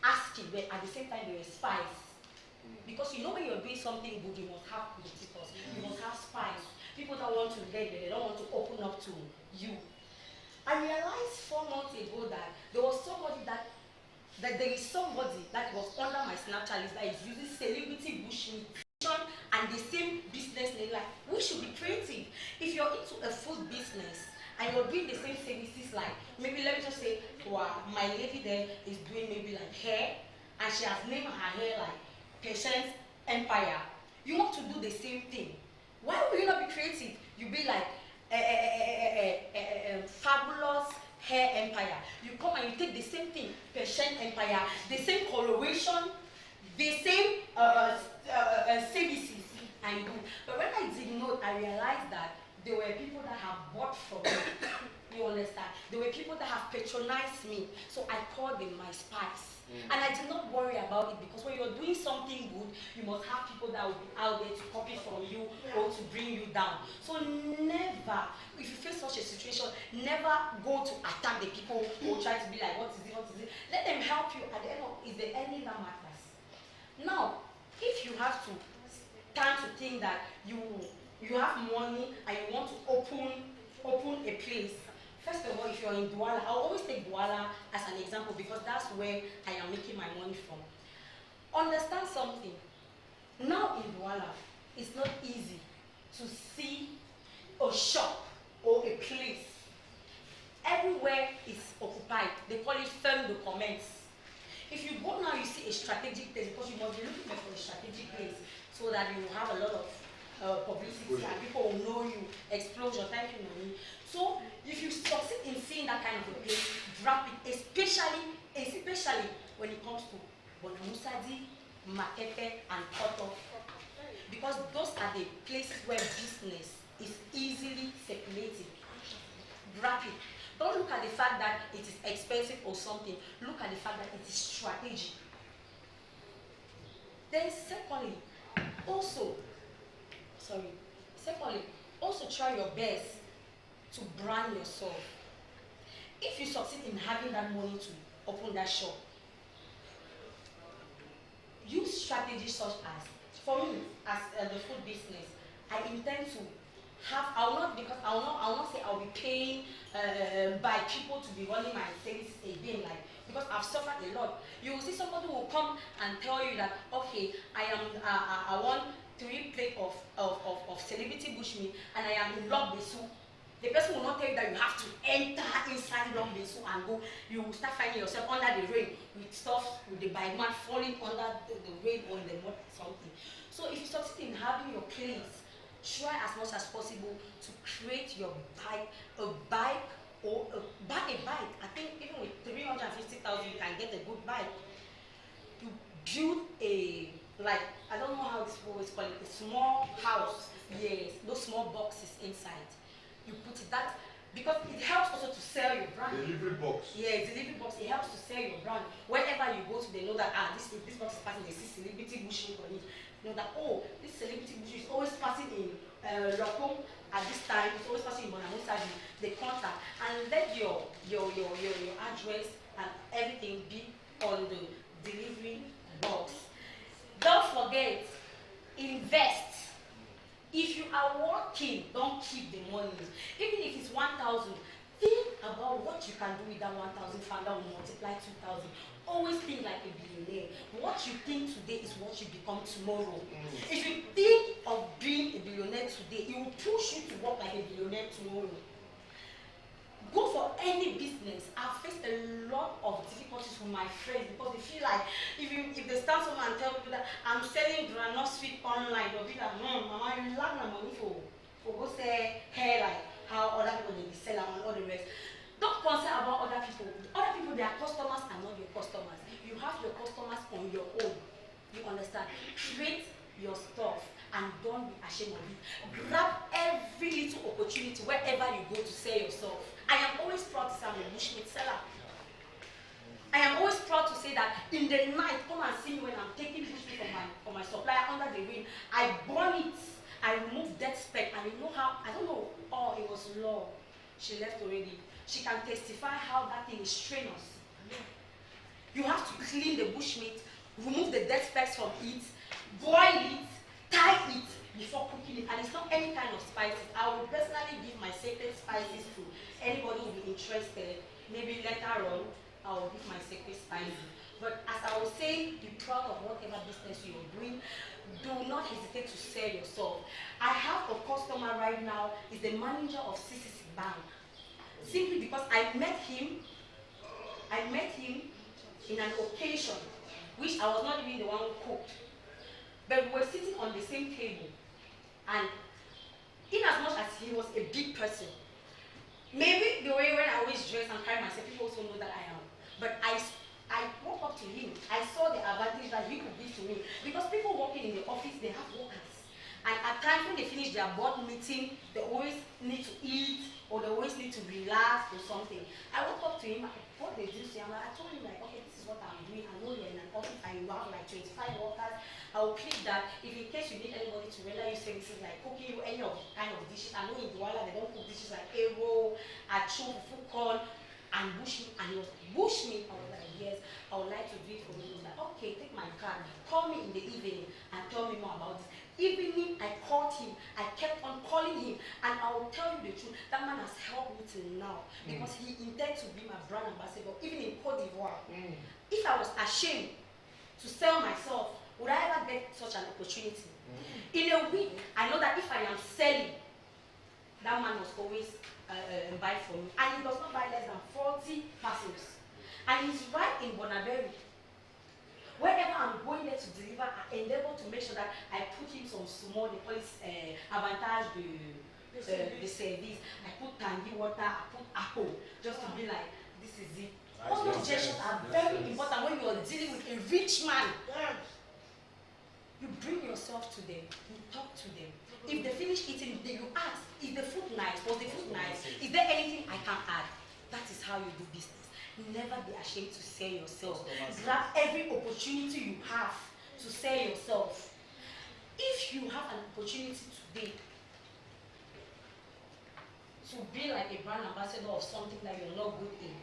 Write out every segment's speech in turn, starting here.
asking, but at the same time there were spies. Because you know when you're doing something good, you must have competitors, you must have spies, people that want to learn, they don't want to open up to you. I realized 4 months ago that there was somebody that there is somebody that was under my Snapchat list that is using celebrity bushmeat and the same business name. Like, we should be creative. If you're into a food business and you're doing the same services, like maybe let me just say, wow, my lady there is doing maybe like hair, and she has named her hair like Patience Empire. You want to do the same thing. Why will you not be creative? You be like fabulous hair empire. You come and you take the same thing, Patient Empire, the same coloration, the same services, and you do. But when I did not, I realized that there were people that have bought from me. You understand? There were people that have patronized me. So I called them my spies. And I did not worry about it, because when you're doing something good, you must have people that will be out there to copy from you or to bring you down. So never, if you face such a situation, never go to attack the people or try to be like, what is it, what is it? Let them help you. At the end of it, is the ending that matters. Now, if you have to stand to think that you have money and you want to open a place, first of all, if you're in Douala, I'll always take Douala as an example because that's where I am making my money from. Understand something. Now in Douala, it's not easy to see a shop or a place. Everywhere is occupied. They call it ferme de commerce. If you go now, you see a strategic place, because you must be looking for a strategic place so that you will have a lot of publicity and people will know you. Explosion, thank you, Nonny. So if you succeed in seeing that kind of a place, drop it, especially when it comes to Bonamusadi, Makete, and Koto. Because those are the places where business is easily circulating. Drop it. Don't look at the fact that it is expensive or something. Look at the fact that it is strategic. Then secondly, also try your best to brand yourself. If you succeed in having that money to open that shop, use strategies such as, for me, as the food business, I intend to have, I will not say I'll be paying by people to be running my services again, like, because I've suffered a lot. You will see somebody who will come and tell you that, okay, I want 3 plates of celebrity bushmeat and I am in Logbesu. The person will not tell you that you have to enter inside Logbesu and go. You will start finding yourself under the rain with stuff, with the bagman falling under the rain or in the mud or something. So if you succeed in having your place, try as much as possible to create your bike, a bike. I think even with 350,000 you can get a good bike. You build a, like, I don't know how this people always call it, a small house. Yes, those small boxes inside. You put it that, because it helps also to sell your brand. Delivery box. Yeah, delivery box. It helps to sell your brand. Wherever you go to, they know that this box is passing. They see celebrity bushmeat on it. You know that, oh, this celebrity bushmeat is always passing in Lopong at this time. It's always passing in Bonamusadi. They contact and let your address and everything be on the delivery box. Don't forget, invest. If you are working, don't keep the money. Even if it's 1,000, think about what you can do with that 1,000 pound that will multiply 2,000. Always think like a billionaire. What you think today is what you become tomorrow. If you think of being a billionaire today, it will push you to work like a billionaire tomorrow. Go for any business. I've faced a lot of difficulties with my friends because they feel like if they start someone and tell people that I'm selling granite sweet online, they'll be like, mama, you lack my money for go say hair, like how other people they sell and all the rest. Don't concern about other people. Other people, they are customers and not your customers. You have your customers on your own. You understand? Create your stuff and don't be ashamed of it. Grab every little opportunity wherever you go to sell yourself. I am always proud to say I'm a bushmeat seller. I am always proud to say that in the night, come and see me when I'm taking bushmeat from my supplier under the rain. I burn it. I remove dead speck, and you know how, I don't know, oh, it was Law. She left already. She can testify how that thing is strenuous. You have to clean the bushmeat, remove the dead specks from it, boil it, tie it before cooking it. And it's not any kind of spices. I will personally give my sacred spices to anybody who will be interested. Maybe later on, I will give my sacred spices. But as I was saying, be proud of whatever business you're doing. Do not hesitate to sell yourself. I have a customer right now, is the manager of CCC Bank. Simply because I met him in an occasion, which I was not even the one who cooked. But we were sitting on the same table. And in as much as he was a big person, maybe the way when I always dress and carry myself, people also know that I am. But I walked up to him. I saw the advantage that he could give to me. Because people working in the office, they have workers. And at times when they finish their board meeting, they always need to eat or they always need to relax or something. I walked up to him, what they do to him, I told him like, okay, this is what I'm doing. I know you're in an office and you have like 25 workers. I will click that if in case you need anybody to render you services like cooking you any of kind of dishes. I know in Douala they don't cook dishes like ero, achu, fufu corn, and bushmeat. And he was like, bushmeat? I was like, yes, I would like to do it for you. He was like, okay, take my card, call me in the evening and tell me more about this. Evening, I called him, I kept on calling him, and I will tell you the truth, that man has helped me till now, because he intends to be my brand ambassador, even in Cote d'Ivoire. If I was ashamed to sell myself, would I ever get such an opportunity? In a week, I know that if I am selling, that man must always buy from me, and he does not buy less than 40 parcels. And he's right in Bonaberi. Wherever I'm going there to deliver, I endeavor to make sure that I put in some small, they call it avantage the service. I put Dungie water, I put apple, just to be like, this is it. All those gestures are very important when you are dealing with a rich man. You bring yourself to them, you talk to them. If they finish eating, you ask, is the food nice? Was the food nice? Is there anything I can add? That is how you do business. Never be ashamed to sell yourself. Grab every opportunity you have to sell yourself. If you have an opportunity today to be like a brand ambassador of something that you're not good in,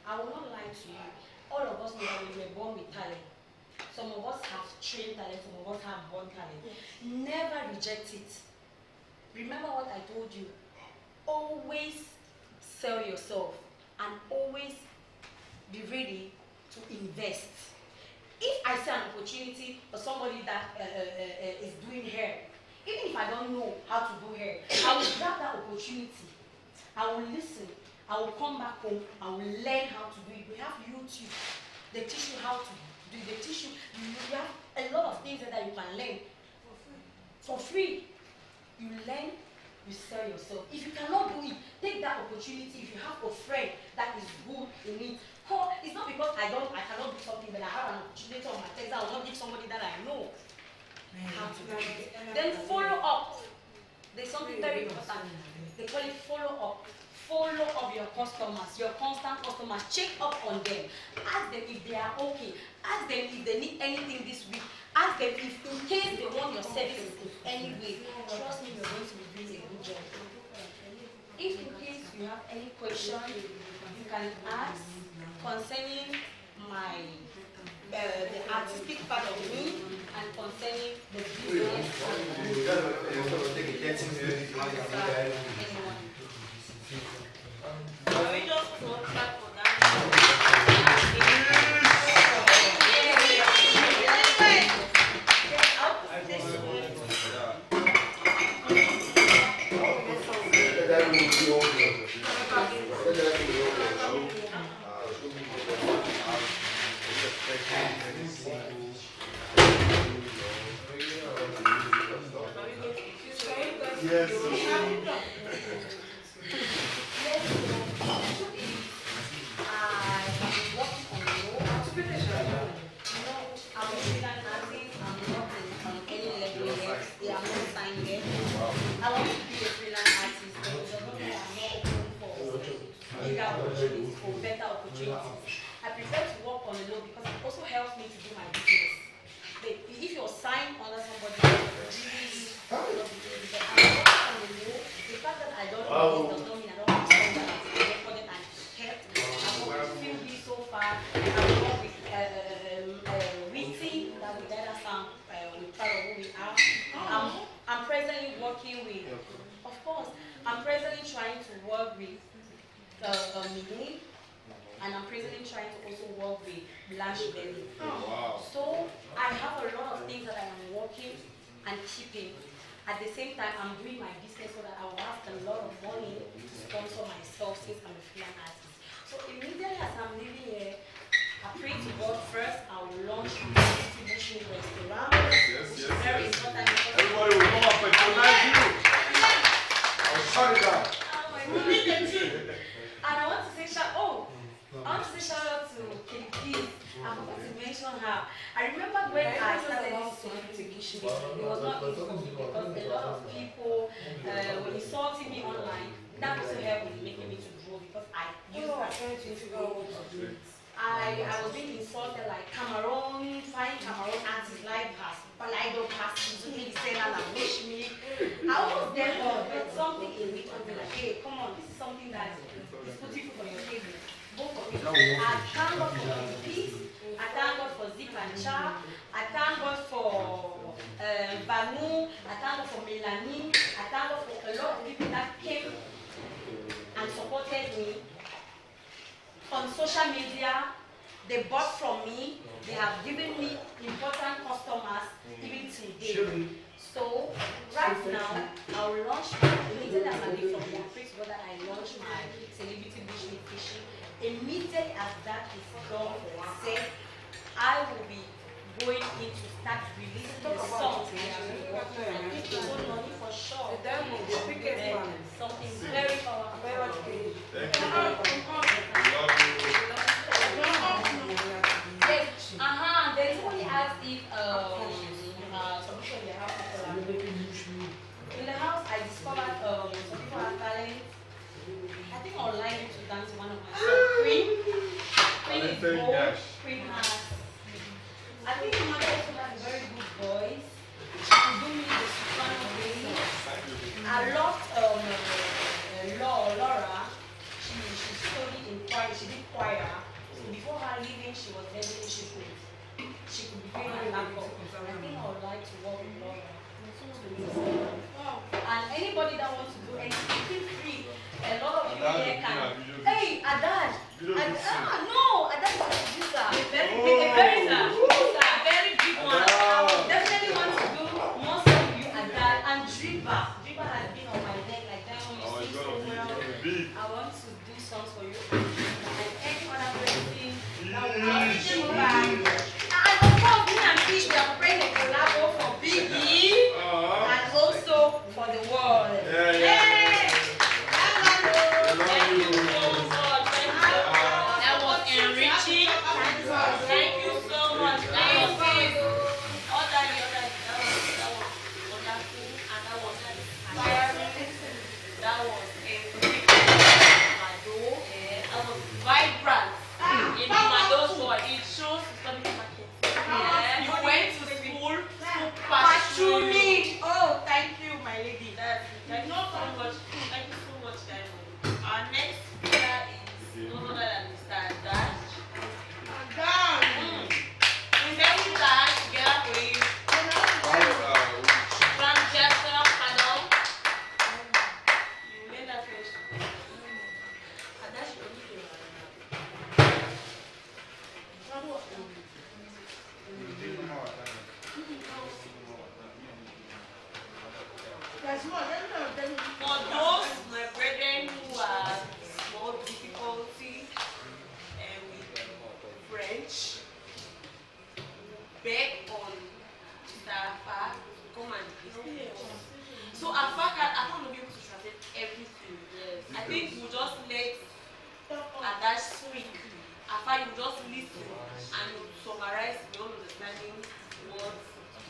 I will not lie to you. All of us know that we were born with talent. Some of us have trained talent, some of us have born talent. Never reject it. Remember what I told you. Always sell yourself and always be ready to invest. If I see an opportunity for somebody that is doing hair, even if I don't know how to do hair, I will grab that opportunity. I will listen. I will come back home. I will learn how to do it. We have YouTube. They teach you how to do it. They teach you. You have a lot of things that you can learn for free. You learn. You sell yourself. If you cannot do it, take that opportunity. If you have a friend that is good in it, call. It's not because I cannot do something, but I have an opportunity on my text. I will not give somebody that I know how to do it. Then follow up. There's something very important. They call it follow up. Follow up your customers, your constant customers. Check up on them. Ask them if they are okay. Ask them if they need anything this week. Ask them if in case they want your services in any way. Trust me, you're going to be doing a good job. If in case you have any question, you can ask concerning my the artistic part of me and concerning the business. Can we just clap for that? Yes. I want to be a freelance artist, but it doesn't mean I'm not open for bigger opportunities, for better opportunities. I prefer to work on the low because it also helps me to do my business. But if you're signed under somebody, really, but I'm working on the low. The fact that I don't know this does not mean I don't have something that I've recorded and kept. I've worked with Philby so far. I've worked with I'm presently trying to work with Mini, and I'm presently trying to also work with Blanche Belly. Wow. So I have a lot of things that I am working and keeping. At the same time, I'm doing my business so that I will have a lot of money to sponsor myself since I'm a freelance artist. So immediately as I'm leaving here, I pray to God first. I will launch my distribution restaurant, which is very important. Everybody will come up and patronize you. I'll shut it down. Oh my God. And I want to say shout out to Kiki. I forgot to mention her. I remember when I started this distribution, it was not easy for me because a lot of people were insulting me online. That also helped with making me to grow because I used my to grow. I was being insulted like Cameroon, fine Cameroon artists like pass, but I don't pass to me, say that I wish me. I was there but something in me told me like, hey, come on, this is something that is putting food on your table. Go for it. I thank God for my peace. I thank God for Zip and Cha. I thank God for Banu. I thank God for Melanie. I thank God for a lot of people that came and supported me. On social media, they bought from me. They have given me important customers even today. So right now, I will launch immediately as I leave from the Africa, so that I launch my celebrity bushmeat fishing. Immediately as that is done, said, I will be going in to start releasing the songs. And it will go Nonny for sure. Something very powerful. Thank you. They only asked if some people in the house are collaborating. In the house, I discovered some people have talent. I think online to dance one of my songs. Queen is bold. Queen has. I think the mother also has very good voice. She can do me the soprano baby. I loved Laura. She studied in choir. She did choir. So before her leaving, she was ready. She could be doing a laptop. I think I would like to work with Laura. And anybody that wants to do anything, feel free. A lot of people here can. Hey, Adage. No, Adage is a producer. A very big one. I definitely want to do more stuff with you, Adage. And Driba. Driba has been on my neck like that when you sing so well. I want to do songs for you. And any other person that will just go back. And of course, me and Fish, we are praying a collabo for Biggy and also for the world. Hey! Thank you so much. That was enriching. Thank you so much. Thank you. That was vibrant. In Mado's word, it shows study market. You went to school to me. Oh, thank you, my lady. Thank you so much. Thank you so much, Diamond. Our next speaker is none other than Mr. Adage. And then we dance together for you. From Jester, pardon. You made that first. Adage, for those, my brethren who have small difficulty with French, beg on Mr. Afa to come and listen. So Afa can't be able to translate everything. Yes. I think we'll just let Adage speak. Afa, you just listen and summarize your understanding words.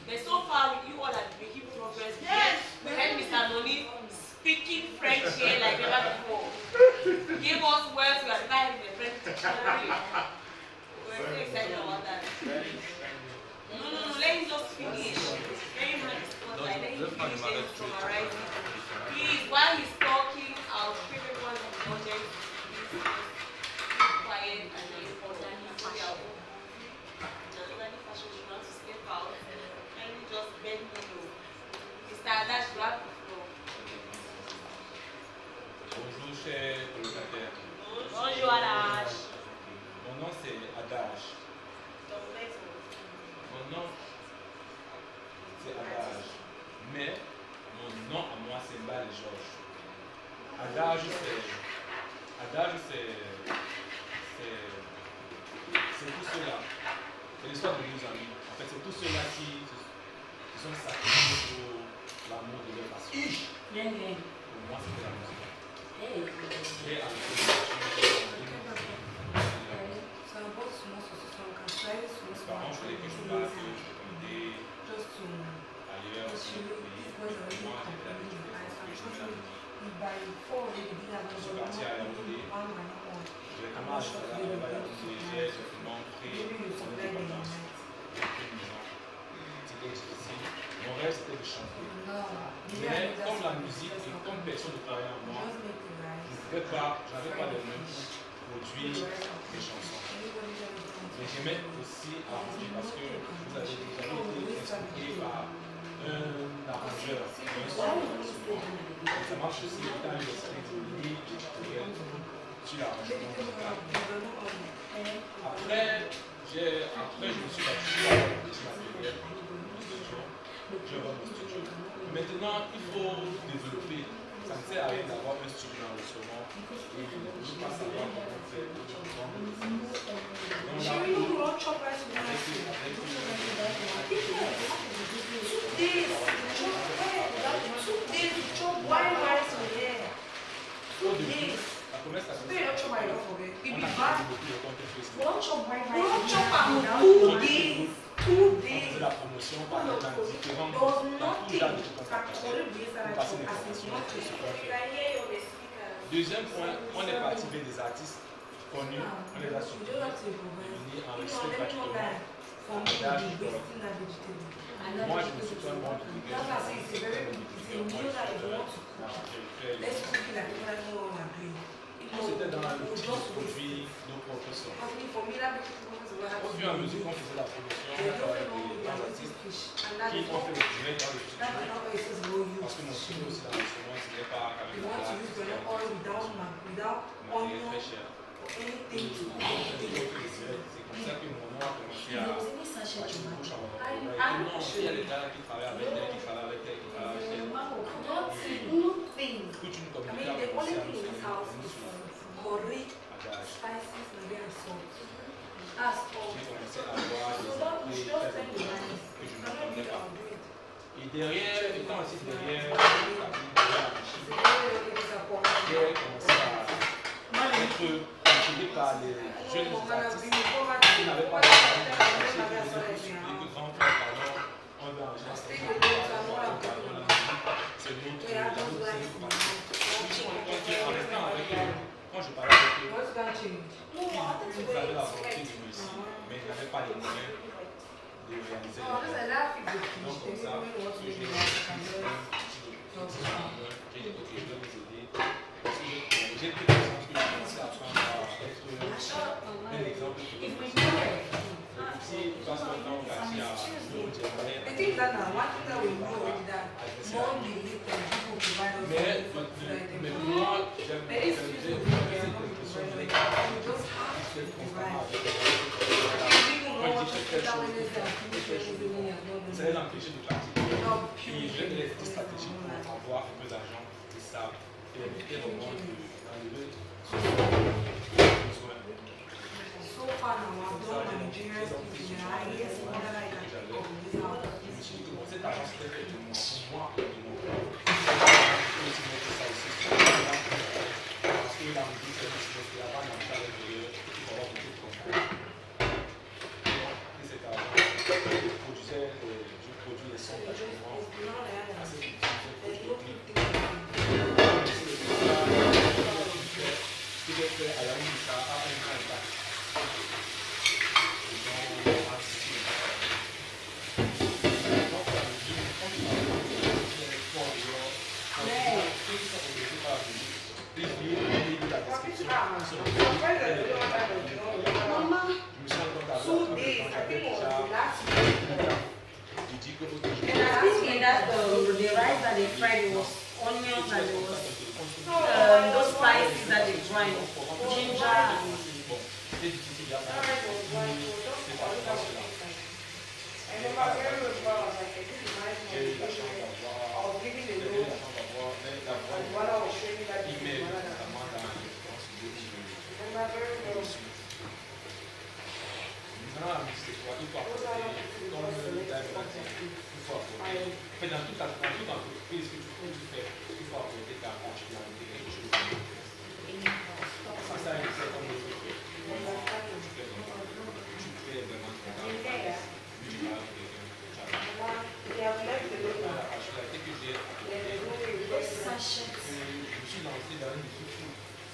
But so far, you all are making progress. Yes. We had Mr. Nonny speaking French here like never before. Give us words we are never in the French dictionary. We're so excited about that. No, let him just finish. Let him have his spotlight. Let him finish, let him summarize it. Please, while he's talking, I'll speak everyone in the audience. Please quiet and important. He's out. Another fashion should not to step out. Just bend me low. Mr. Adage, grab the floor. chers colocataires. Bonjour Adage. Mon nom c'est Adage. Mon nom c'est Adage. Mais mon nom à moi c'est Mbal Georges. Adage c'est tout cela. C'est l'histoire de nos amis. En fait, c'est tous ceux-là qui sont sacrifiés pour l'amour de leur passion. Pour moi, c'était la musique. Et à mes parents, je voulais que je passe, que je commandais ailleurs, sur le pays. Moi, j'étais à l'étude, que je voulais la musique. Je suis parti à Yaoundé. Directement à Yaoundé, j'ai vraiment pris son indépendance. C'était difficile. Mon rêve c'était de chanter. Mais comme la musique et comme personne ne travaillait en moi, je n'avais pas les mêmes pour produire des chansons. Mais j'aimais aussi arranger parce que vous avez été inspiré par un arrangeur, un instrument. Ça marche aussi dans l'esprit de l'île, sur l'arrangement musical. Après, je me suis battu pour le petit matériel, le studio. Je vais au studio. Maintenant, il faut développer. Ça ne sert à rien d'avoir un studio dans le saumon et de ne pas savoir comment faire le changement de l'essence. La promesse on a fait la promotion par dans différents Deuxième point, on est parti vers des artistes connus, on les a soutenus, venir enregistrer gratuitement Adage. Moi, je me suis fait un bon de c'était dans le produit nos propres sons. Au fur et à mesure qu'on faisait la promotion, on a travaillé avec des artistes qui ont fait le direct dans le studio. Parce que mon studio aussi dans l'instrument, ce n'est pas avec le matériel très cher. C'est comme ça que mon nom a commencé à marcher de bouche à oreille. Il y a des gars qui travaillent avec tel, qui travaillent avec tel, qui travaillent avec tel. Toute une communauté a commencé à nous suivre. Adage. J'ai commencé à voir des entrées que je ne connais pas. Et derrière, étant assis derrière la machine, j'ai commencé à être inspiré par les jeunes artistes qui n'avaient pas de talent, qui venaient que grand frère parlant, on veut enregistrer c'est en restant avec eux, quand je parlais avec eux, ils avaient la volonté de réussir, mais ils n'avaient pas les moyens de réaliser les rêves. Donc comme ça, j'ai dit, ok, je dois les aider. Parce que j'ai pris conscience que je commençais à apprendre à être un exemple de si tu passes ton temps aussi à mais moi, j'aime cette question de ça les empêcher de pratiquer. Puis je laisse des stratégies pour avoir un peu d'argent et ça permettait vraiment d'enlever ce besoin. So far now, I've done managerial skills in IAS, je me suis dit que cet argent c'était fait pour moi, parce que la musique c'est un business qui a pas d'argent à l'intérieur, il faut avoir beaucoup de contrôle. Et cet argent, je produis les sons gratuitement, assez difficile que je produis. Ce que j'ai fait à la musique, ça a un grand impact. And I think that the rice that they fried was onions and those spices that they grind, ginger and... C'est difficile, il y a pas de c'est pas cela. J'ai eu la chance d'avoir email notamment dans l'expérience de maintenant, la musique, c'est quoi? Il faut apporter, comme le gars il faut apporter. En fait, dans toute entreprise que tu fais, il faut apporter ta particularité, quelque chose de nouveau. Ça, c'est comme le truc. Tu fais vraiment ton travail. La particularité que j'ai apportée, je suis lancé dans une musique. Il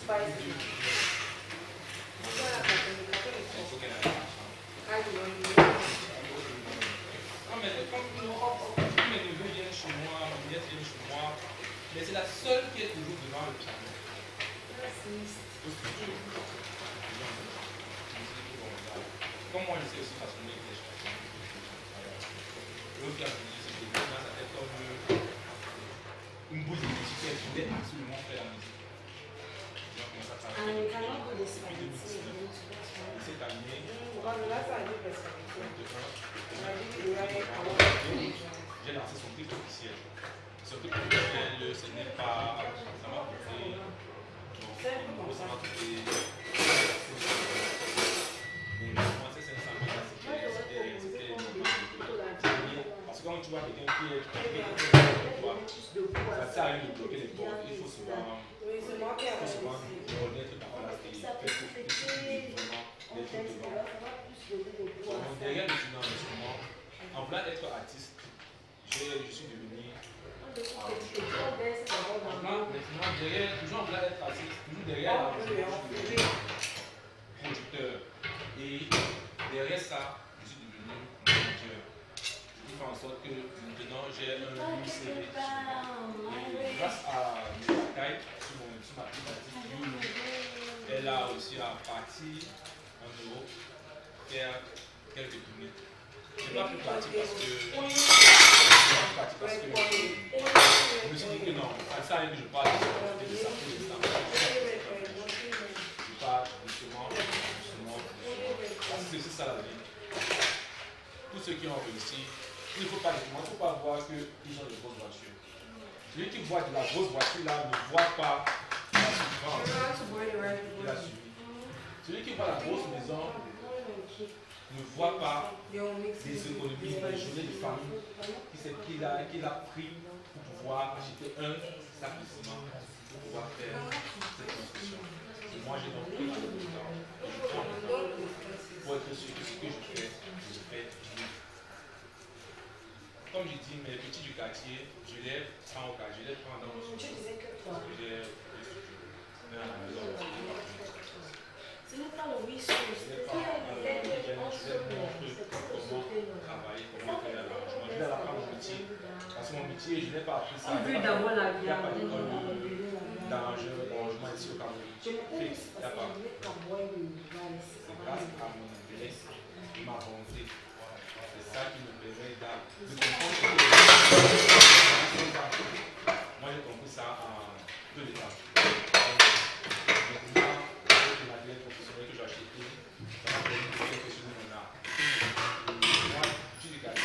faut qu'elle ait quand mes neveux viennent chez moi, ma nièce vient chez moi, mais c'est la seule qui est toujours devant le piano. Comme moi, je sais aussi façonner les chansons. L'autre qui a dit, c'est que maintenant, ça fait comme une boule de musique qui voulait absolument faire la musique. Donc, comment ça travaille depuis 2019. Et cette année, j'ai lancé son clip officiel. Son clip officiel, ce n'est pas. Ça m'a coûté. Ça m'a coûté. Mais moi, c'est 500 000. C'était parce que quand tu vois quelqu'un qui est ça sert à rien de bloquer les portes. Il faut souvent remettre ta place et faire tout vraiment les trucs devant. Donc, derrière le financement, en voulant être artiste, je suis devenu maintenant, toujours en voulant être artiste, toujours derrière je suis devenu producteur. Et derrière ça, je suis devenu manager. Je fais en sorte que maintenant j'ai un CV. Et grâce à mes batailles sur ma petite artiste, elle a aussi à partir en Europe faire quelques tournées. Je n'ai pas pu partir parce que je me suis dit que non, ça sert à rien que je parle de ça pour l'instant. Je parle doucement. Parce que c'est ça la vie. Tous ceux qui ont réussi, il ne faut pas voir qu'ils ont de grosses voitures. Celui qui voit de la grosse voiture là ne voit pas la souffrance qu'il a subi. Celui qui voit la grosse maison ne voit pas les économies, les journées de famille qu'il a pris pour pouvoir acheter un sac de ciment pour pouvoir faire cette construction. Et moi j'ai donc pris le temps pour être sûr que ce que je fais bien. Comme je dis, mes petits du quartier, je les prends au quartier, je les prends dans mon studio. Ce n'est pas le resource. Je les montre comment travailler, comment faire l'arrangement. Je vais apprendre mon métier. Parce que mon métier, je n'ai pas appris ça. Il n'y a pas d'école d'arrangement ici au Cameroun. Il n'y a pas. C'est grâce à mon intérêt et ma volonté. C'est ça qui me permet de comprendre que moi j'ai compris ça en peu de temps. Maintenant, avec le matériel professionnel que j'ai acheté, ça m'a permis de perfectionner mon art. Moi, je suis du quartier.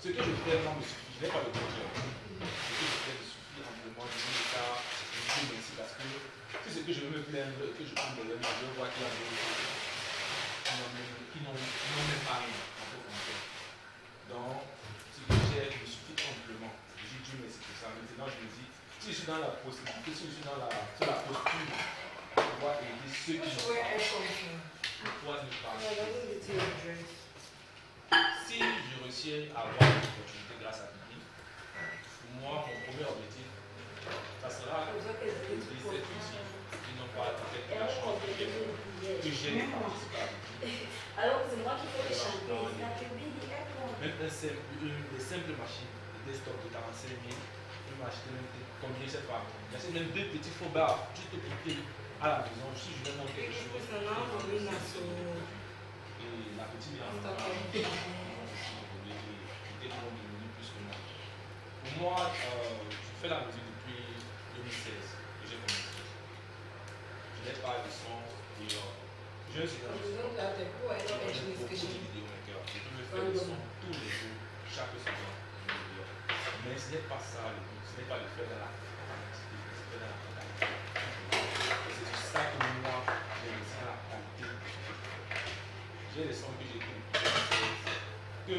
Ce que je fais, moi, me suffit. Je n'ai pas de projet. Ce que je fais me suffit amplement. Je dis ça, je dis merci parce que tout ce que je veux me plaindre, que je prends de l'homme, je vois qu'il y a des gens qui n'ont même pas rien en profondeur. Donc, ce que j'ai me suffit amplement. Je dis Dieu merci pour ça. Maintenant, je me dis, si je suis dans la possibilité, si je suis sur la posture, pour pouvoir aider ceux qui n'ont pas, pourquoi ne pas. Si je réussis à avoir une opportunité grâce à Biggy, pour moi, mon premier objectif, ça sera d'aider cette musique qui n'ont pas peut-être la chance que j'ai participé à Biggy. Alors c'est moi qui faut les chanter. Même des simples machines, des desktop de 45 000, je vais m'acheter même combien je ne sais pas. J'achète même deux petits faux bars, juste pour pied à la maison. Si je vais monter quelque chose. Et la petite vient en chansons et je suis dans le son. Je donne beaucoup de vidéomakers. Je peux me faire des sons tous les jours, chaque seconde. Mais ce n'est pas ça le but, ce n'est pas le fait de la quantité, c'est le fait de la qualité. Et c'est sur ça que moi, j'ai laissé la qualité. J'ai des sons que j'ai écrits que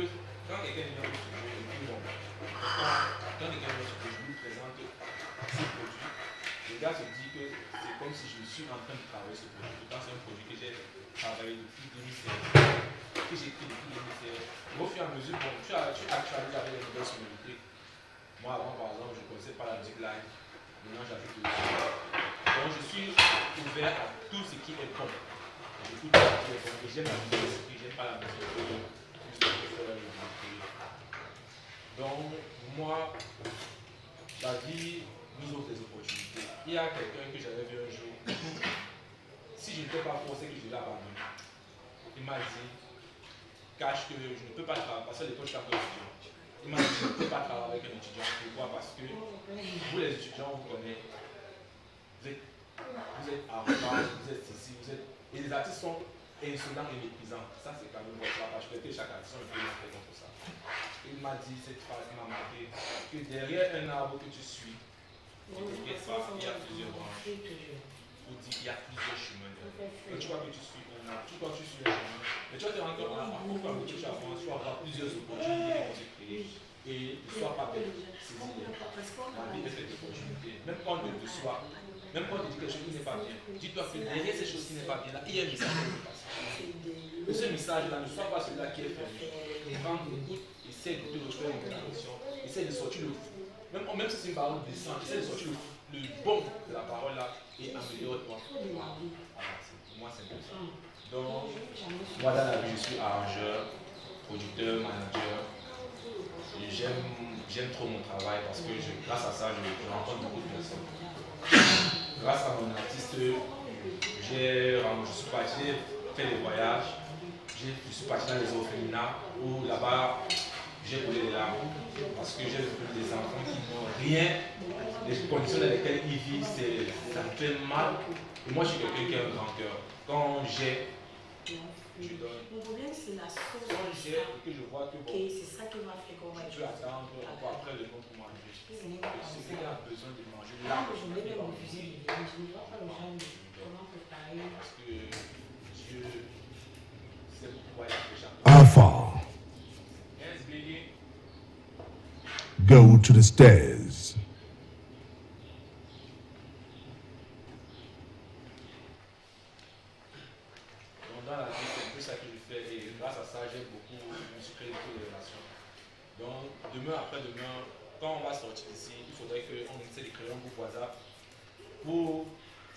quand quelqu'un vient au studio, et puis bon, quand quelqu'un vient au studio, je lui présente ce produit, le gars se dit que c'est comme si je suis en train de travailler ce produit. Pourtant, c'est un produit que j'ai travaillé depuis 2016, que j'ai écrit depuis 2016. Au fur et à mesure, bon, tu actualises avec les nouvelles sonorités. Moi, avant, par exemple, je ne connaissais pas la musique live. Maintenant, j'ajoute le son. Donc, je suis ouvert à tout ce qui est bon. J'écoute tout ce qui est bon. Et j'aime la musique, et j'aime pas la musique. Donc, moi, la vie nous offre des opportunités. Il y a quelqu'un que j'avais vu un jour. Si je n'étais pas forcé que je devais abandonner, il m'a dit, cache que je ne peux pas travailler, parce que l'école, je suis un peu étudiant. Il m'a dit, je ne peux pas travailler avec un étudiant. Pourquoi? Parce que vous, les étudiants, vous connaissez. Vous êtes arrogants, vous êtes ici, vous êtes. Et les artistes sont insolents et méprisants. Ça, c'est quand même votre page. Je peux que chaque artiste est un peu contre ça. Il m'a dit cette phrase qui m'a marqué que derrière un arbre que tu suis, ne t'inquiète pas, il y a plusieurs branches. Pour dire qu'il y a plusieurs chemins derrière. Quand tu vois que tu suis un arbre, tu vois que tu suis un chemin, mais tu vas te rendre compte à pourquoi que tu avances, tu vas avoir plusieurs opportunités qui vont se créer. Et ne sois pas bête, c'est la vie est faite d'opportunités. Même quand on te soit, même quand on te dit quelque chose qui n'est pas bien, dis-toi que derrière ces choses qui n'est pas bien, là, il y a un message qui est passé. Et ce message-là ne soit pas celui-là qui est fermé. Prends, écoute, essaie de te refaire une connexion, essaie de sortir le fou. Même si c'est une parole décente, essaie de sortir le bon de la parole-là et améliore-toi. Pour moi, c'est comme ça. Donc, moi, dans la vie, je suis arrangeur, producteur, manager. J'aime trop mon travail parce que grâce à ça, je rencontre beaucoup de personnes. Grâce à mon artiste, j'ai fait des voyages, je suis parti dans les orphelinats où là-bas, j'ai coulé les larmes parce que j'ai vu des enfants qui n'ont rien, les conditions dans lesquelles ils vivent, ça me fait mal. Et moi, je suis quelqu'un qui a un grand cœur. Quand j'ai, je donne. Mon problème, c'est la sauce. Quand j'ai et que je vois que bon, c'est ça qui va faire qu'on va tu attends après le nom pour manger. Celui qui a besoin de manger, là, je ne vais pas refuser. Je ne vois pas le genre de comment préparer. Parce que Dieu sait pourquoi il a fait chaque Alpha, Yes, Biggy. go to the stairs. Donc dans la vie, c'est un peu ça que je fais et grâce à ça, je me suis créé beaucoup de relations. Donc demain après demain, quand on va sortir ici, il faudrait qu'on essaie de créer un groupe WhatsApp pour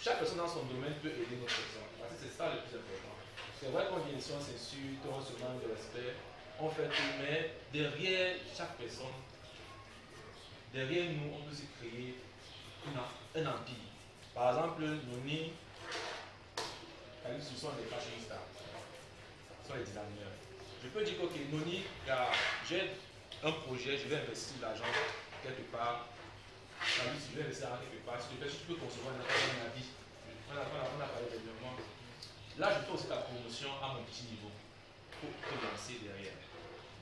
chaque personne dans son domaine peut aider notre personne. Parce que c'est ça le plus important. C'est vrai qu'on vient ici, on s'insulte, on se manque de respect, on fait tout, mais derrière chaque personne, derrière nous, on peut se créer un empire. Par exemple, Nonny, ce sont des fashion stars, ce sont les designers. Je peux dire que ok, Nonny, j'ai un projet, je vais investir l'argent quelque part. Si je vais investir l'argent quelque part, si tu peux concevoir un avis. On a parlé régulièrement. Là, je fais aussi la promotion à mon petit niveau pour te lancer derrière.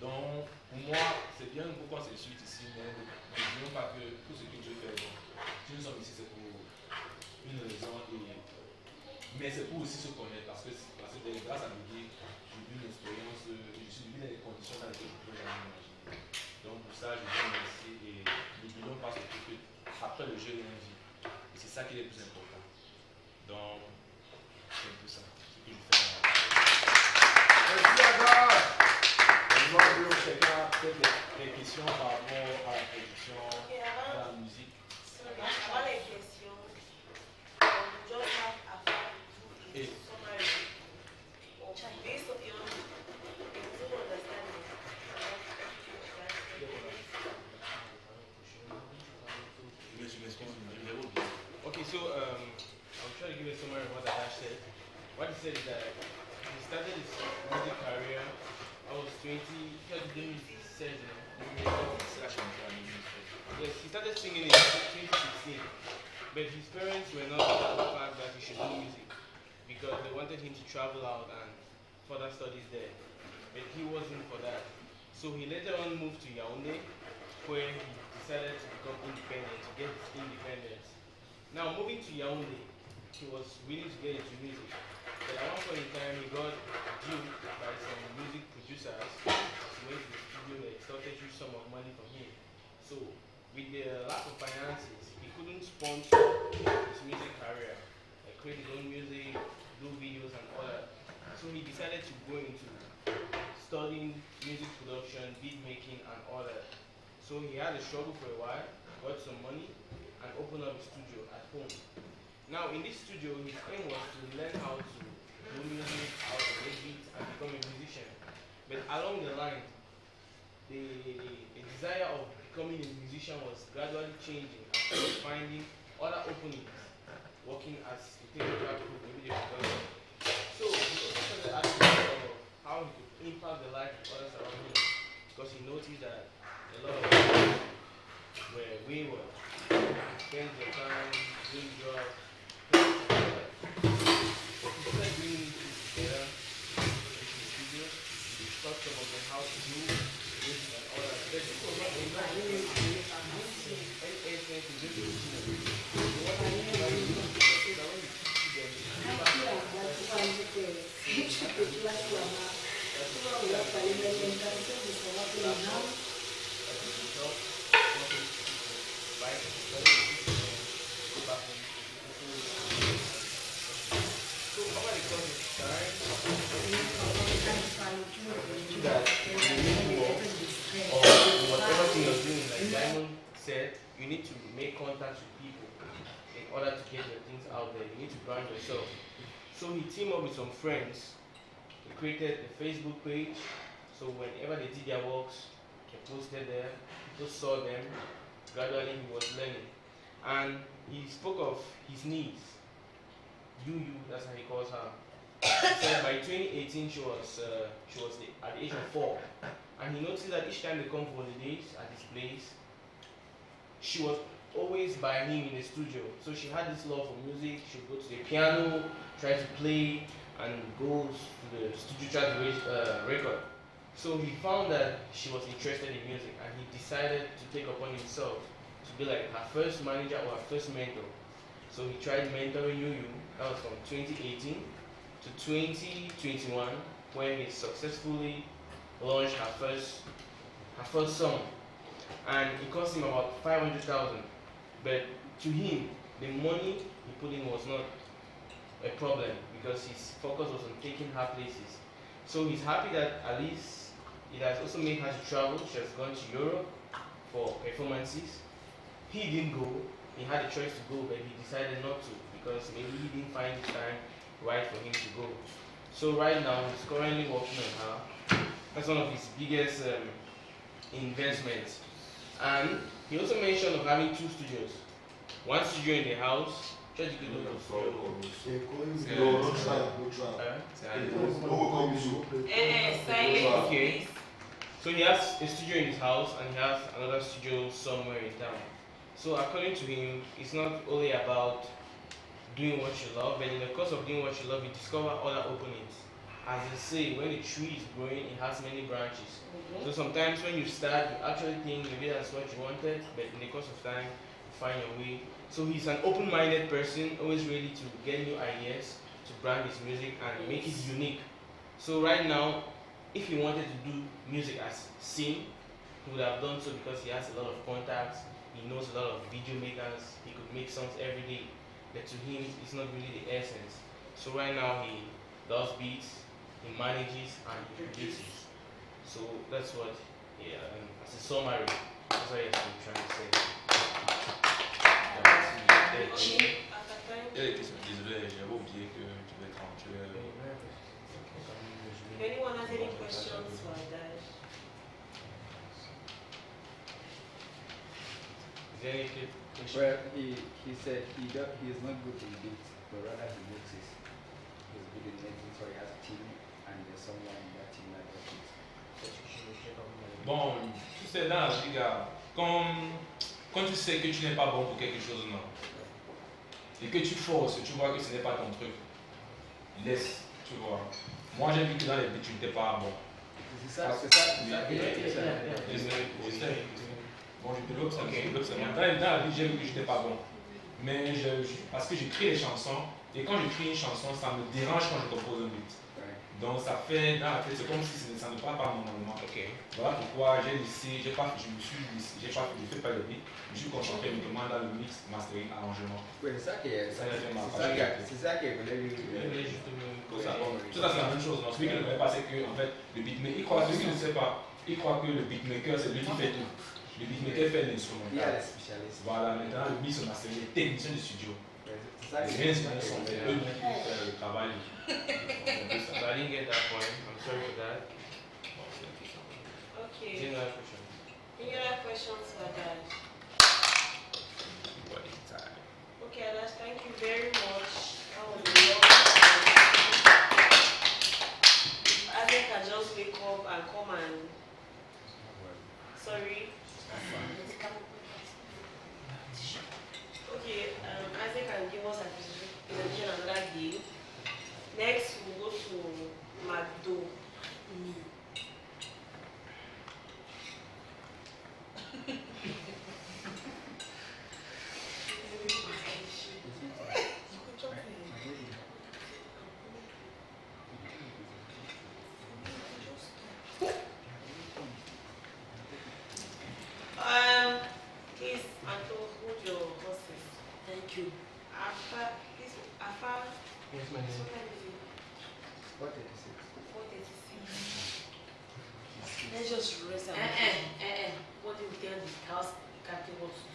Donc, pour moi, c'est bien pourquoi on s'insulte ici, mais n'oublions pas que tout ce que Dieu fait, bon, si nous sommes ici, c'est pour une raison, mais c'est pour aussi se connaître, parce que grâce à Biggy, j'ai vu une expérience, je suis venu dans les conditions dans lesquelles je ne pouvais jamais imaginer. Donc, pour ça, je viens ici et n'oublions pas surtout que après le jeu, il y a une vie. Et c'est ça qui est le plus important. Donc, c'est un peu ça, ce que je fais dans la vie. Merci Adage. Maintenant, quelqu'un a peut-être des questions par rapport à la production, à la musique. Avant les questions, just have a summary. Based on your understanding. Okay, so I'll try to give a summary of what Adage said. What he said is that he started his music career. I was 20, he said, yes, he started singing in 2016, but his parents were not at the fact that he should do music. wanted him to travel out and further studies there, but he wasn't for that. So he later on moved to Yaoundé, where he decided to become independent, to get his independence. Now moving to Yaoundé, he was willing to get into music, but at one point in time he got duped by some music producers who went to the studio, they extorted huge sum of money from him. So with the lack of finances, he couldn't sponsor his music career, like create his own music, do videos and all that. So he decided to go into studying music production, beat making and all that. So he had a struggle for a while, got some money and opened up a studio at home. Now in this studio, his aim was to learn how to do music, how to make beats and become a musician. But along the line, the desire of becoming a musician was gradually changing and he was finding other openings, working as a technical crew, maybe the production. So he also started asking himself of how he could impact the life of others around him, because he noticed that a lot of people were wayward, spend their time doing drugs, things like that. So he started bringing these together into the studio, he taught some of them how to do music and all that. But this was not enough. Any essence in just the studio. So what I did was that when you teach them, that or whatever thing you're doing, like Diamond said, you need to make contact with people in order to get your things out there. You need to brand yourself. So he teamed up with some friends. He created a Facebook page. So whenever they did their works, they posted there. People saw them. Gradually he was learning. And he spoke of his niece, Yu, that's how he calls her. He said by 2018 she was at the age of 4. And he noticed that each time they come for holidays at his place, she was always by him in the studio. So she had this love for music. She would go to the piano, try to play, and go to the studio try to record. So he found that she was interested in music, and he decided to take upon himself to be like her first manager or her first mentor. So he tried mentoring Yu. That was from 2018 to 2021, when he successfully launched her first song, and it cost him about 500,000. But to him, the money he put in was not a problem, because his focus was on taking her places. So he's happy that at least it has also made her to travel. She has gone to Europe for performances. He didn't go. He had a choice to go, but he decided not to, because maybe he didn't find the time right for him to go. So right now, he's currently working on her. That's one of his biggest investments. And he also mentioned of having 2 studios. One studio in the house. Okay. So he has a studio in his house and he has another studio somewhere in town. So according to him, it's not only about doing what you love, but in the course of doing what you love, you discover other openings. As they say, when a tree is growing, it has many branches. So sometimes when you start, you actually think maybe that's what you wanted, but in the course of time, you find your way. So he's an open-minded person, always ready to get new ideas, to brand his music and make it unique. So right now, if he wanted to do music as sing, he would have done so because he has a lot of contacts, he knows a lot of video makers, he could make songs every day. But to him, it's not really the essence. So right now, he does beats, he manages, and he produces. So that's what, as a summary, that's what he's been trying to say. Désolé, j'avais oublié que tu devais être en If anyone has any questions for Adage? Is there any question? Well, he said he is not good in beats, but rather he mixes. He's good in mixing, so he has a team, and there's someone in that team that does it. Bon, tu sais, dans la vie, gars, quand tu sais que tu n'es pas bon pour quelque chose, non, et que tu forces, tu vois que ce n'est pas ton truc, laisse, tu vois. Moi, j'ai vu que dans les beats, tu n'étais pas bon. C'est ça. Bon, je te l'observe, dans la vie, j'ai vu que je n'étais pas bon. Mais parce que j'écris les chansons, et quand j'écris une chanson, ça me dérange quand je compose un beat. Donc ça fait dans la tête, c'est comme si ça ne parle pas normalement. Voilà pourquoi j'ai laissé, j'ai fait pas le beat, je me suis concentré uniquement dans le mix, mastering, arrangement. Oui, c'est ça qui est. Ça, c'est ma C'est ça qui est venu. Tout ça, c'est la même chose. Donc, celui qui ne connaît pas, c'est que en fait, le beatmaker, celui qui ne sait pas, il croit que le beatmaker, c'est lui qui fait tout. Le beatmaker fait l'instrumental. Il y a les spécialistes. Voilà, maintenant le mix, c'est les techniciens du studio. Les ingénieurs sont eux qui font le travail. So I didn't get that point. I'm sorry for that. Okay. Any other question? Any other questions for Adage? Okay, Adage, thank you very much. That was a long time. Adage can just wake up and come and. Sorry. Okay, Isaac can give us a presentation another game. Next, we'll go to Magdo. Please, Magdo, hold your horses. Thank you. After this, Yes, my what name. time is it? 436. 4:36. Let's just rest our What do you tell the house captain what to do?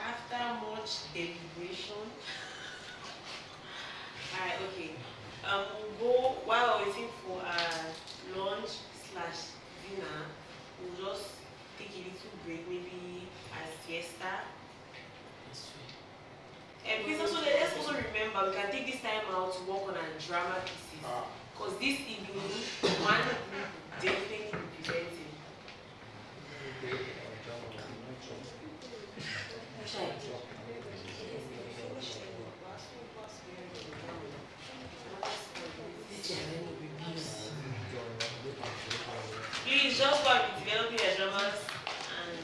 After much deliberation. Alright, okay. We'll go while we're waiting for our lunch/dinner. We'll just take a little break, maybe a siesta. And please also let's also remember we can take this time out to work on our drama pieces. Because this evening, one group definitely be presenting. Please just go and be developing your dramas and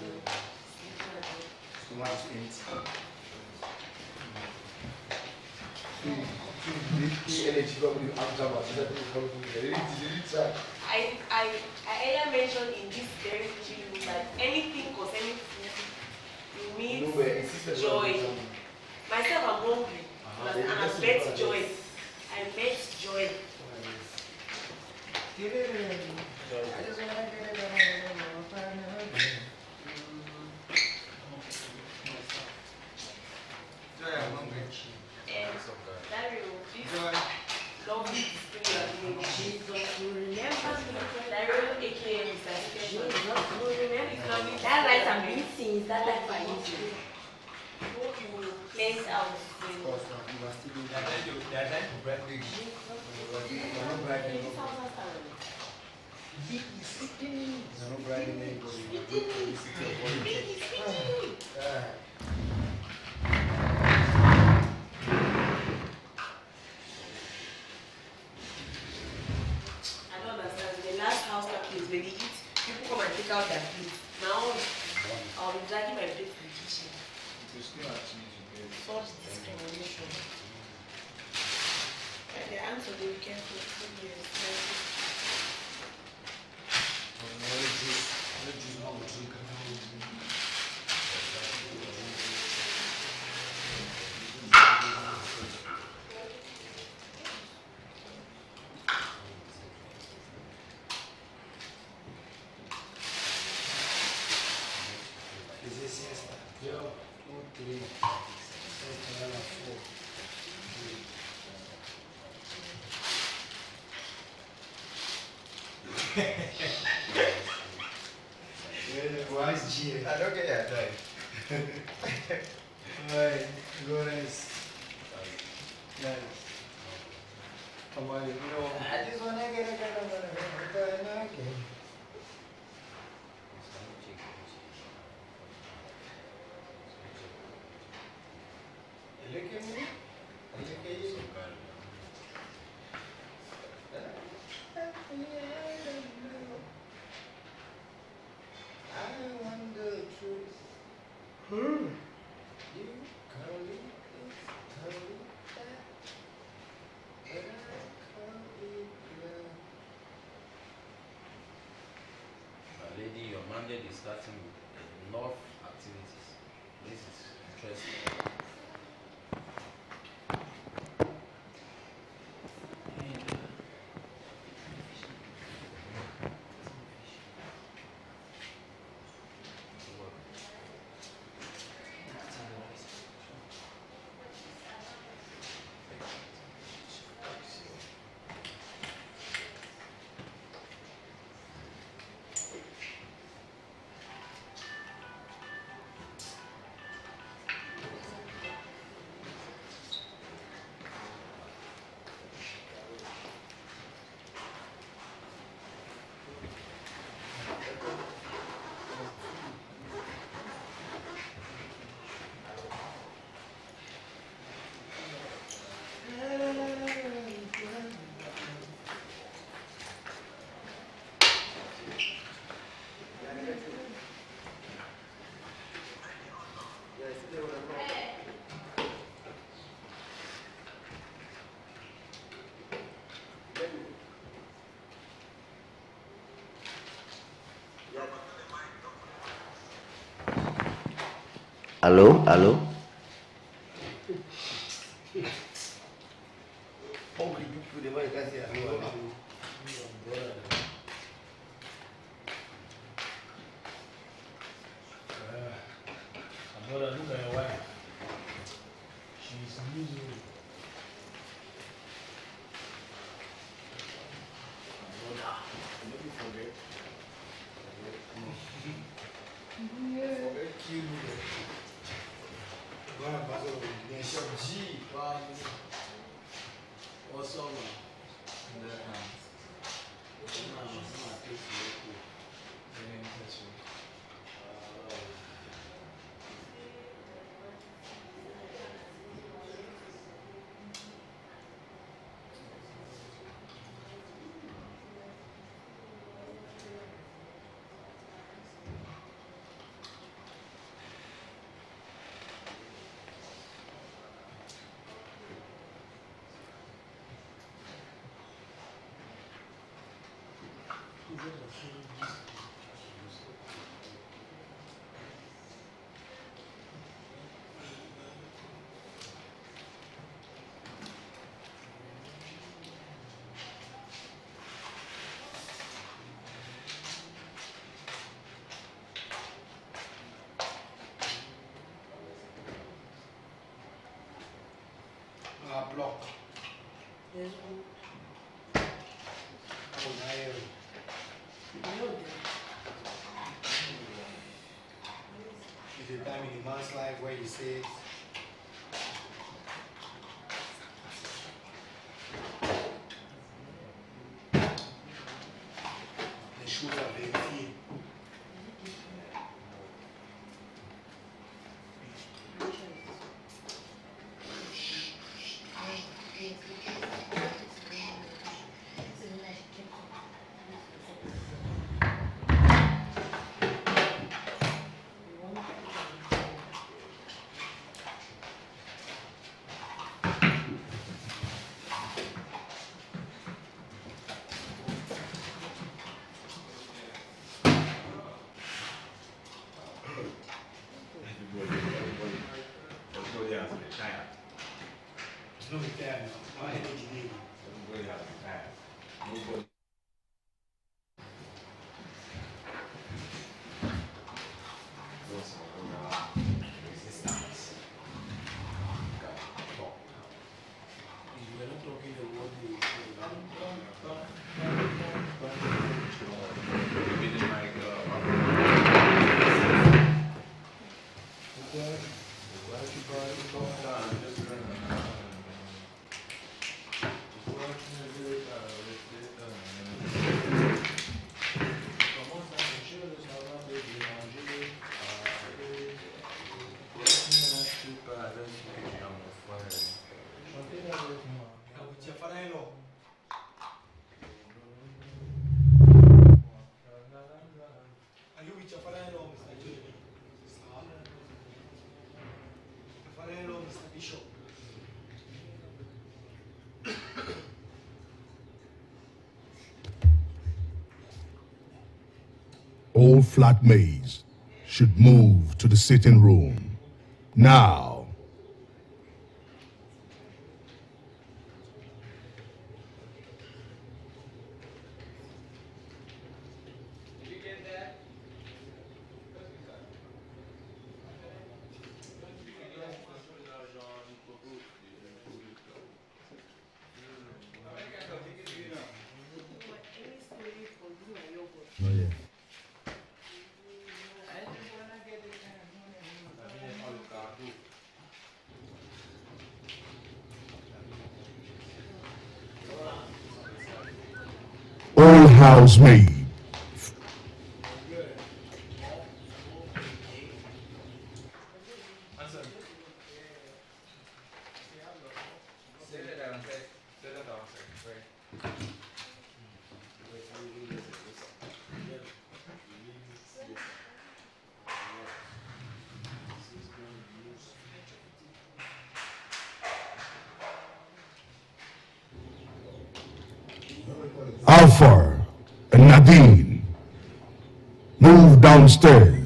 I earlier mentioned in this very video that anything concerning food, you need joy. Myself, I'm hungry, and I met joy. I met joy. And Dario, this lovely display you are doing, Jesus will remember me. Dario, aka Mr. Special. Jesus will remember me. That light I'm being seen, is that light by you? Cleanse out. I don't understand. The last house that place, when they eat, people come and take out their plates. Now, I'll be dragging my plate to the kitchen. Such discrimination. And the answer, they be careful. I don't get that time. Right, go nice. Nice. Come on, you know. I just want to get a Look at me. starting a lot of activities. This is interesting. Allô, allô. Agora nunca é ué. She's new. Agora passou o G, quase. Ou só uma. Block. Yes. Is the time in the man's life where he says, les choses à vérifier. Everybody has to be tired. It's not the time, our energy need. Everybody has to be tired. Nobody. Resistance. If we are not talking the word, we Maybe the mic, Are you with your father-in-law, Mr. J? Your father-in-law, Mr. Bishop. All flatmates should move to the sitting room. Now. All housemaid. Alpha and Nadine, move downstairs.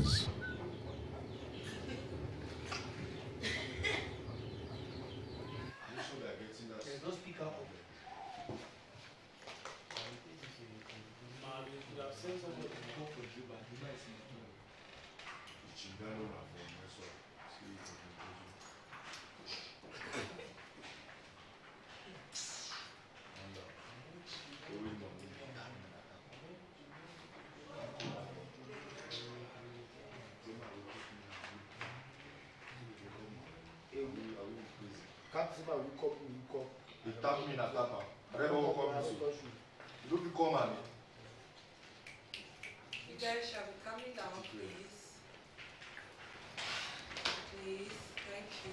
You guys shall be coming down, please. Please, thank you.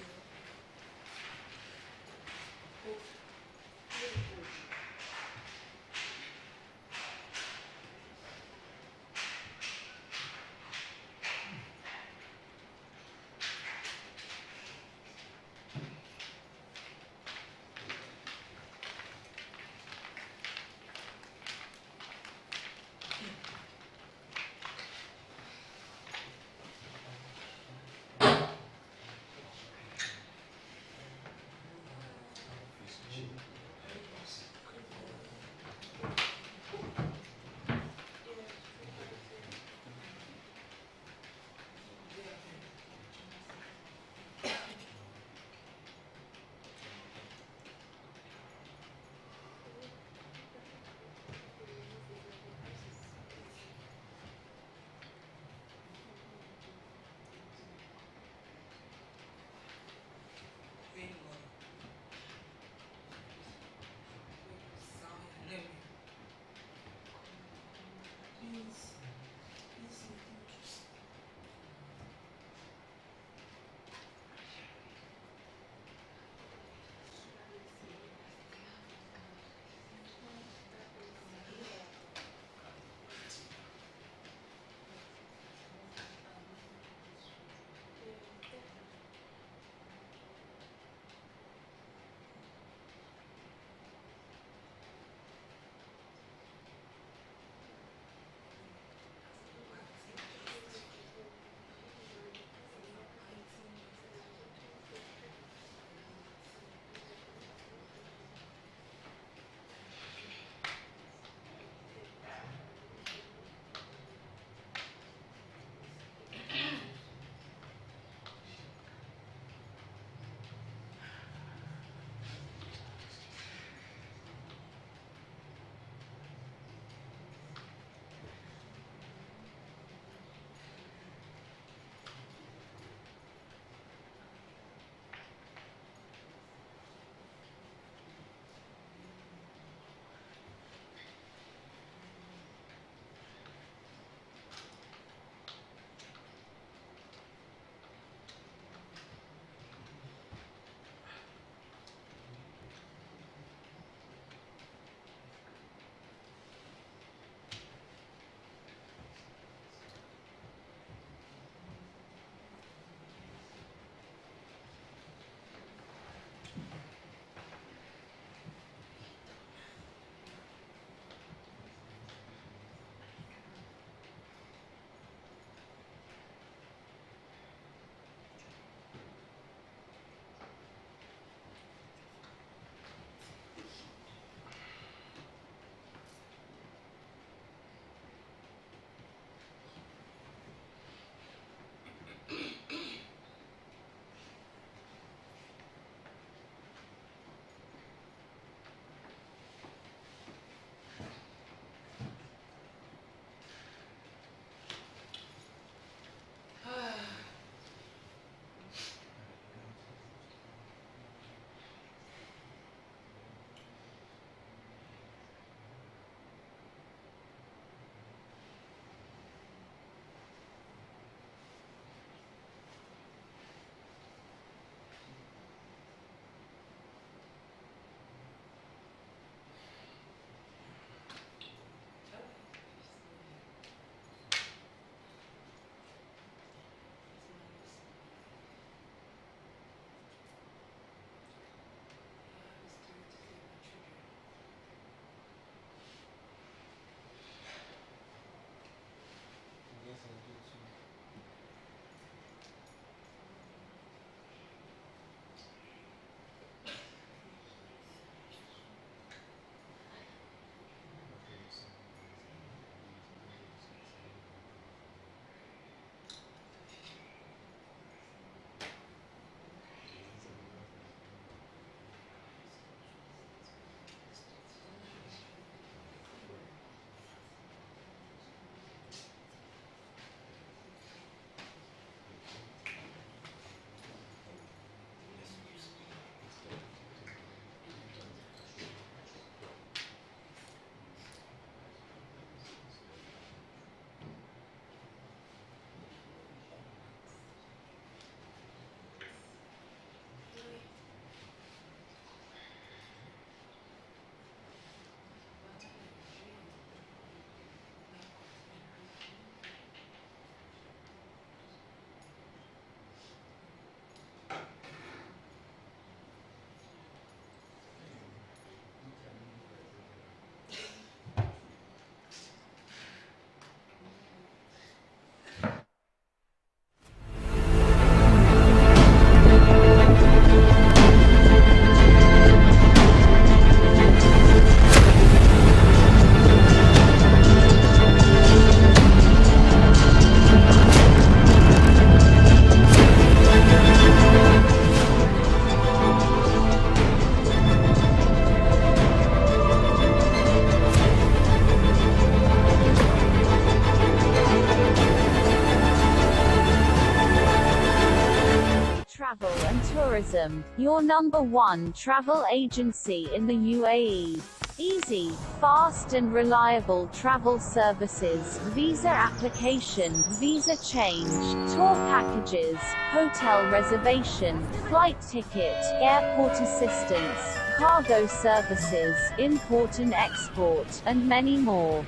Tourism, your #1 travel agency in the UAE. Easy, fast and reliable travel services, visa application, visa change, tour packages, hotel reservation, flight ticket, airport assistance, cargo services, import and export, and many more.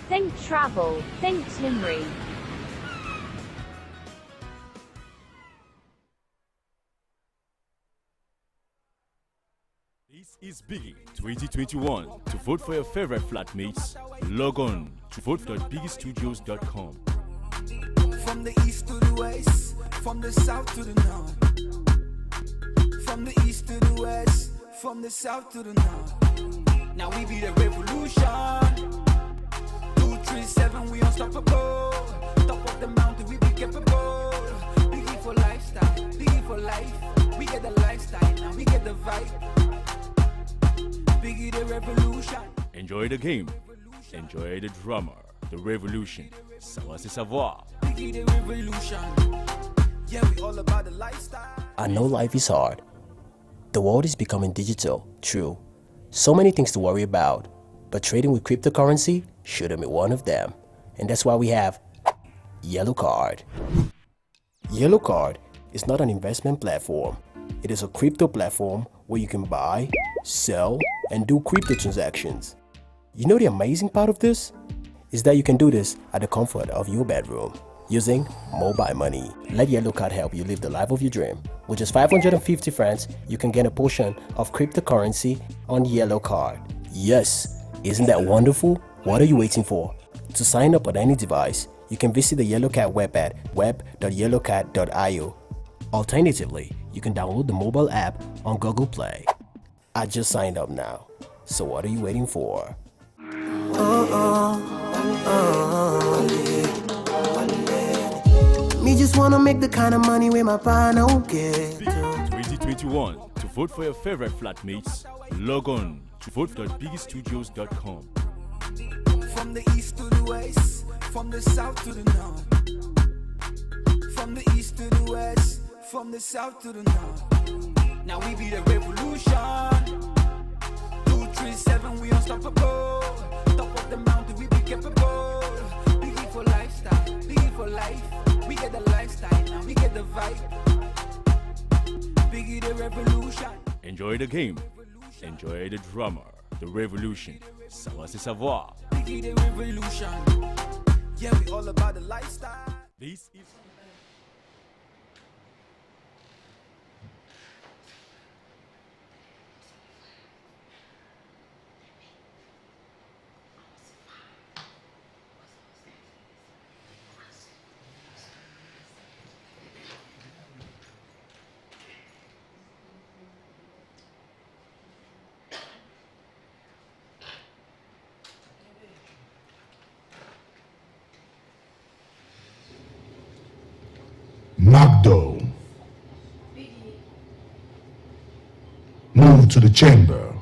Think travel, think Timri. This is Biggy 2021. To vote for your favorite flatmates, log on to vote.biggystudios.com. From the east to the west, from the south to the north. From the east to the west, from the south to the north. Now we be the revolution. 237, we unstoppable. Top of the mountain, we be capable. Biggie for lifestyle, Biggie for life. We get the lifestyle, now we get the vibe. Biggie the revolution. Enjoy the game. Enjoy the drama. The revolution. Savoir c'est savoir. Biggie the revolution. Yeah, we all about the lifestyle. I know life is hard. The world is becoming digital, true. So many things to worry about. But trading with cryptocurrency shouldn't be one of them. And that's why we have Yellow Card. Yellow Card is not an investment platform. It is a crypto platform where you can buy, sell, and do crypto transactions. You know the amazing part of this? Is that you can do this at the comfort of your bedroom using mobile money. Let Yellow Card help you live the life of your dream. With just 550 francs, you can get a portion of cryptocurrency on Yellow Card. Yes, isn't that wonderful? What are you waiting for? To sign up on any device, you can visit the Yellow Card web at web.yellowcard.io. Alternatively, you can download the mobile app on Google Play. I just signed up now, so what are you waiting for? Me just wanna make the kind of money where my pa no get. 2021. To vote for your favorite flatmates, log on to vote.biggystudios.com. From the east to the west, from the south to the north. From the east to the west, from the south to the north. Now we be the revolution. 237, we unstoppable. Top of the mountain, we be capable. Biggie for lifestyle, Biggie for life. We get the lifestyle, now we get the vibe. Biggie the revolution. Enjoy the game. Enjoy the drama. The revolution. Savoir c'est savoir. Biggie the revolution. Yeah, we all about the lifestyle. This is Magdo. Move to the chamber.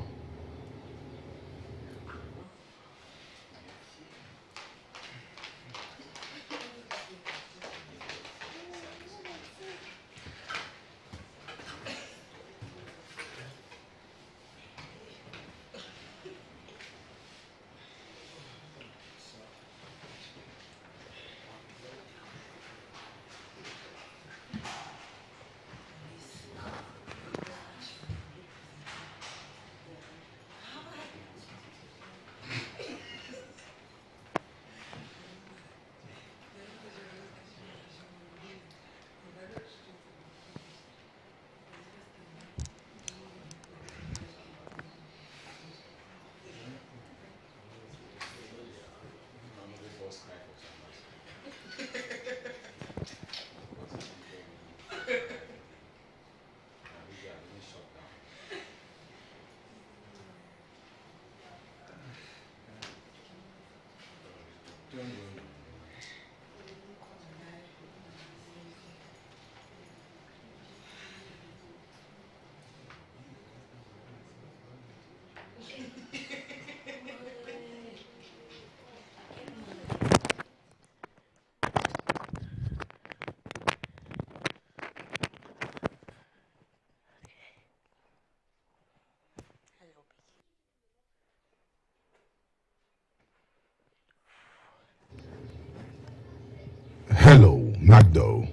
Magdo.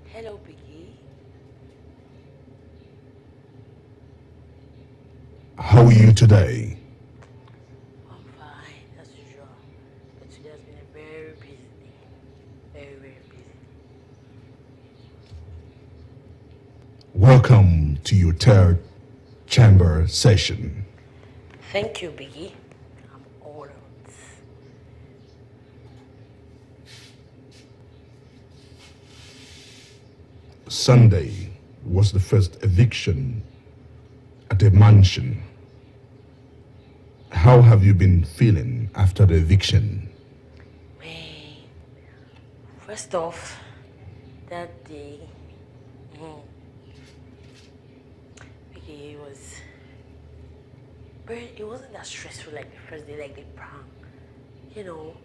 Hello, Biggy. How are you today? I'm fine, as usual. But today has been a very busy day. Very, very busy. Welcome to your third chamber session. Thank you, Biggy. I'm honored. Sunday was the first eviction at the mansion. How have you been feeling after the eviction? Man, first off, that day, Biggy, it wasn't that stressful like the first day, like the prank. You know,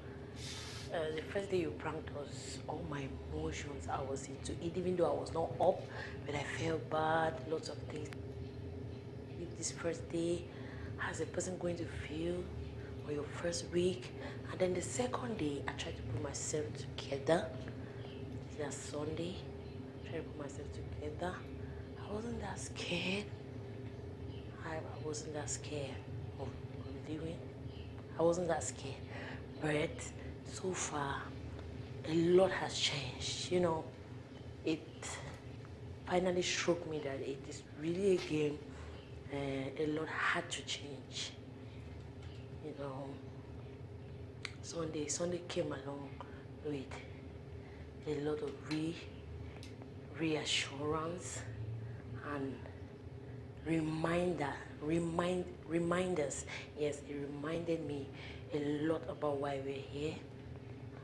the first day you pranked us, all my emotions I was into it, even though I was not up, but I felt bad, lots of things. This first day, how's a person going to feel, or your first week? And then the second day, I tried to put myself together. That Sunday, I tried to put myself together. I wasn't that scared. I wasn't that scared of living. I wasn't that scared. But so far, a lot has changed. You know, it finally struck me that it is really a game. A lot had to change. You know, Sunday came along with a lot of reassurance and reminders. Yes, it reminded me a lot about why we're here,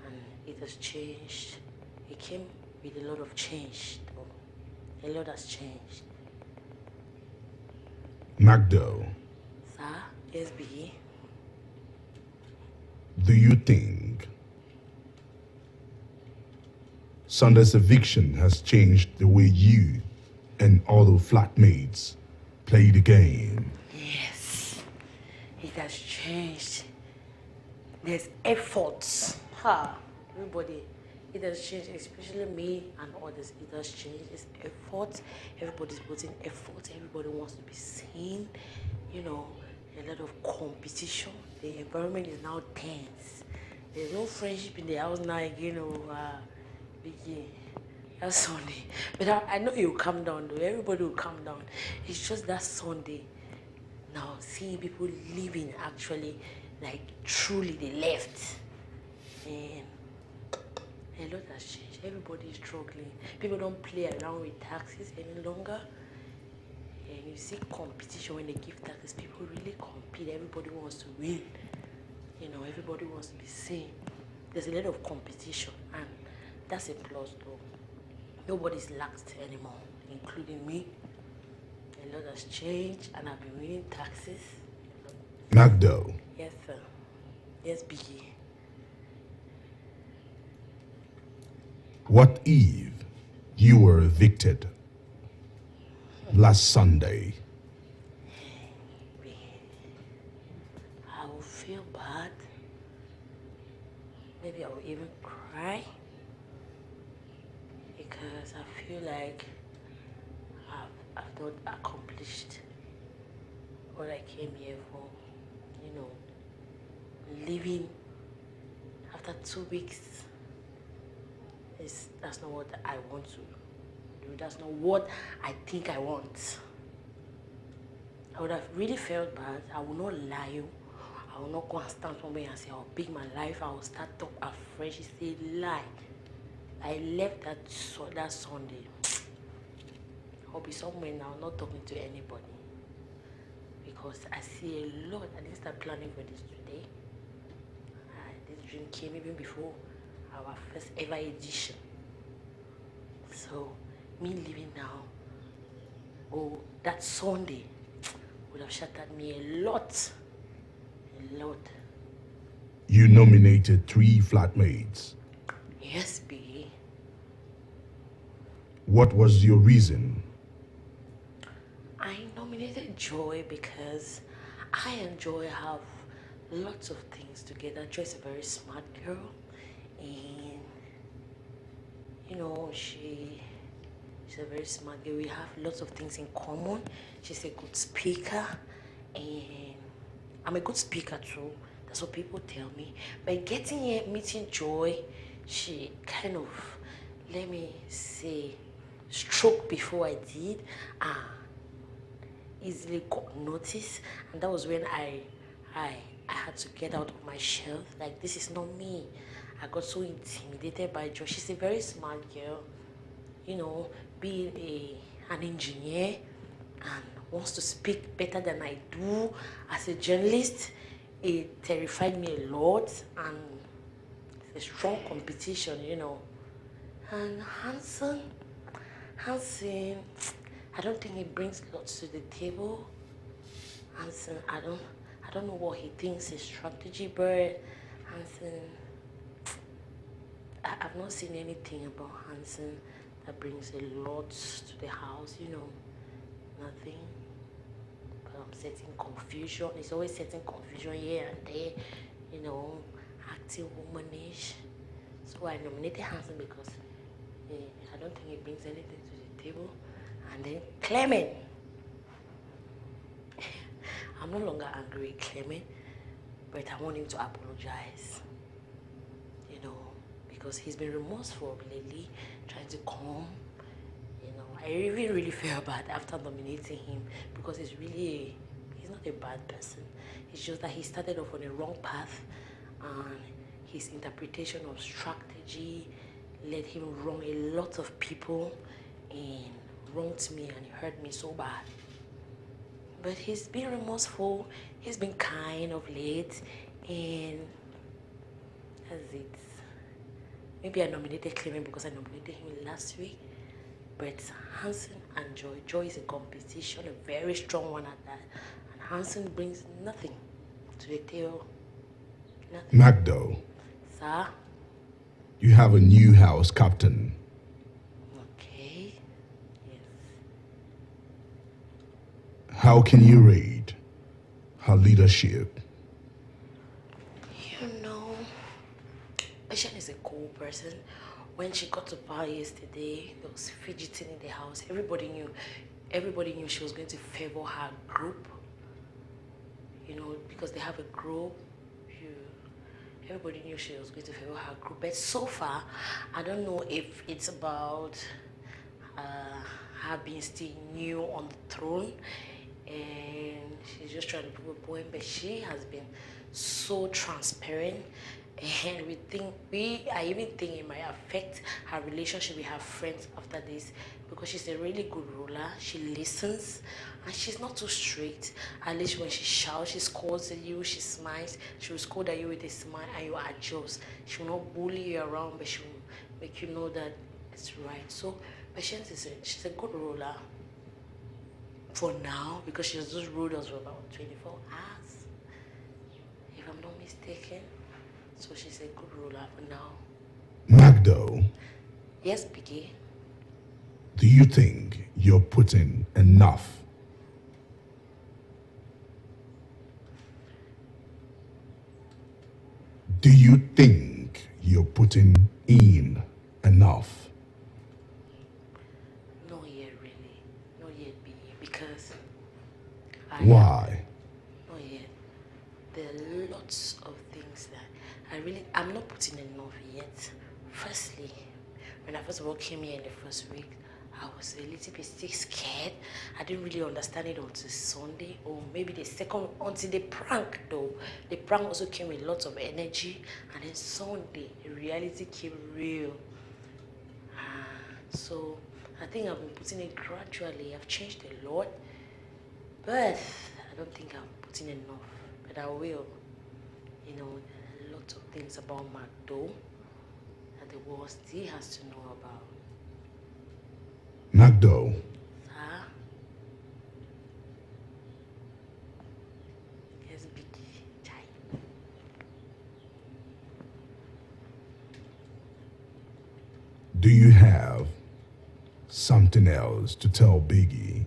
and it has changed. It came with a lot of change, though. A lot has changed. Magdo, Sir? Yes, Biggie? do you think Sunday's eviction has changed the way you and other flatmates play the game? Yes, it has changed. There's efforts. Everybody, it has changed, especially me and others. It has changed. It's effort. Everybody's putting effort. Everybody wants to be seen. You know, a lot of competition. The environment is now tense. There's no friendship in the house now again. Biggie. That's Sunday. But I know you'll calm down though. Everybody will calm down. It's just that Sunday. Now, seeing people living actually, like truly they left. And a lot has changed. Everybody is struggling. People don't play around with taxes any longer. And you see competition when they give taxes. People really compete. Everybody wants to win. You know, everybody wants to be seen. There's a lot of competition, and that's a plus though. Nobody's laxed anymore, including me. A lot has changed, and I've been winning taxes. Magdo, Yes, sir. Yes, Biggie. what if you were evicted last Sunday? I will feel bad. Maybe I will even cry. Because I feel like I've not accomplished what I came here for. You know, living after 2 weeks, that's not what I want to do. That's not what I think I want. I would have really felt bad. I will not lie you. I will not go and stand somewhere and say I'll pick my life. I will start up afresh. It's a lie. I left that Sunday. I'll be somewhere now, not talking to anybody. Because I see a lot. I didn't start planning for this today. This dream came even before our first ever edition. So, me leaving now, that Sunday would have shattered me a lot. A lot. You nominated 3 flatmates. Yes, B. What was your reason? I nominated Joy because I and Joy have lots of things together. Joy is a very smart girl, and You know, she's a very smart girl. We have lots of things in common. She's a good speaker, and I'm a good speaker too. That's what people tell me. But getting here, meeting Joy, she kind of, let me say, stroke before I did. Easily got noticed, and that was when I had to get out of my shell. Like, this is not me. I got so intimidated by Joy. She's a very smart girl, you know, being an engineer and wants to speak better than I do. As a journalist, it terrified me a lot, and it's a strong competition, you know. And Hanson, I don't think he brings lots to the table. Hanson, I don't know what he thinks is strategy, but Hanson, I've not seen anything about Hanson that brings a lot to the house, you know, nothing. But I'm setting confusion. It's always setting confusion here and there, you know, acting womanish. So I nominated Hanson because I don't think he brings anything to the table. And then Clement. I'm no longer angry at Clement, but I want him to apologize, you know, because he's been remorseful lately, trying to calm. You know, I really feel bad after nominating him, because he's not a bad person. It's just that he started off on a wrong path, and his interpretation of strategy led him wrong a lot of people, and wronged me, and it hurt me so bad. But he's been remorseful, he's been kind of late, and that's it. Maybe I nominated Clement because I nominated him last week, but Hanson and Joy is a competition, a very strong one at that, and Hanson brings nothing to the table. Nothing. Magdo, Sir? you have a new house captain. Okay. Yes. How can you rate her leadership? You know, Patient is a cool person. When she got to power yesterday, there was fidgeting in the house. Everybody knew she was going to favor her group. You know, because they have a group. Everybody knew she was going to favor her group. But so far, I don't know if it's about her being still new on the throne, and she's just trying to prove a point. But she has been so transparent, and I even think it might affect her relationship with her friends after this, because she's a really good ruler. She listens, and she's not too strict. At least when she shouts, she scolds at you, she smiles, she will scold at you with a smile, and you adjust. She will not bully you around, but she will make you know that it's right. So Patience she's a good ruler for now, because she has just ruled us for about 24 hours, if I'm not mistaken. So she's a good ruler for now. Magdo, Yes, Biggy? do you think you're putting enough? Do you think you're putting in enough? Not yet, really. Not yet, Biggy, because Why? not yet. There are lots of things that I'm not putting enough yet. Firstly, when I first of all came here in the first week, I was a little bit scared. I didn't really understand it until Sunday, or maybe the second, until the prank though. The prank also came with lots of energy, and then Sunday, the reality came real. So I think I've been putting it gradually. I've changed a lot, but I don't think I'm putting enough, but I will. You know, there are lots of things about Magdo that the world still has to know about. Magdo, Sir? Yes, Biggy. Chai. do you have something else to tell Biggy?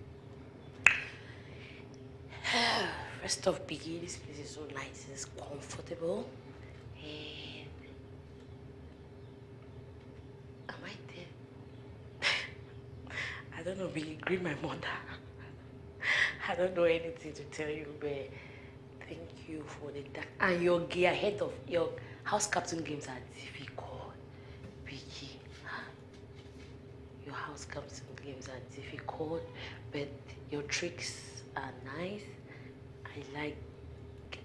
First off, Biggy, this place is so nice, it's comfortable. And am I there? I don't know, Biggy, greet my mother. I don't know anything to tell you, but thank you for the time. And your gear ahead of your house captain games are difficult, Biggy. Your house captain games are difficult, but your tricks are nice.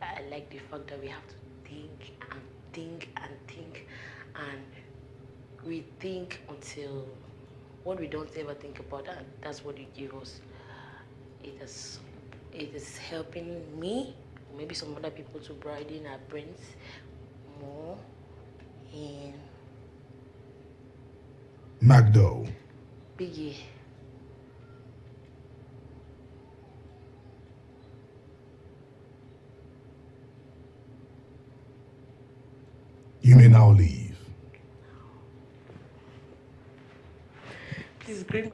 I like the fact that we have to think and think and think, and we think until what we don't ever think about, and that's what you give us. It is helping me, maybe some other people, to broaden our brains more. And Magdo. Biggie. You may now leave. Please greet.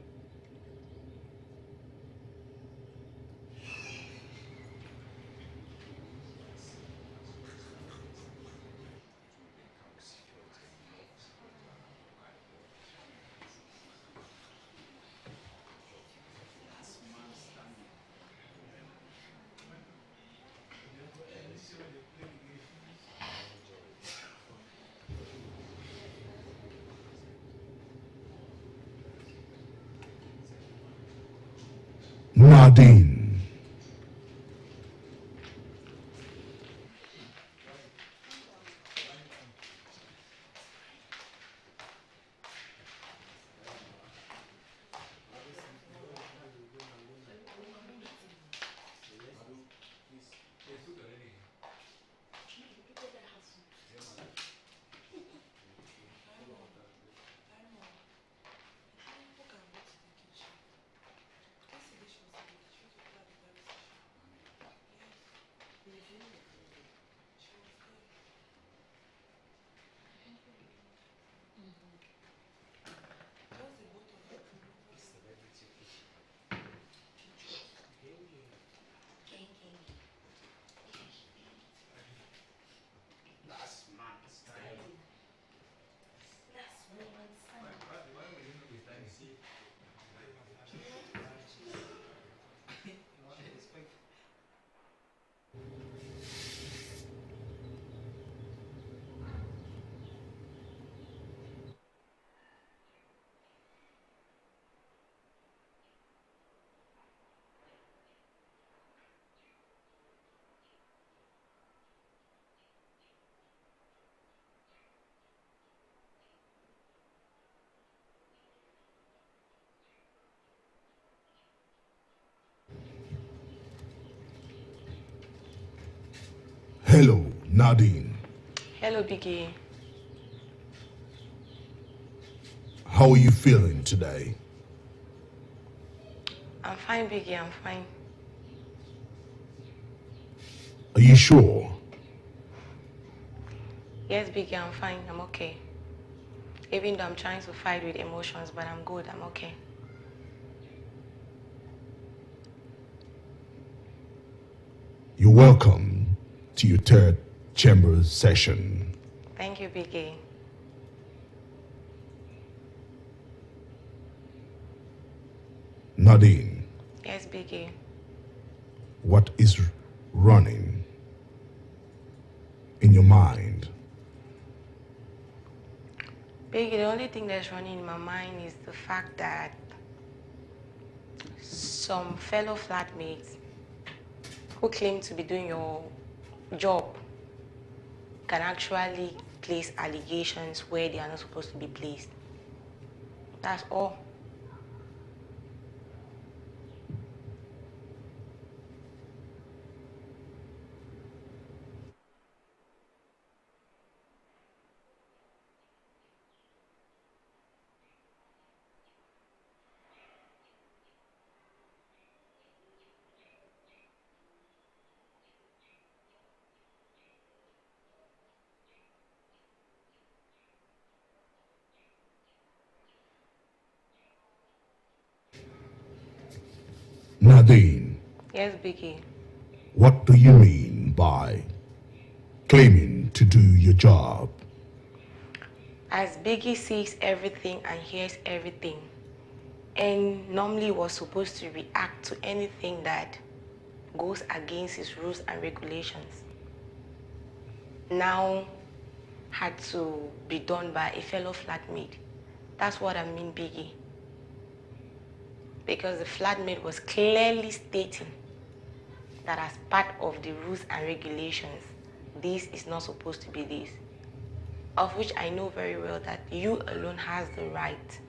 Nadine. Hello, Nadine. Hello, Biggy. How are you feeling today? I'm fine, Biggy. I'm fine. Are you sure? Yes, Biggy, I'm fine. I'm okay. Even though I'm trying to fight with emotions, but I'm good. I'm okay. You're welcome to your third chamber session. Thank you, Biggy. Nadine, Yes, Biggy. what is running in your mind? Biggie, the only thing that's running in my mind is the fact that some fellow flatmates who claim to be doing your job can actually place allegations where they are not supposed to be placed. That's all. Nadine, Yes, Biggie. what do you mean by claiming to do your job? As Biggie sees everything and hears everything, and normally was supposed to react to anything that goes against his rules and regulations, now had to be done by a fellow flatmate. That's what I mean, Biggie. Because the flatmate was clearly stating that as part of the rules and regulations, this is not supposed to be this. Of which I know very well that you alone has the right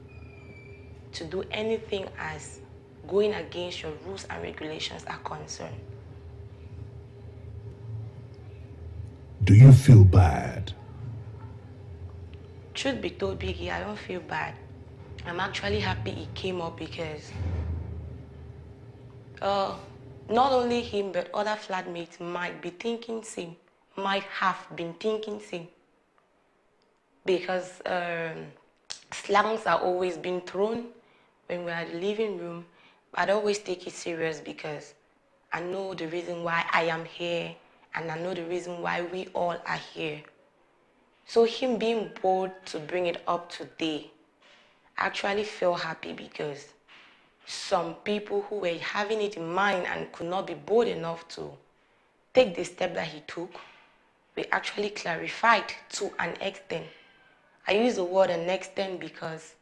to do anything as going against your rules and regulations are concerned. Do you feel bad? Truth be told, Biggie, I don't feel bad. I'm actually happy it came up because not only him but other flatmates might be thinking same, might have been thinking same. Because slangs are always being thrown when we're at the living room. I'd always take it serious because I know the reason why I am here and I know the reason why we all are here. So him being bold to bring it up today, I actually feel happy because some people who were having it in mind and could not be bold enough to take the step that he took, we actually clarified to an extent. I use the word an extent because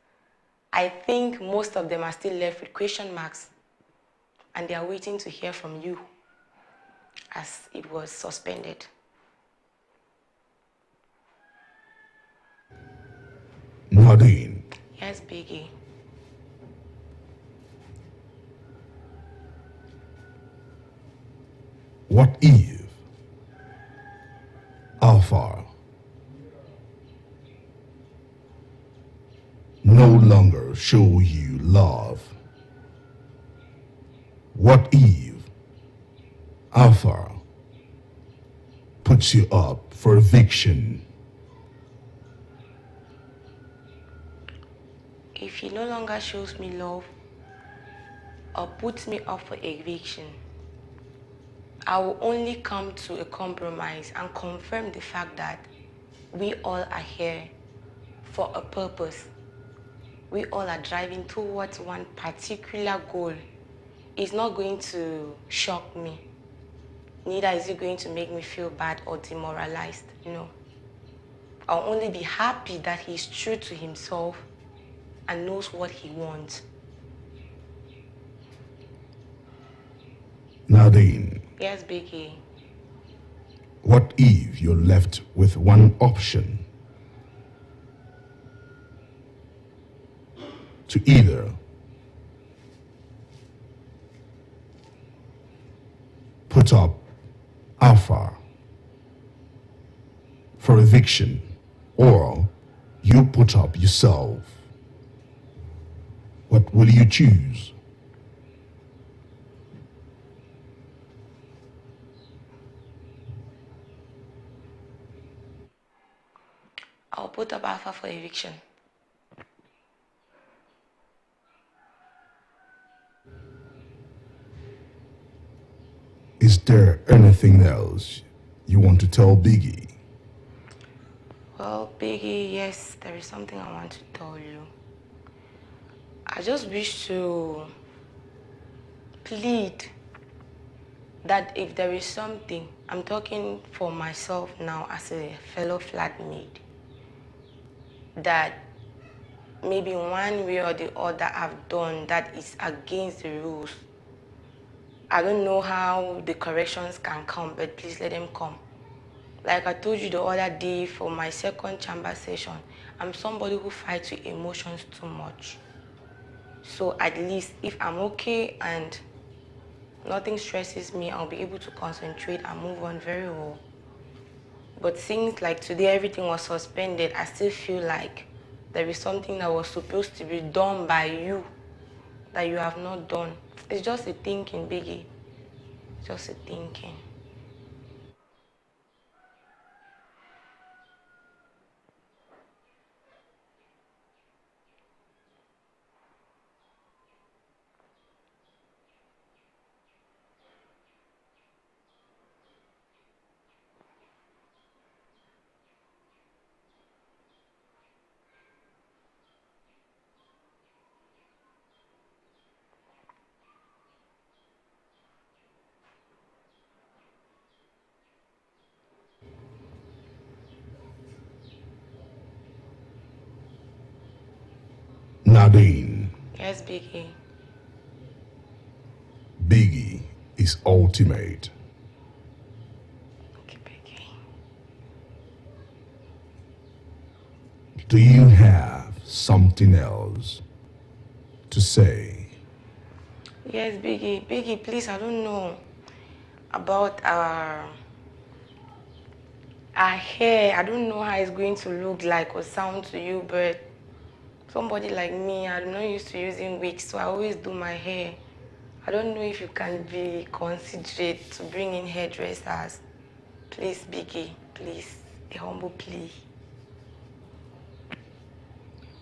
I think most of them are still left with question marks and they are waiting to hear from you as it was suspended. Nadine. Yes, Biggie. What if Alpha no longer show you love? What if Alpha puts you up for eviction? If he no longer shows me love or puts me up for eviction, I will only come to a compromise and confirm the fact that we all are here for a purpose. We all are driving towards one particular goal. It's not going to shock me. Neither is it going to make me feel bad or demoralized. No. I'll only be happy that he's true to himself and knows what he wants. Nadine. Yes, Biggie. What if you're left with one option? To either put up Alpha for eviction or you put up yourself. What will you choose? I'll put up Alpha for eviction. Is there anything else you want to tell Biggie? Well, Biggie, yes, there is something I want to tell you. I just wish to plead that if there is something, I'm talking for myself now as a fellow flatmate, that maybe one way or the other I've done that is against the rules. I don't know how the corrections can come, but please let them come. Like I told you the other day for my second chamber session, I'm somebody who fights with emotions too much. So at least if I'm okay and nothing stresses me, I'll be able to concentrate and move on very well. But things like today, everything was suspended, I still feel like there is something that was supposed to be done by you that you have not done. It's just a thinking, Biggie. Just a thinking. Nadine. Yes, Biggy. Biggy is ultimate. Okay, Biggy. Do you have something else to say? Yes, Biggy. Biggy, please, I don't know about our hair. I don't know how it's going to look like or sound to you, but somebody like me, I'm not used to using wigs, so I always do my hair. I don't know if you can be considerate to bring in hairdressers. Please, Biggy, please, a humble plea.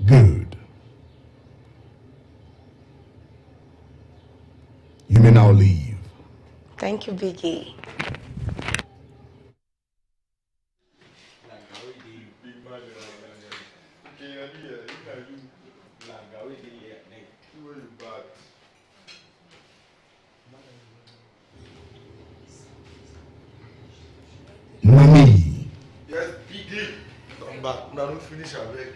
Good. You may now leave. Thank you, Biggy. Nonny. Yes, Biggy. Come back. Now don't finish our break.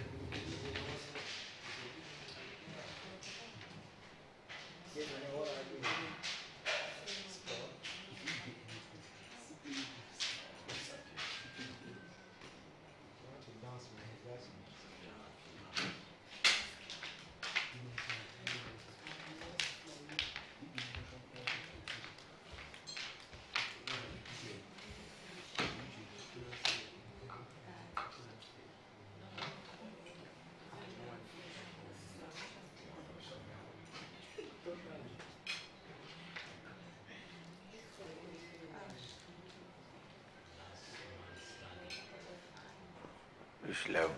Which level?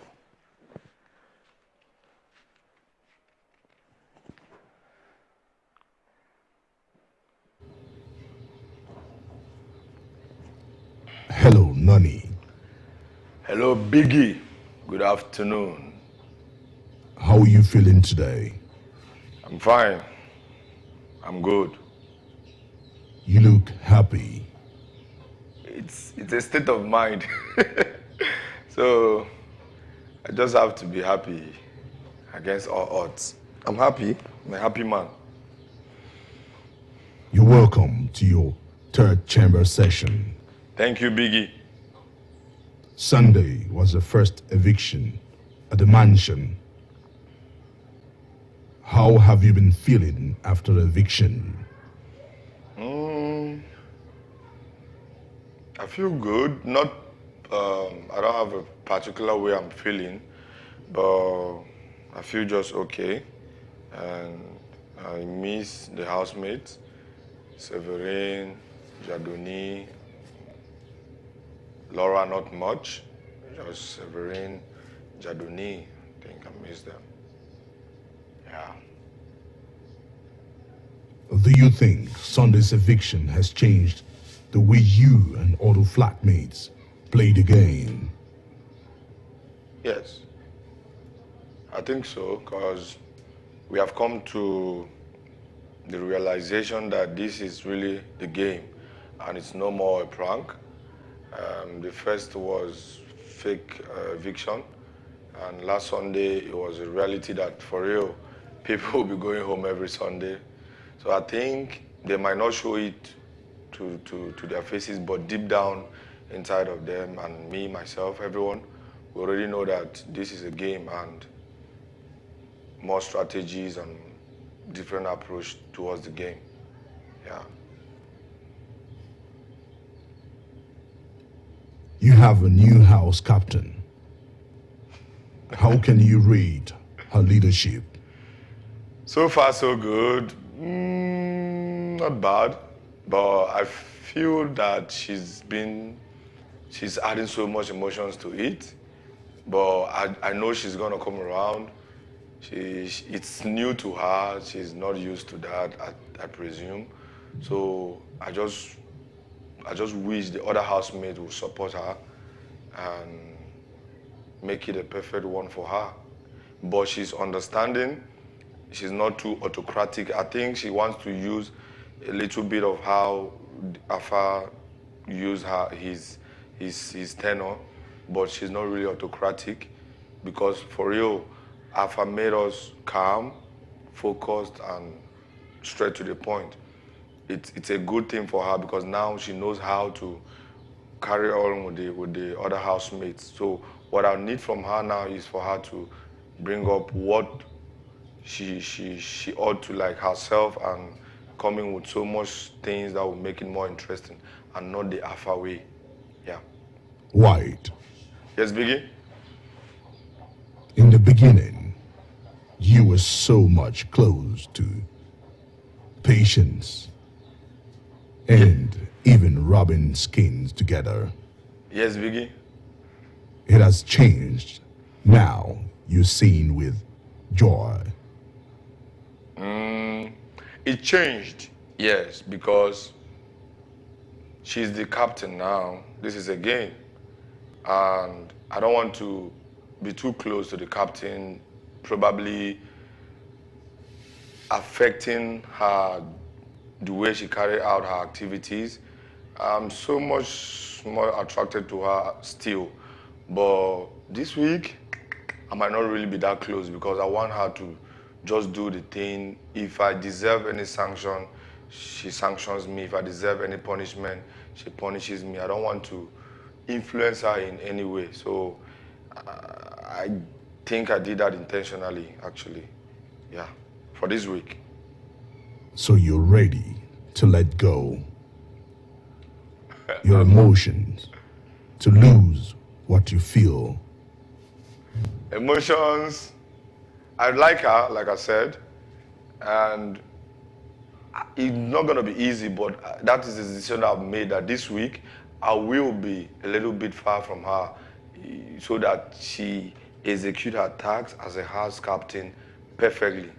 Hello, Nonny. Hello, Biggy. Good afternoon. How are you feeling today? I'm fine. I'm good. You look happy. It's a state of mind. So I just have to be happy against all odds. I'm happy. I'm a happy man. You're welcome to your third chamber session. Thank you, Biggy. Sunday was the first eviction at the mansion. How have you been feeling after the eviction? I feel good. Not, I don't have a particular way I'm feeling, but I feel just okay. And I miss the housemates, Severin, Jadoni, Laura, not much. Just Severin, Jadoni. I think I miss them. Yeah. Do you think Sunday's eviction has changed the way you and other flatmates play the game? Yes. I think so, because we have come to the realization that this is really the game and it's no more a prank. The first was fake eviction, and last Sunday it was a reality that for real people will be going home every Sunday. So I think they might not show it to their faces, but deep down inside of them and me, myself, everyone, we already know that this is a game and more strategies and different approach towards the game. Yeah. You have a new house captain. How can you rate her leadership? So far, so good. Not bad, but I feel that she's adding so much emotions to it. But I know she's gonna come around. It's new to her. She's not used to that, I presume. So I just wish the other housemates would support her and make it a perfect one for her. But she's understanding. She's not too autocratic. I think she wants to use a little bit of how Afa used his tenor, but she's not really autocratic, because for real, Alpha made us calm, focused, and straight to the point. It's a good thing for her because now she knows how to carry on with the other housemates. So what I need from her now is for her to bring up what she ought to like herself and coming with so much things that will make it more interesting and not the alpha way. Yeah. White. Yes, Biggie? In the beginning, you were so much close to Patience and even rubbing skins together. Yes, Biggie? It has changed. Now you're seen with Joy. It changed, yes, because she's the captain now. This is a game. And I don't want to be too close to the captain, probably affecting her, the way she carry out her activities. I'm so much more attracted to her still. But this week, I might not really be that close because I want her to just do the thing. If I deserve any sanction, she sanctions me. If I deserve any punishment, she punishes me. I don't want to influence her in any way. So I think I did that intentionally, actually. Yeah, for this week. So you're ready to let go your emotions, to lose what you feel. Emotions, I like her, like I said, and it's not going to be easy, but that is the decision I've made, that this week I will be a little bit far from her so that she execute her tasks as a house captain perfectly.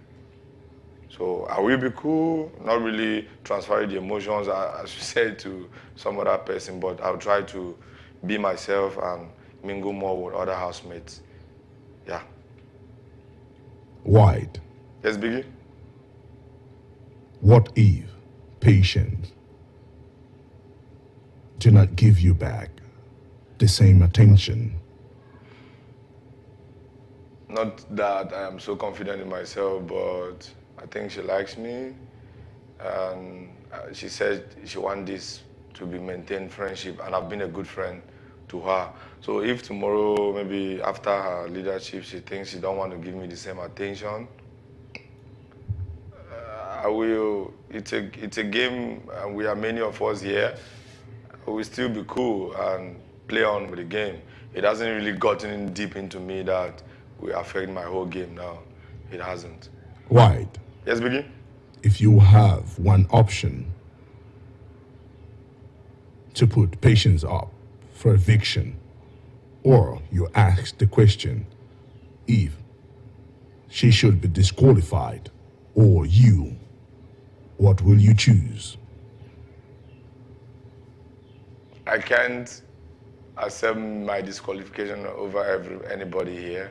So I will be cool, not really transferring the emotions, as you said, to some other person, but I'll try to be myself and mingle more with other housemates. Yeah. White. Yes, Biggie? What if Patience do not give you back the same attention? Not that I am so confident in myself, but I think she likes me. And she said she wants this to be maintained friendship, and I've been a good friend to her. So if tomorrow, maybe after her leadership, she thinks she don't want to give me the same attention, I will. It's a game, and we are many of us here. I will still be cool and play on with the game. It hasn't really gotten in deep into me that will affect my whole game now. It hasn't. White. Yes, Biggie? If you have one option to put Patience up for eviction, or you ask the question if she should be disqualified or you, what will you choose? I can't accept my disqualification over anybody here.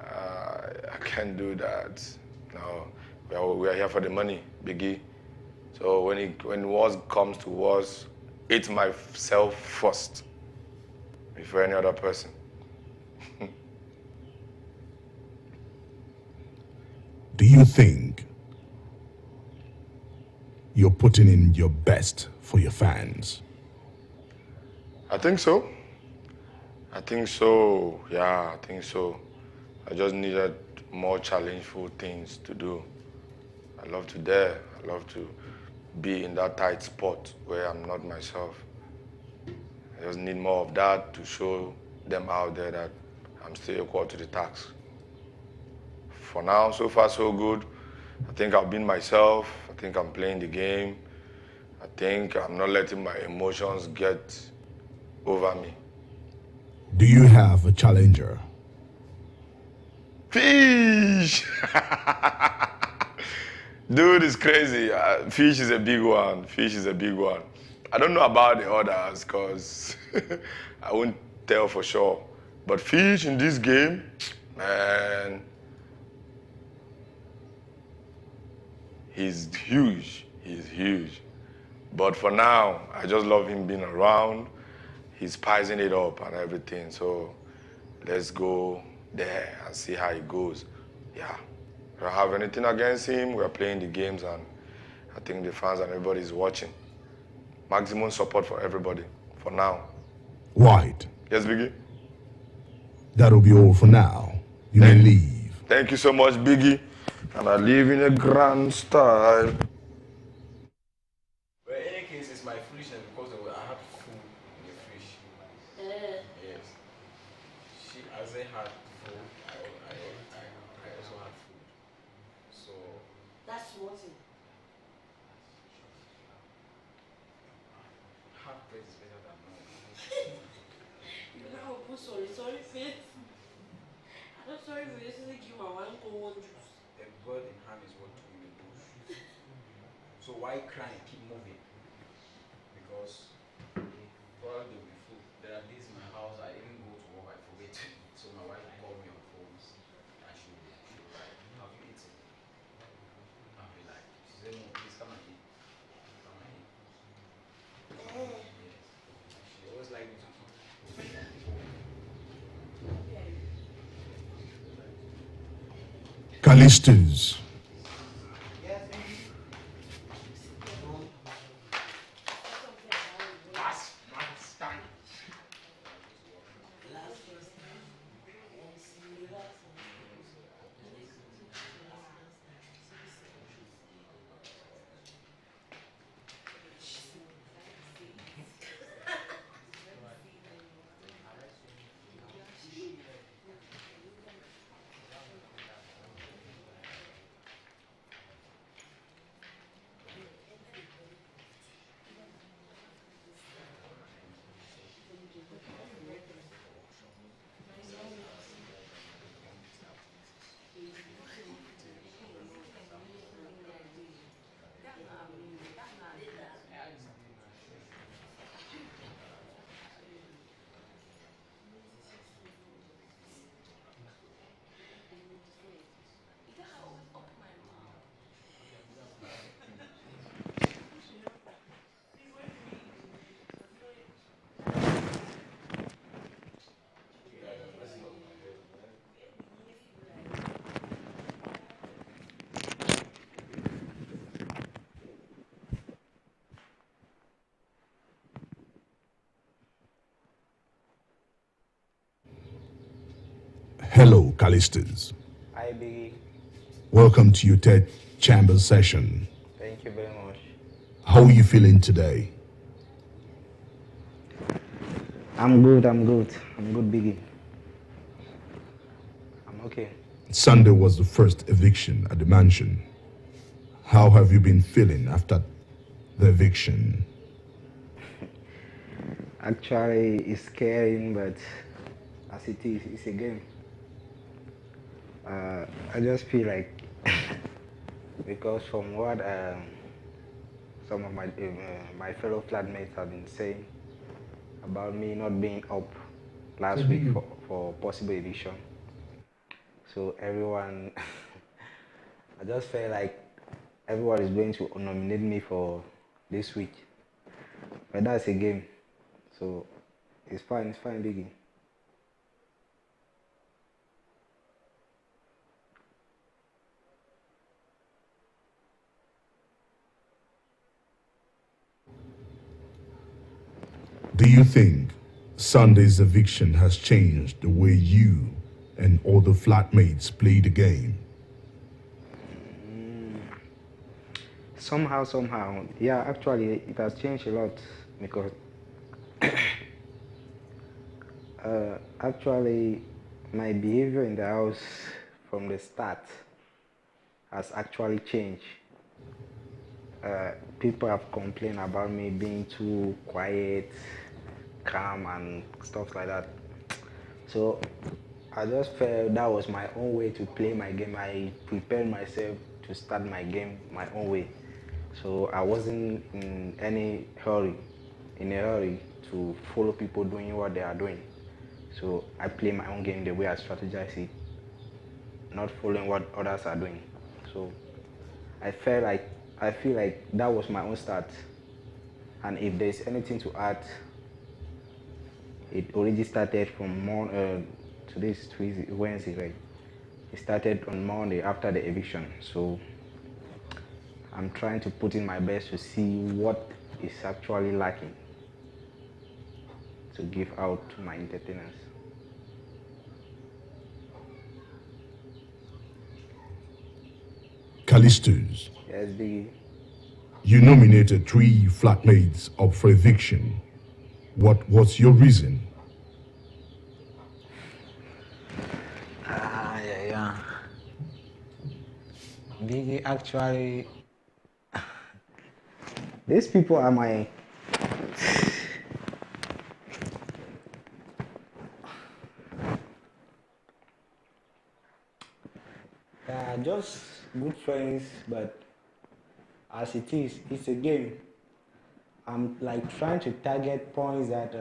I can't do that. No, we are here for the money, Biggie. So when wars comes to wars, it's myself first before any other person. Do you think you're putting in your best for your fans? I think so. I think so. Yeah, I think so. I just needed more challengeful things to do. I love to dare. I love to be in that tight spot where I'm not myself. I just need more of that to show them out there that I'm still equal to the task. For now, so far so good. I think I've been myself. I think I'm playing the game. I think I'm not letting my emotions get over me. Do you have a challenger? Fish! Dude is crazy. Fish is a big one. Fish is a big one. I don't know about the others because I won't tell for sure. But Fish in this game, man, he's huge. He's huge. But for now, I just love him being around. He's spicing it up and everything. So let's go there and see how it goes. yeah, I don't have anything against him. We're playing the games and I think the fans and everybody is watching. Maximum support for everybody, for now. White. Yes, Biggie? That'll be all for now. You may leave. Thank you so much, Biggie. And I live in a grand style. But in any case, it's my foolishness because I have food in the fridge. Yes. She hasn't had food. I also had food. So. That's what it. Half bread is better than none. You know, sorry, face. I'm sorry for yesterday give my one cold juice. A bird in hand is what we do. So why crying? Keep moving. Because probably they'll be full. There are days in my house I even go to work, I forget to eat. So my wife will call me on phones and she'll like, have you eaten? I'll be like, she said, no, please come and eat. Come and eat. Yes. She always like me to eat. Callisters. Hello, Callisters. Hi, Biggy. Welcome to your third chamber session. Thank you very much. How are you feeling today? I'm good, Biggy. I'm okay. Sunday was the first eviction at the mansion. How have you been feeling after the eviction? Actually, it's scary, but as it is, it's a game. I just feel like, because from what some of my fellow flatmates have been saying about me not being up last week for possible eviction, so everyone, I just felt like everyone is going to nominate me for this week, but that's a game, so it's fine, Biggie. Do you think Sunday's eviction has changed the way you and other flatmates play the game? Somehow, yeah, actually it has changed a lot because actually my behavior in the house from the start has actually changed. People have complained about me being too quiet, calm and stuff like that. So I just felt that was my own way to play my game. I prepared myself to start my game my own way. So I wasn't in a hurry to follow people doing what they are doing. So I play my own game the way I strategize it, not following what others are doing. So I feel like that was my own start. And if there's anything to add, it already started from today's Wednesday, right? it started on Monday after the eviction. So I'm trying to put in my best to see what is actually lacking to give out to my entertainers. Callisters, Yes, Biggie. you nominated 3 flatmates up for eviction. What was your reason? Yeah. Biggie, actually, these people are my just good friends, but as it is, it's a game. I'm like trying to target points that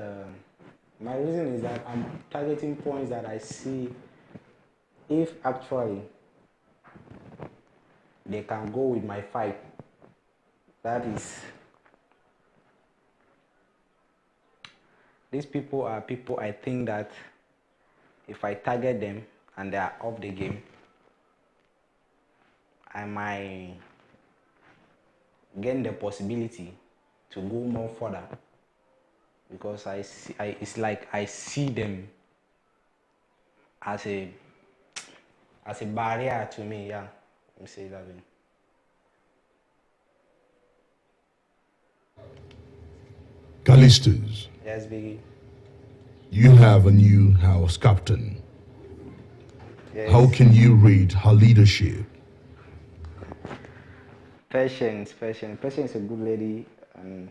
my reason is that I'm targeting points that I see if actually they can go with my fight. That is, these people are people I think that if I target them and they are off the game, I might gain the possibility to go more further, because it's like I see them as a barrier to me. Yeah, let me say that way. Callisters, Yes, Biggie. you have a new house captain. Yes. How can you rate her leadership? Patience is a good lady, and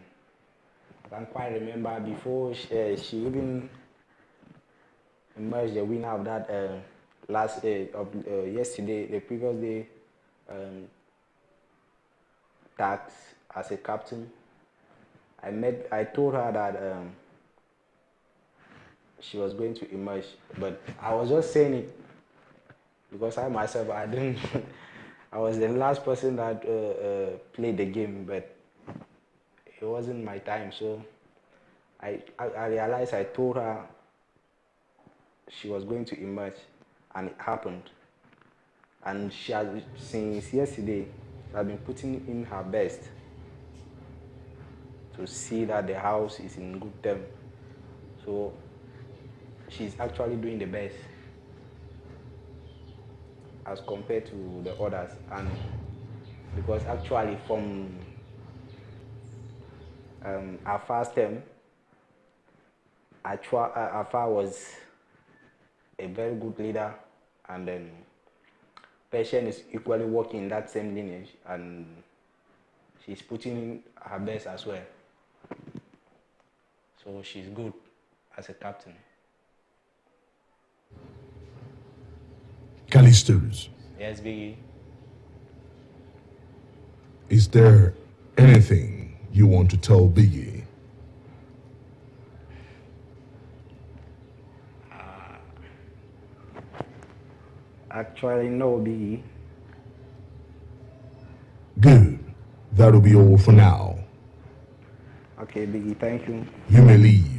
I can quite remember before she even emerged the winner of that yesterday, the previous day, tax as a captain. I told her that she was going to emerge, but I was just saying it because I myself, I didn't. I was the last person that played the game, but it wasn't my time. So I realized, I told her she was going to emerge, and it happened. And she has, since yesterday, she has been putting in her best to see that the house is in good term. So she's actually doing the best as compared to the others. And because actually from our first term, Afa was a very good leader, and then Patient is equally working in that same lineage, and she's putting in her best as well. So she's good as a captain. Callisters, Yes, Biggie. is there anything you want to tell Biggie? Actually, no, Biggie. Good. That'll be all for now. Okay, Biggie, thank you. You may leave.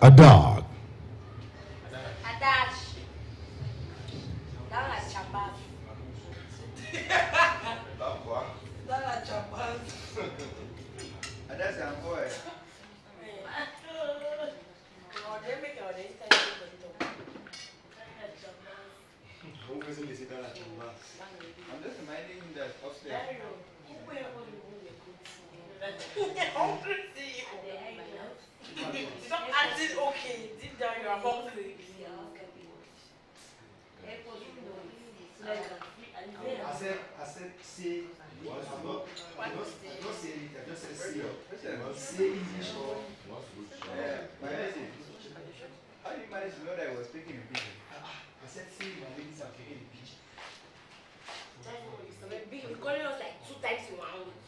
Adage. Adage. Down like Chabas. Down like Chabas. Adage, I'm boy. I'm just reminding him that upstairs. Dario, stop acting okay. Deep down you are hungry. I said, see, I'm not saying it, I just said see. Say English or my message. How do you manage to know that I was speaking in pidgin? I said, see, my ladies are speaking in pidgin. Big, calling us like 2 times in 1 week.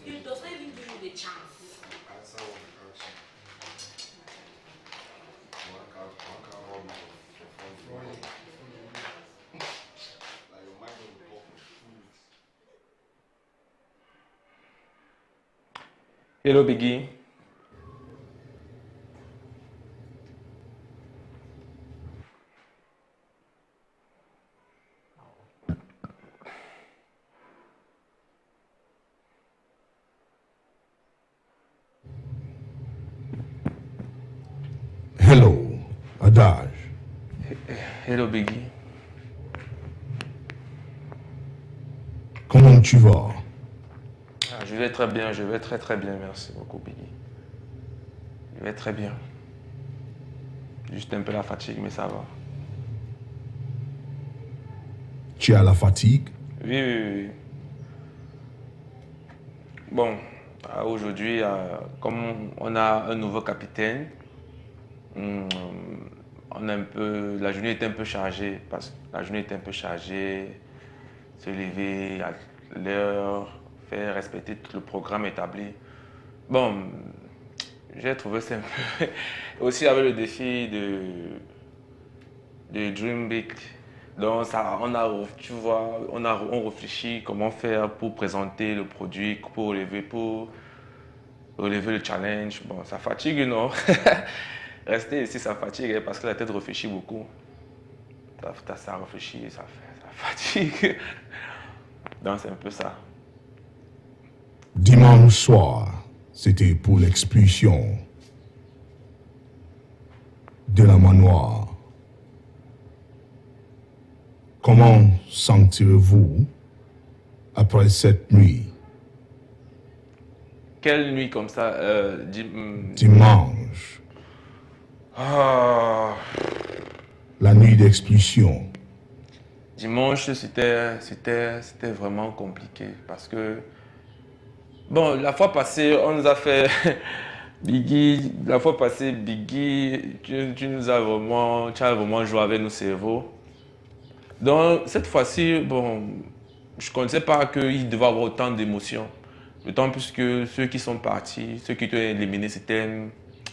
He does not even give you the chance. Answer one question. One can rob you for fun. Like your mind will talk for 2 weeks. Hello, Biggy. Hello, Adage. Hello, Biggy. Comment tu vas? Je vais très bien, je vais très bien, merci beaucoup, Biggy. Je vais très bien. Juste un peu la fatigue, mais ça va. Tu as la fatigue? Oui. Bon, aujourd'hui, comme on a un nouveau capitaine, la journée était un peu chargée, se lever à l'heure, faire respecter tout le programme établi. Bon, j'ai trouvé ça un peu... Aussi avec le défi de Dream Big. Donc ça, on réfléchit comment faire pour présenter le produit, pour relever le challenge. Bon, ça fatigue, non? Rester ici, ça fatigue parce que la tête réfléchit beaucoup. Ça réfléchit, ça fatigue. Donc c'est un peu ça. Dimanche soir, c'était pour l'expulsion de la manoir. Comment sentirez-vous après cette nuit? Quelle nuit comme ça? Dimanche. Ah. La nuit d'expulsion. Dimanche, c'était vraiment compliqué parce que, bon, la fois passée, on nous a fait Biggy, tu as vraiment joué avec nos cerveaux. Donc, cette fois-ci, bon, je ne connaissais pas qu'il devait avoir autant d'émotions. D'autant plus que ceux qui sont partis, ceux qui étaient éliminés, c'était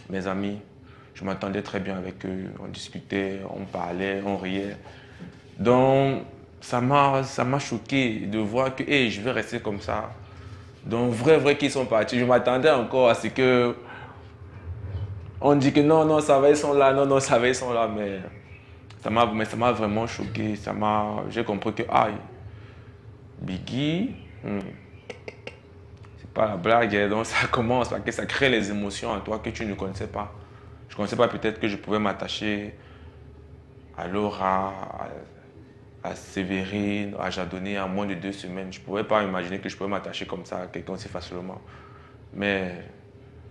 mes amis. Je m'entendais très bien avec eux, on discutait, on parlait, on riait. Donc, ça m'a choqué de voir que hey, je vais rester comme ça. Donc, vrai qu'ils sont partis. Je m'attendais encore à ce que... On dit que non, ça va, ils sont là, non, ça va, ils sont là, mais ça m'a vraiment choqué. J'ai compris que, aïe, Biggy, c'est pas la blague. Donc, ça commence, parce que ça crée les émotions en toi que tu ne connaissais pas. Je ne connaissais pas peut-être que je pouvais m'attacher à Laura, à Sévérine, à Jadonné en moins de 2 semaines. Je ne pouvais pas imaginer que je pouvais m'attacher comme ça à quelqu'un si facilement. Mais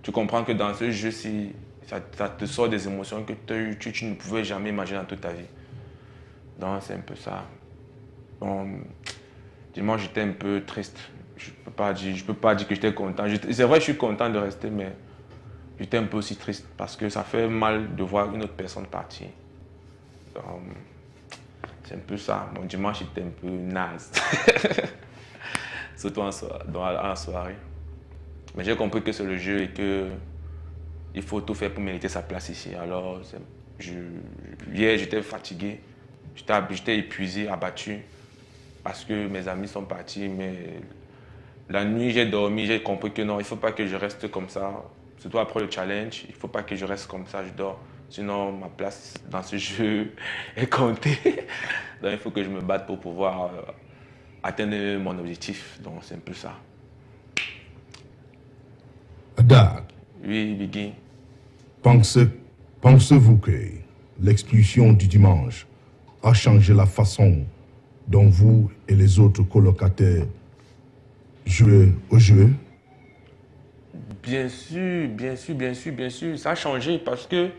tu comprends que dans ce jeu-ci, ça te sort des émotions que tu ne pouvais jamais imaginer dans toute ta vie. Donc c'est un peu ça. Bon, dimanche, j'étais un peu triste. Je ne peux pas dire que j'étais content. C'est vrai que je suis content de rester, mais j'étais un peu aussi triste parce que ça fait mal de voir une autre personne partir. Donc, c'est un peu ça. Mon dimanche était un peu naze. Surtout en soirée. Mais j'ai compris que c'est le jeu et qu'il faut tout faire pour mériter sa place ici. Alors, hier, j'étais fatigué. J'étais épuisé, abattu. Parce que mes amis sont partis. Mais la nuit, j'ai dormi. J'ai compris que non, il ne faut pas que je reste comme ça. Surtout après le challenge. Il ne faut pas que je reste comme ça, je dors. Sinon, ma place dans ce jeu est comptée. Donc, il faut que je me batte pour pouvoir atteindre mon objectif. Donc, c'est un peu ça. Adage. Oui, Biggy. Pensez-vous que l'expulsion du dimanche a changé la façon dont vous et les autres colocataires jouez au jeu? Bien sûr. Ça a changé parce que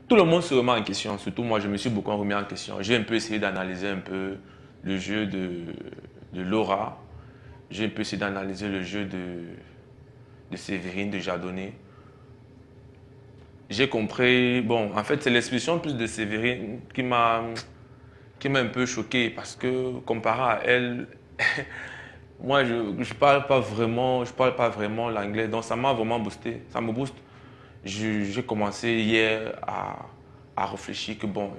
tout le monde se remet en question. Surtout moi, je me suis beaucoup remis en question. J'ai un peu essayé d'analyser un peu le jeu de Laura. J'ai un peu essayé d'analyser le jeu de Sévérine, de Jadonné. J'ai compris, bon, en fait, c'est l'expulsion plus de Sévérine qui m'a un peu choqué parce que comparé à elle, moi, je parle pas vraiment l'anglais, donc ça m'a vraiment boosté, ça me booste. J'ai commencé hier à réfléchir que bon,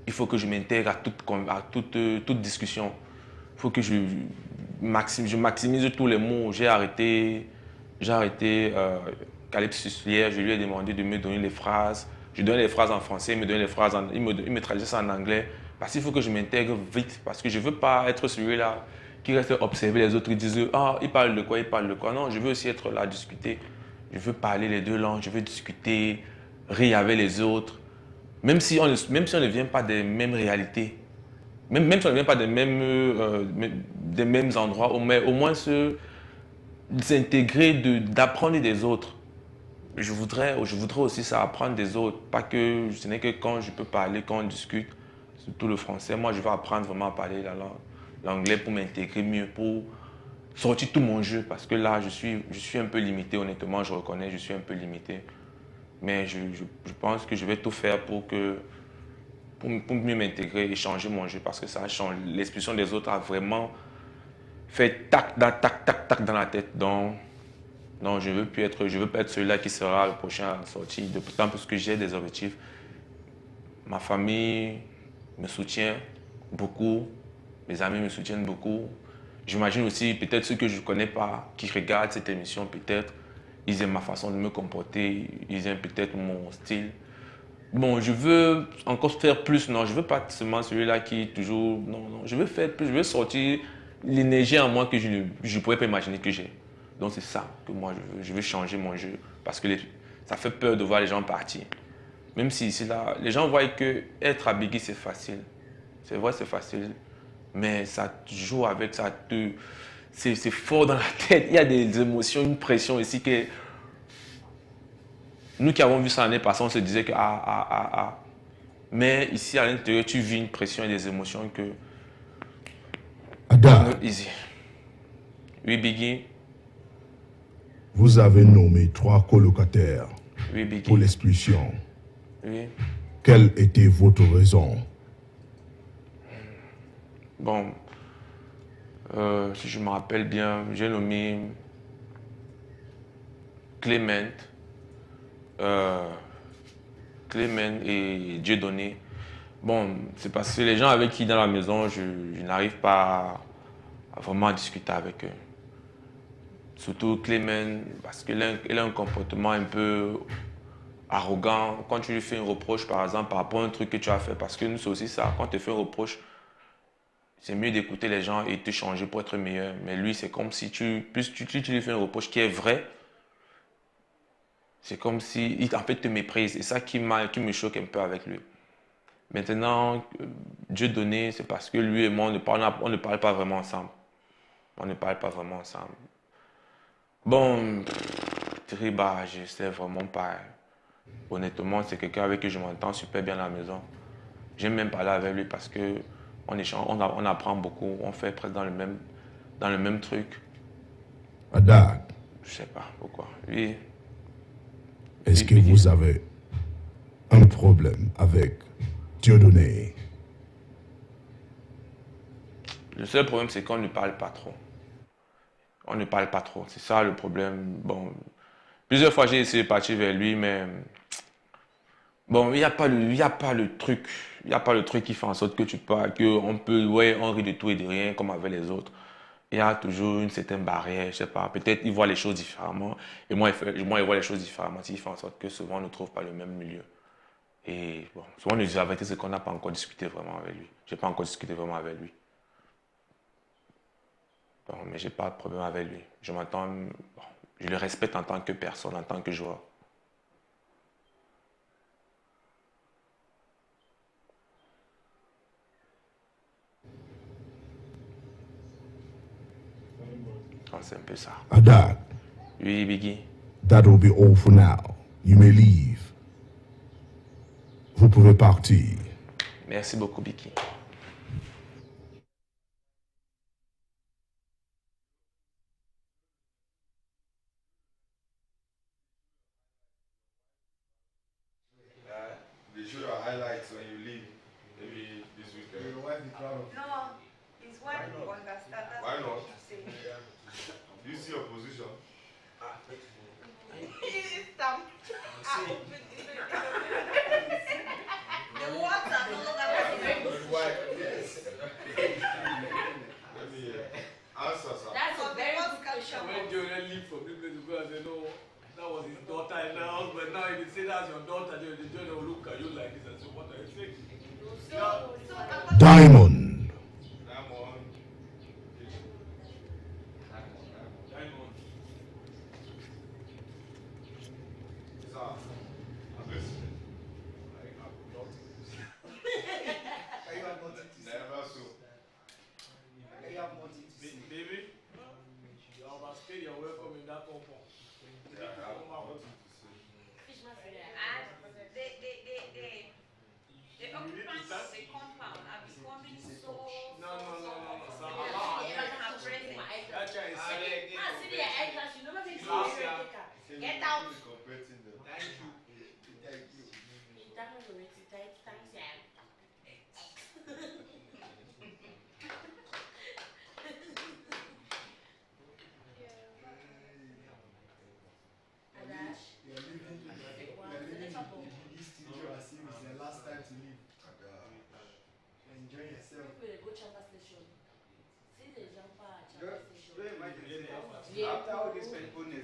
il faut que je m'intègre à toute discussion. Il faut que je maximise tous les mots. J'ai arrêté Callisters hier, je lui ai demandé de me donner les phrases. Je donnais les phrases en français, il me donnait les phrases il me traduisait ça en anglais. Parce qu'il faut que je m'intègre vite, parce que je ne veux pas être celui-là qui reste observer les autres et disent ah, il parle de quoi, il parle de quoi. Non, je veux aussi être là, discuter. Je veux parler les deux langues, je veux discuter, rire avec les autres. Même si on ne vient pas des mêmes réalités, même si on ne vient pas des mêmes endroits, mais au moins s'intégrer, d'apprendre des autres. Je voudrais aussi ça, apprendre des autres. Pas que ce n'est que quand je peux parler, quand on discute, surtout le français. Moi, je veux apprendre vraiment à parler l'anglais pour m'intégrer mieux, pour sortir tout mon jeu. Parce que là, je suis un peu limité, honnêtement, je reconnais, je suis un peu limité. Mais je pense que je vais tout faire pour mieux m'intégrer et changer mon jeu. Parce que ça change. L'expression des autres a vraiment fait tac, tac, tac, tac, tac dans la tête. Donc, non, je ne veux pas être celui-là qui sera le prochain à sortir. D'autant plus que j'ai des objectifs. Ma famille me soutient beaucoup. Mes amis me soutiennent beaucoup. J'imagine aussi peut-être ceux que je ne connais pas, qui regardent cette émission, peut-être, ils aiment ma façon de me comporter, ils aiment peut-être mon style. Bon, je veux encore faire plus. Non, je ne veux pas seulement celui-là qui est toujours... Non, non, je veux faire plus. Je veux sortir l'énergie en moi que je ne pourrais pas imaginer que j'ai. Donc c'est ça que moi je veux. Je veux changer mon jeu. Parce que ça fait peur de voir les gens partir. Même si ici, là, les gens voient que être à Biggy, c'est facile. C'est vrai, c'est facile. Mais ça joue avec ça. C'est fort dans la tête. Il y a des émotions, une pression ici que... Nous qui avons vu ça l'année passée, on se disait que Mais ici, à l'intérieur, tu vis une pression et des émotions que... Adage. Easy. Oui, Biggy. Vous avez nommé 3 colocataires Oui, Biggy. pour l'expulsion. Oui. Quelle était votre raison? Bon, si je me rappelle bien, j'ai nommé Clément et Dieudonné. Bon, c'est parce que les gens avec qui dans la maison, je n'arrive pas à vraiment discuter avec eux. Surtout Clément, parce qu'il a un comportement un peu arrogant. Quand tu lui fais un reproche, par exemple, par rapport à un truc que tu as fait, parce que nous, c'est aussi ça, quand tu fais un reproche, c'est mieux d'écouter les gens et te changer pour être meilleur. Mais lui, c'est comme si tu lui fais un reproche qui est vrai, c'est comme si il en fait te méprise. Et ça qui me choque un peu avec lui. Maintenant, Dieu donné, c'est parce que lui et moi, on ne parle pas vraiment ensemble. On ne parle pas vraiment ensemble. Bon, Triba, je sais vraiment pas. Honnêtement, c'est quelqu'un avec qui je m'entends super bien à la maison. J'aime même parler avec lui parce que on apprend beaucoup, on fait presque dans le même truc. Adage. Je sais pas pourquoi. Oui. Est-ce que vous avez un problème avec Dieudonné? Le seul problème, c'est qu'on ne parle pas trop. On ne parle pas trop, c'est ça le problème. Bon, plusieurs fois, j'ai essayé de partir vers lui, mais bon, il n'y a pas le truc qui fait en sorte que on rit de tout et de rien comme avec les autres. Il y a toujours une certaine barrière, je sais pas, peut-être il voit les choses différemment, et moi il voit les choses différemment, il fait en sorte que souvent on ne trouve pas le même milieu. Et bon, souvent la vérité c'est qu'on n'a pas encore discuté vraiment avec lui. Je n'ai pas encore discuté vraiment avec lui. Bon, mais j'ai pas de problème avec lui. Je m'entends, bon, je le respecte en tant que personne, en tant que joueur. Oh, c'est un peu ça. Adage. Oui, Biggy. That will be all for now. You may leave. Vous pouvez partir. Merci beaucoup, Biggy. They show your highlights when you leave. Maybe this weekend. Your wife is proud of you. No, his wife will understand. That's Why what not? you should say. when Joel leave from this place to go and say, no, that was his daughter in the house, but now if you say that's your daughter, Joel will look at you like this and say, what are you saying? Diamond. Never so. Baby, you overstayed your welcome in that compound. The occupants of the compound are becoming so. No. That child is sick. See the entrance, you never make sense. Get out. Thank you. Adage. As if it's the last time to leave. Enjoy yourself. Go Chamba Station. See the jumper at Chamba Station. After all this painfulness,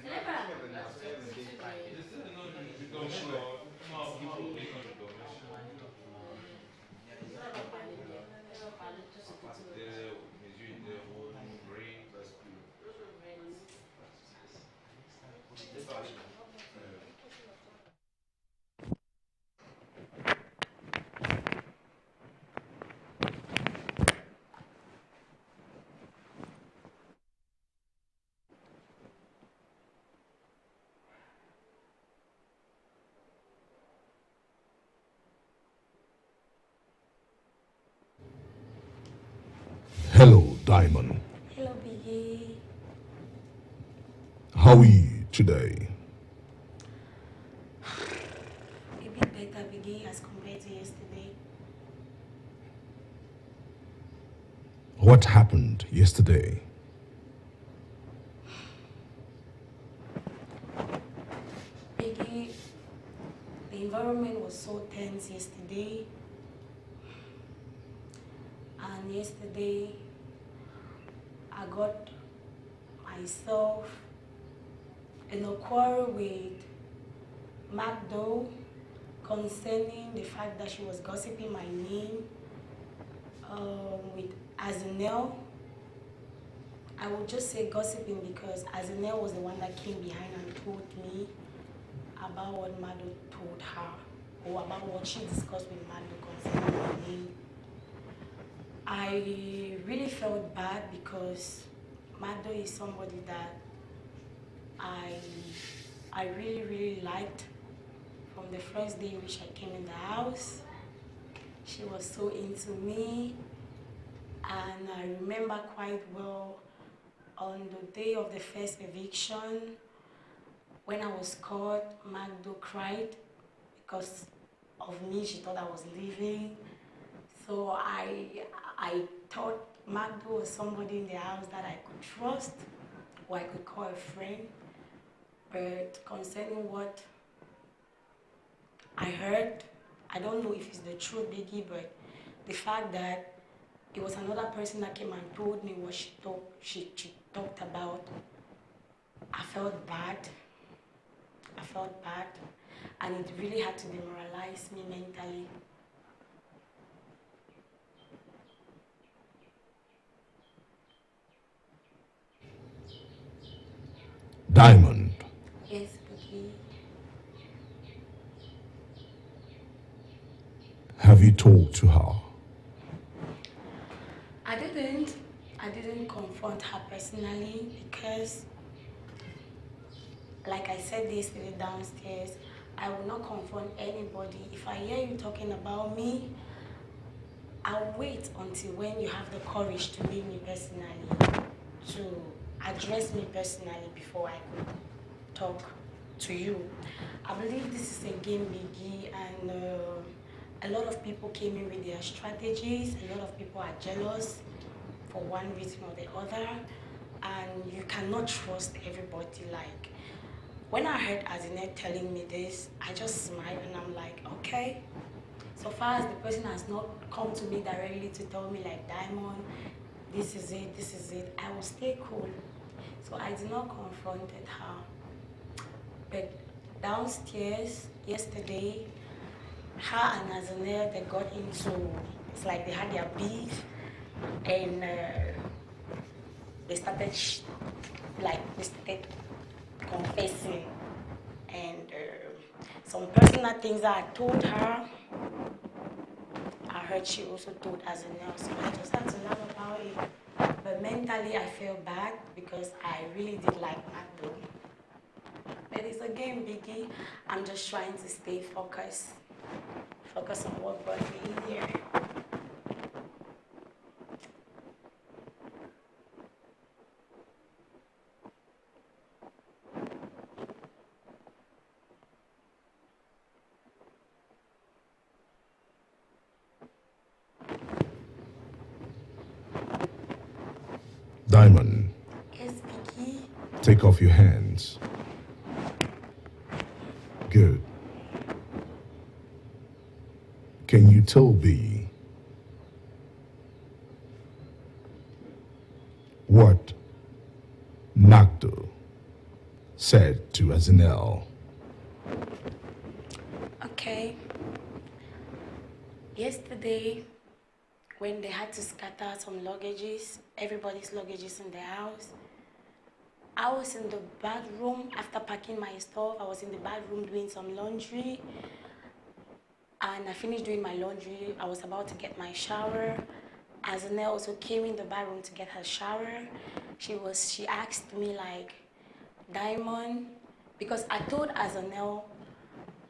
Hello, Diamond. Hello, Biggy. How are you today? A bit better, Biggy, as compared to yesterday. What happened yesterday? Biggy, the environment was so tense yesterday. And yesterday, I got myself in a quarrel with Magdalene concerning the fact that she was gossiping my name with Azinel. I would just say gossiping because Azinel was the one that came behind and told me about what Magdalene told her, or about what she discussed with Magdalene concerning my name. I really felt bad because Magdo is somebody that I really liked from the first day in which I came in the house. She was so into me, and I remember quite well on the day of the first eviction when I was caught. Magdo cried because of me. She thought I was leaving. So I thought Magdo was somebody in the house that I could trust, or I could call a friend. But concerning what I heard, I don't know if it's the truth, Biggie, but the fact that it was another person that came and told me what she talked about, I felt bad. And it really had to demoralize me mentally. Diamond. Yes, Biggie. Have you talked to her? I didn't confront her personally because, like I said yesterday downstairs, I will not confront anybody. If I hear you talking about me, I'll wait until when you have the courage to meet me personally, to address me personally before I could talk to you. I believe this is a game, Biggie, and a lot of people came in with their strategies. A lot of people are jealous for one reason or the other, and you cannot trust everybody. Like, when I heard Azinet telling me this, I just smiled and I'm like, okay. So far as the person has not come to me directly to tell me like, Diamond, this is it, I will stay cool. So I did not confront her. But downstairs yesterday, her and Azanel, they got into, it's like they had their beef, and they started confessing, and some personal things that I told her, I heard she also told Azanel, so I just had to laugh about it. But mentally I felt bad because I really did like Magdo. But it's a game, Biggie. I'm just trying to stay focused on what brought me in here. Diamond, Yes, Biggie. take off your hands. Good. Can you tell me what Magdo said to Azanel? Okay. Yesterday, when they had to scatter some luggages, everybody's luggages in the house, I was in the bathroom after packing my stuff. I was in the bathroom doing some laundry, and I finished doing my laundry. I was about to get my shower. Azanel also came in the bathroom to get her shower. She asked me like, Diamond, because I told Azanel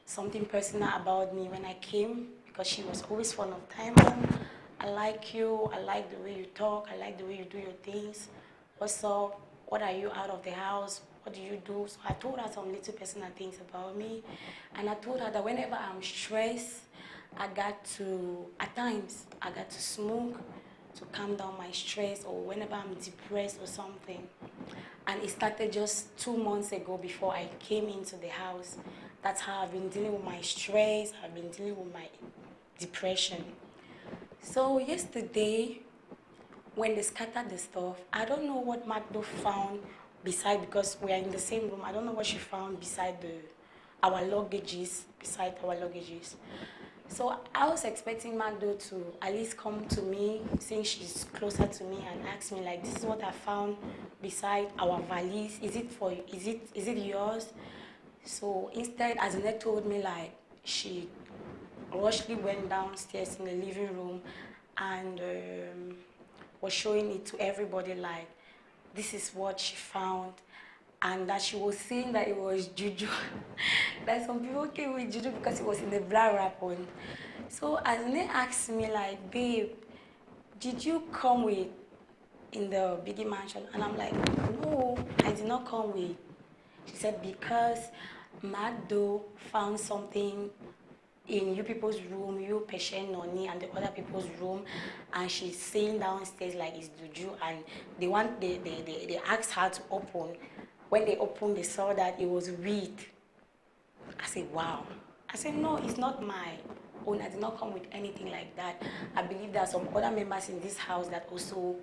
something personal about me when I came, because she was always fond of Diamond. I like you, I like the way you talk, I like the way you do your things. What's up? What are you out of the house? What do you do? So I told her some little personal things about me. And I told her that whenever I'm stressed, at times, I got to smoke to calm down my stress, or whenever I'm depressed or something. And it started just 2 months ago before I came into the house. That's how I've been dealing with my stress, I've been dealing with my depression. So yesterday, when they scattered the stuff, I don't know what Magdo found beside, because we are in the same room, I don't know what she found beside our luggages. So I was expecting Magdo to at least come to me, since she's closer to me, and ask me like, this is what I found beside our valise. Is it yours? So instead, Azanel told me like, she rushly went downstairs in the living room and was showing it to everybody like, this is what she found, and that she was saying that it was juju. That some people came with juju because it was in the black wrapper. So Azanel asked me like, babe, did you come with in the Biggie mansion? And I'm like, no, I did not come with. She said, because Magdo found something in you people's room, you, Patient, Nonny, and the other people's room, and she's saying downstairs like it's juju, and they asked her to open. When they opened, they saw that it was weed. I said, wow. I said, no, it's not my own. I did not come with anything like that. I believe there are some other members in this house that also,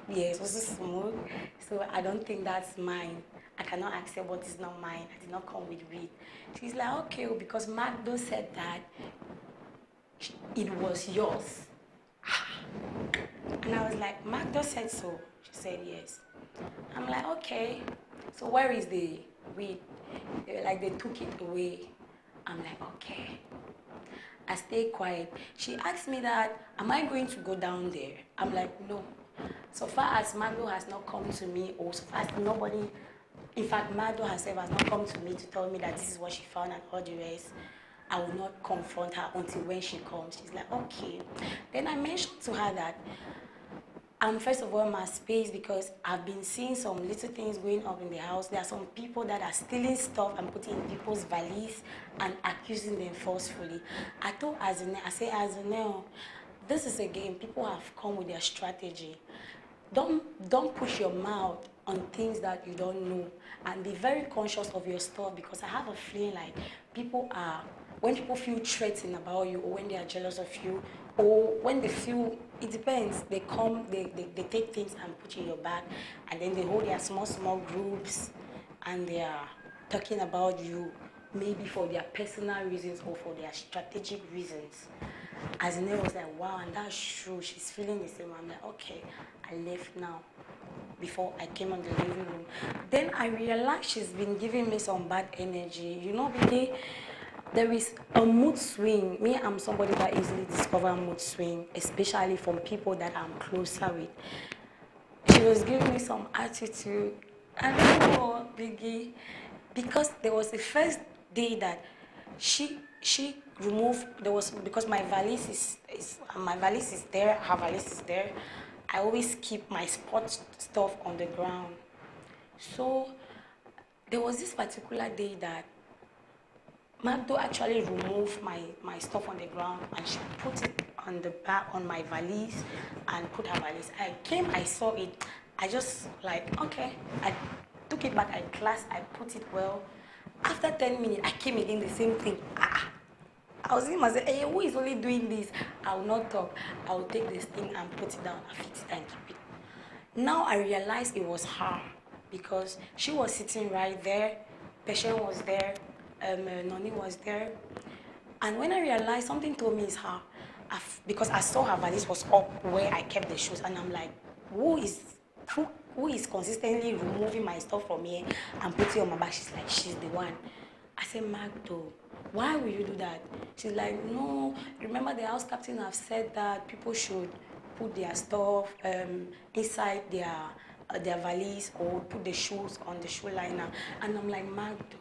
yes, also smoke. So I don't think that's mine. I cannot accept what is not mine. I did not come with weed. She's like, okay, well, because Magdo said that it was yours. And I was like, Magdo said so. She said yes. I'm like, okay. So where is the weed? They were like, they took it away. I'm like, okay. I stayed quiet. She asked me that, am I going to go down there? I'm like, no. So far as Magdo has not come to me, or so far as nobody, in fact, Magdo herself has not come to me to tell me that this is what she found and all the rest, I will not confront her until when she comes. She's like, okay. Then I mentioned to her that I'm first of all in my space because I've been seeing some little things going up in the house. There are some people that are stealing stuff and putting in people's valise and accusing them forcefully. I told Azanel, I said, Azanel, this is a game. People have come with their strategy. Don't push your mouth on things that you don't know, and be very conscious of your stuff, because I have a feeling like when people feel threatened about you, or when they are jealous of you, or when they feel, it depends, they come, they take things and put in your bag, and then they hold their small groups, and they are talking about you, maybe for their personal reasons or for their strategic reasons. As in, it was like, wow, and that's true, she's feeling the same. I'm like, okay, I left now. Before I came on the living room, then I realized she's been giving me some bad energy. You know, Biggy, there is a mood swing. Me, I'm somebody that easily discover mood swing, especially from people that I'm closer with. She was giving me some attitude. I don't know, Biggy, because there was the first day that she removed, there was, because my valise is there, her valise is there. I always keep my sports stuff on the ground. So there was this particular day that Magdo actually removed my stuff on the ground, and she put it on the back on my valise and put her valise. I came, I saw it, I just like, okay, I took it back, I classed, I put it well. After 10 minutes, I came again, the same thing. I was in myself, hey, who is only doing this? I will not talk. I will take this thing and put it down and fix it and keep it. Now I realized it was her, because she was sitting right there, Patient was there, Nonny was there. And when I realized, something told me it's her, because I saw her valise was up where I kept the shoes, and I'm like, who is consistently removing my stuff from here and putting it on my back? She's like, she's the one. I said, Magdo, why will you do that? She's like, no, remember the house captain have said that people should put their stuff inside their valise, or put the shoes on the shoe liner. And I'm like, Magdo,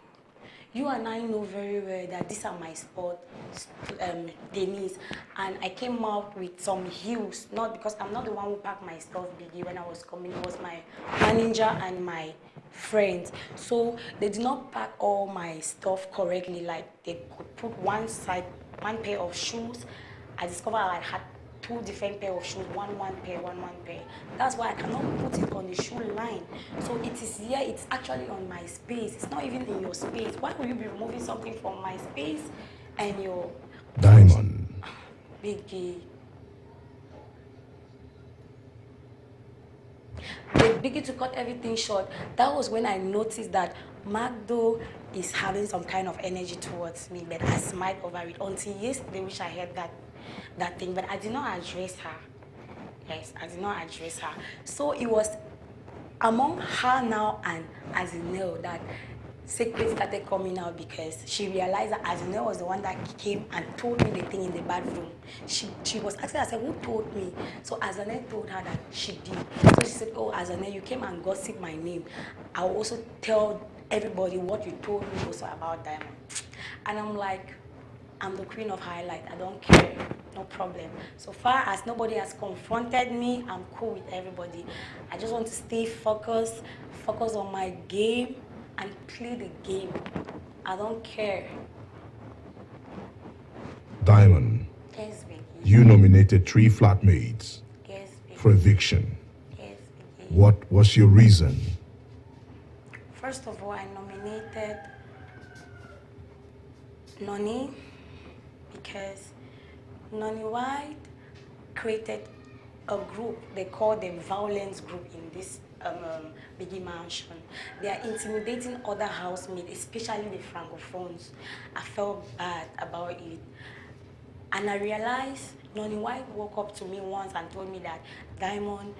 you and I know very well that these are my spots, Denise. And I came out with some heels, not because I'm not the one who packed my stuff, Biggie, when I was coming. It was my manager and my friends. So they did not pack all my stuff correctly. Like, they could put one pair of shoes. I discovered I had 2 different pair of shoes, one pair. That's why I cannot put it on the shoe line. So it is here, it's actually on my space. It's not even in your space. Why will you be removing something from my space and your Diamond. Biggie? With Biggie, to cut everything short, that was when I noticed that Magdo is having some kind of energy towards me, but I smiled over it until yesterday, which I heard that thing, but I did not address her. Yes, I did not address her. So it was among her now and Azinel that secrets started coming out, because she realized that Azinel was the one that came and told me the thing in the bathroom. She was asking herself, who told me? So Azinel told her that she did. So she said, oh, Azinel, you came and gossip my name. I'll also tell everybody what you told me also about Diamond. And I'm like, I'm the queen of highlight. I don't care. No problem. So far as nobody has confronted me, I'm cool with everybody. I just want to stay focused on my game and play the game. I don't care. Diamond. Yes, Biggie. You nominated 3 flatmates Yes, Biggie. for eviction. Yes, Biggie. What was your reason? First of all, I nominated Nonny, because Nonny White created a group, they call them violence group in this Biggie mansion. They are intimidating other housemates, especially the Francophones. I felt bad about it. And I realized Nonny White woke up to me once and told me that, Diamond,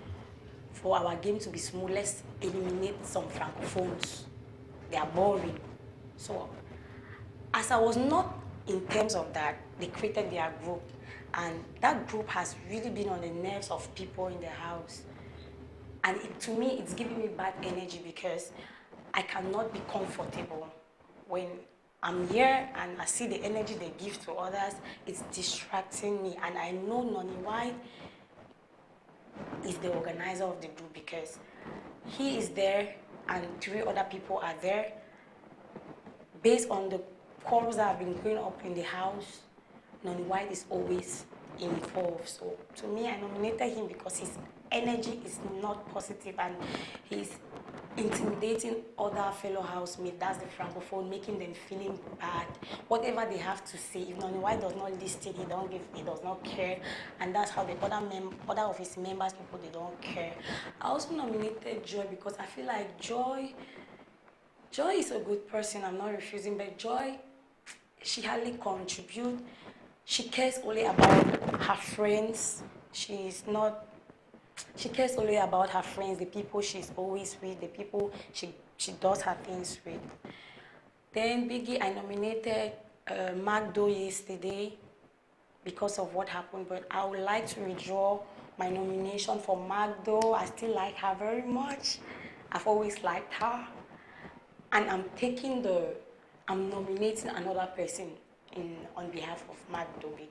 for our game to be smooth, let's eliminate some Francophones. They are boring. So as I was not in terms of that, they created their group. And that group has really been on the nerves of people in the house. And to me, it's giving me bad energy, because I cannot be comfortable when I'm here and I see the energy they give to others. It's distracting me. And I know Nonny White is the organizer of the group, because he is there and 3 other people are there. Based on the quarrels that have been going up in the house, Nonny White is always involved. So to me, I nominated him because his energy is not positive, and he's intimidating other fellow housemates, that's the francophone, making them feeling bad. Whatever they have to say, if Nonny White does not listen, he does not care, and that's how the other of his members, people, they don't care. I also nominated Joy because I feel like Joy is a good person, I'm not refusing, but Joy, she hardly contributes. She cares only about her friends. She cares only about her friends, the people she's always with, the people she does her things with. Then Biggie, I nominated Magdo yesterday because of what happened, but I would like to withdraw my nomination for Magdo. I still like her very much. I've always liked her. And I'm nominating another person on behalf of Magdo Biggie.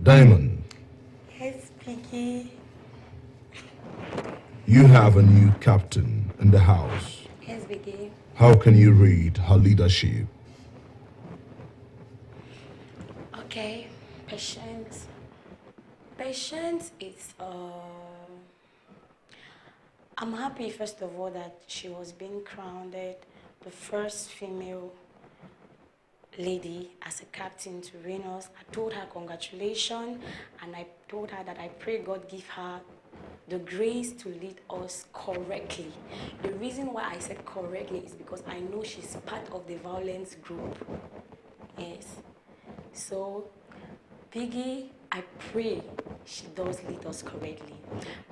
Diamond, Yes, Biggie. you have a new captain in the house. Yes, Biggie. How can you read her leadership? Okay, Patience. Patience is, I'm happy, first of all, that she was being crowned the first female lady as a captain to reign us. I told her congratulations, and I told her that I pray God give her the grace to lead us correctly. The reason why I said correctly is because I know she's part of the violence group. Yes. So, Biggie, I pray she does lead us correctly.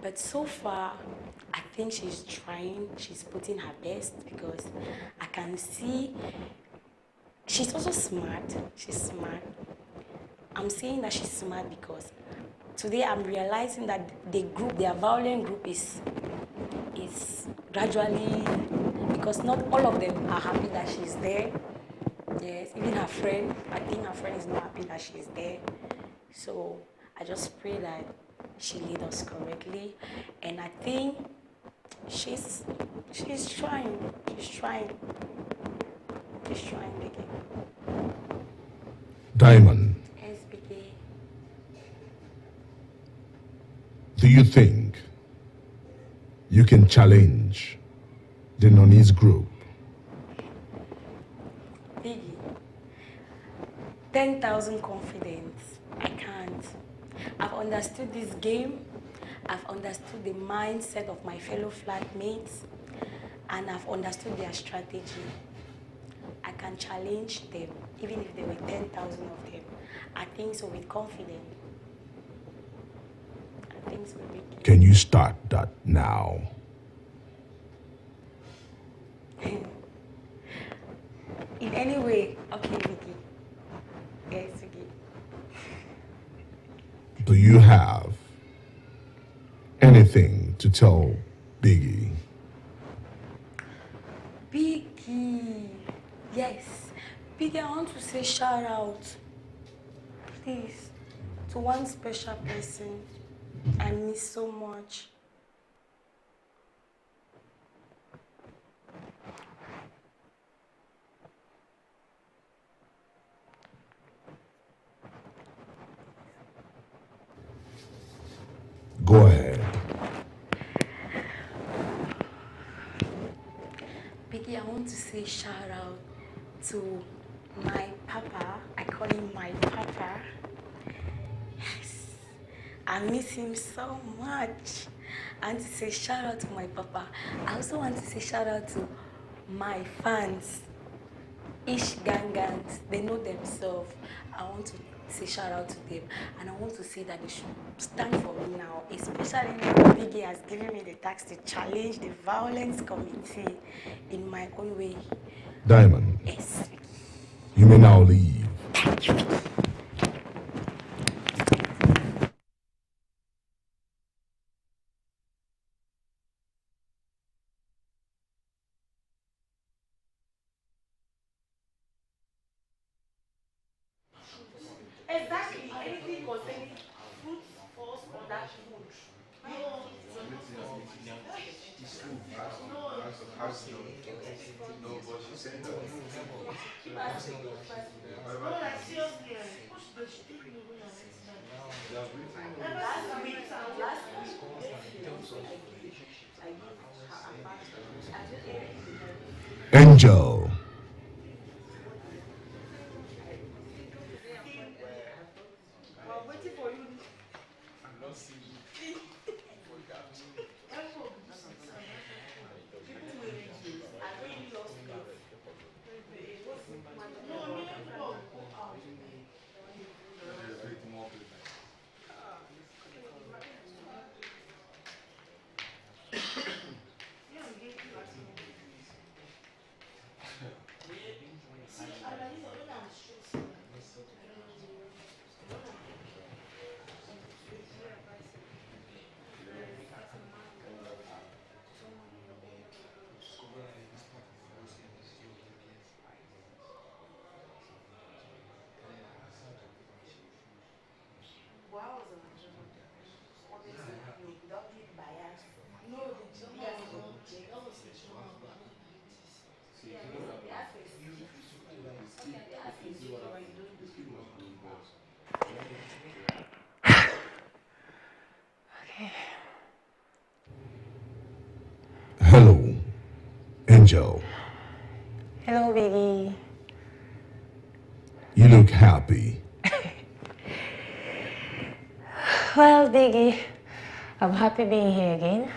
But so far, I think she's trying, she's putting her best, because I can see she's also smart. She's smart. I'm saying that she's smart because today I'm realizing that their violent group is gradually, because not all of them are happy that she's there. Yes, even her friend, I think her friend is not happy that she's there. So I just pray that she lead us correctly, and I think she's trying. She's trying, Biggie. Diamond, Yes, Biggie. do you think you can challenge the Nonny's group? Biggie, 10,000 confidence. I can't. I've understood this game. I've understood the mindset of my fellow flatmates, and I've understood their strategy. I can challenge them, even if there were 10,000 of them. I think so with confidence. I think so, Biggie. Can you start that now? In any way, okay, Biggie. Yes, Biggie. Do you have anything to tell Biggie? Biggie. Yes. Biggie, I want to say shout out, please, to one special person I miss so much. Go ahead. Biggie, I want to say shout out to my papa. I call him my papa. Yes. I miss him so much. I want to say shout out to my papa. I also want to say shout out to my fans. Ish gangs, they know themselves. I want to say shout out to them, and I want to say that they should stand for me now, especially now Biggie has given me the task to challenge the violence committee in my own way. Diamond, Yes. you may now leave. Thank you. Exactly. Anything concerning food, force, or that food. No, but she said that. Angel. Hello, Angel. Hello, Biggy. You look happy. Well, Biggy, I'm happy being here again.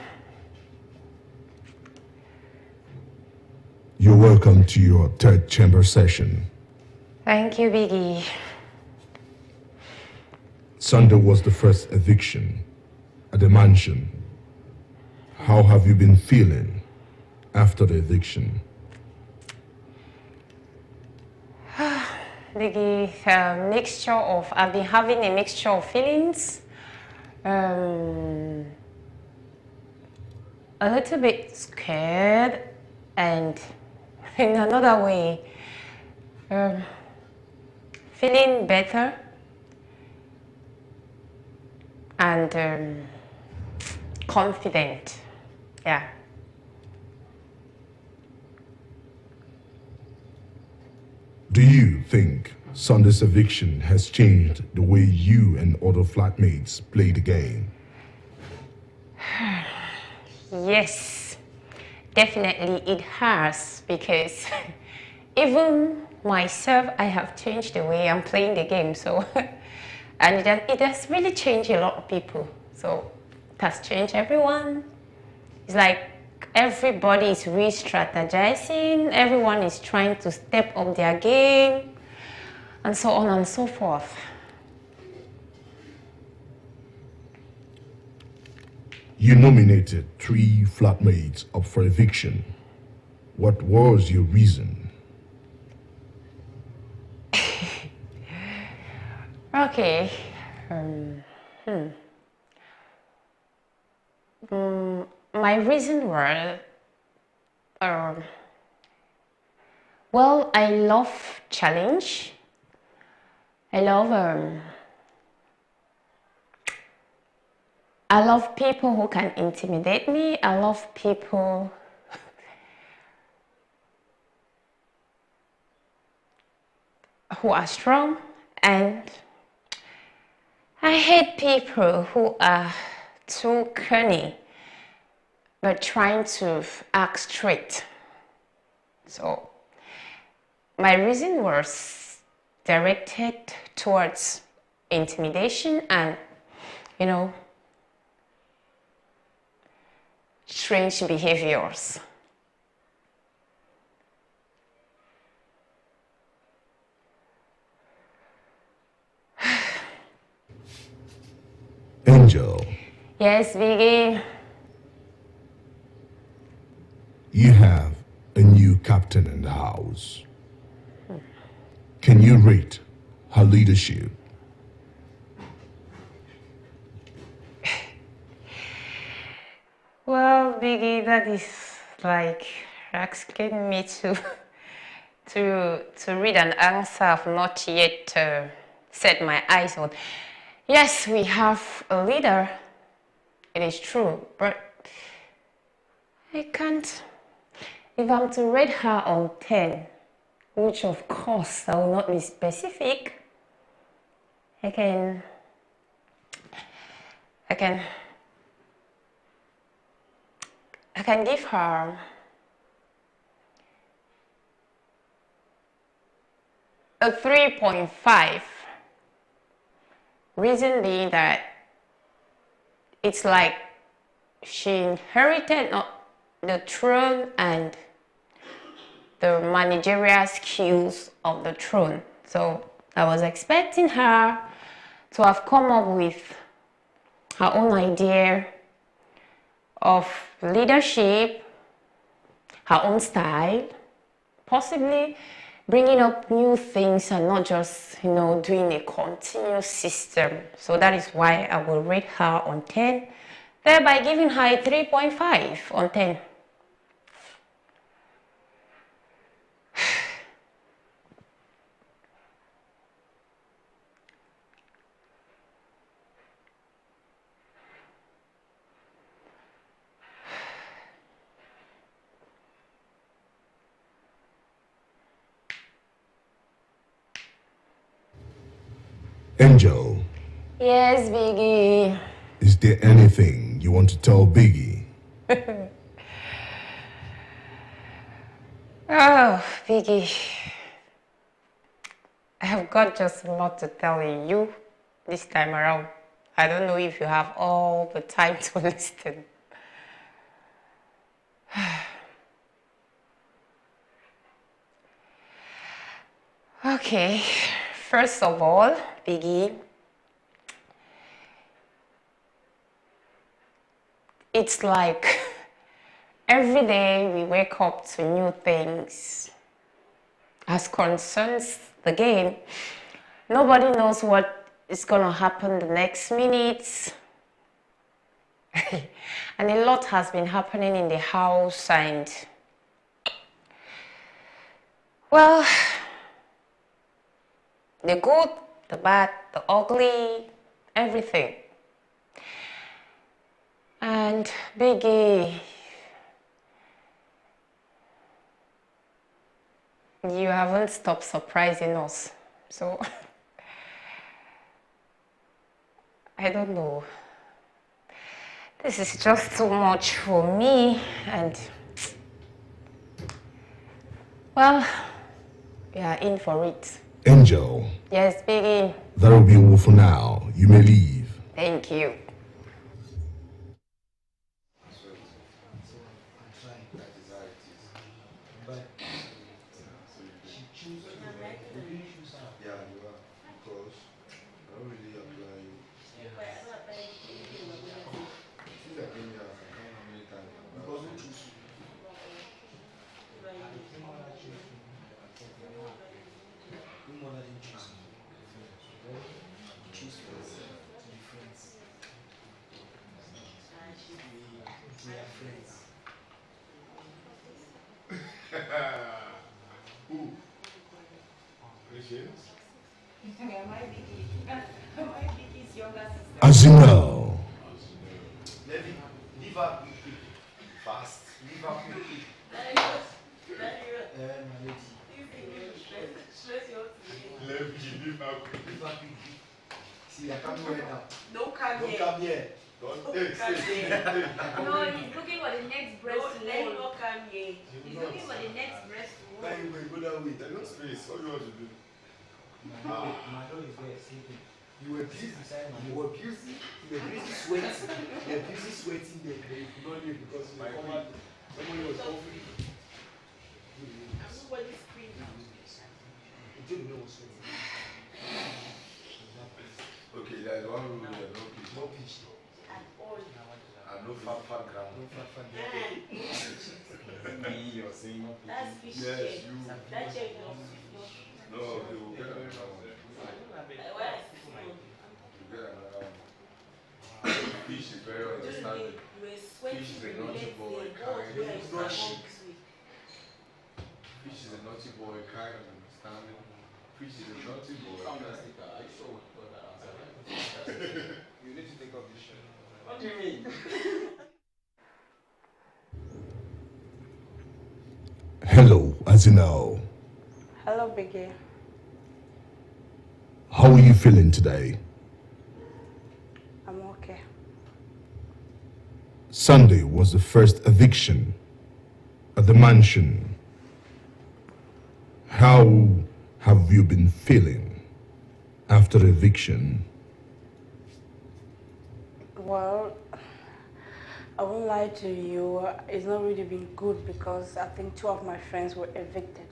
You're welcome to your third chamber session. Thank you, Biggy. Sunday was the first eviction at the mansion. How have you been feeling after the eviction? Biggy, I've been having a mixture of feelings. A little bit scared, and in another way, feeling better, and confident. Yeah. Do you think Sunday's eviction has changed the way you and other flatmates play the game? Yes, definitely it has, because even myself, I have changed the way I'm playing the game. So, and it has really changed a lot of people. So it has changed everyone. It's like everybody is re-strategizing, everyone is trying to step up their game, and so on and so forth. You nominated 3 flatmates up for eviction. What was your reason? Okay. My reason were, well, I love challenge. I love people who can intimidate me. I love people who are strong, and I hate people who are too cunning but trying to act straight. So my reason was directed towards intimidation and, strange behaviors. Angel. Yes, Biggy. You have a new captain in the house. Can you rate her leadership? Well, Biggie, that is like asking me to read an answer I've not yet set my eyes on. Yes, we have a leader, it is true, but I can't. If I'm to rate her on 10, which of course I will not be specific, I can give her a 3.5. Reason being that it's like she inherited the throne and the managerial skills of the throne. So I was expecting her to have come up with her own idea of leadership, her own style, possibly bringing up new things and not just, doing a continuous system. So that is why I will rate her on 10, thereby giving her a 3.5 on 10. Angel, Yes, Biggy. is there anything you want to tell Biggy? Oh, Biggy. I have got just a lot to tell you this time around. I don't know if you have all the time to listen. Okay, first of all, Biggy, it's like every day we wake up to new things. As concerns the game, nobody knows what is going to happen the next minute. And a lot has been happening in the house, and well, the good, the bad, the ugly, everything. And Biggie, you haven't stopped surprising us. So, I don't know. This is just too much for me, and well, we are in for it. Angel, Yes, Biggie. that will be all for now. You may leave. Thank you. Who? Patience? As you know, Leave her quickly. Fast. Leave her quickly. Leave her quickly. See, I can't do it now. Don't come Don't here. come here. Don't No, he's looking for the next breast Don't to let hold. him not come here. He's looking for the next breast to hold. Where you going? Go that way. There's no space. What do you want to do? My dog is there sleeping. You were busy. You were busy. You were busy sweating. You were busy sweating there. You could not leave because you were covered. Somebody was covering. Everybody's screaming. You told me was sweating. Okay, there's one rule there, no pitch. No pitch. At all. And no fat ground. No fat Me, you're saying no pitch. That's fish Yes, chair. you. That chair is not No, they will get another one. where is this one? You get another one. Fish is very understanding. You were Fish sweating is a your naughty legs boy, there. kind. Where is Not that shit. one? Fish is a naughty boy, kind and understanding. Fish is a naughty boy. You need to take off this shirt. What do you mean? Hello, Azinel. Hello, Biggy. How are you feeling today? I'm okay. Sunday was the first eviction at the mansion. How have you been feeling after eviction? Well, I won't lie to you, it's not really been good because I think 2 of my friends were evicted.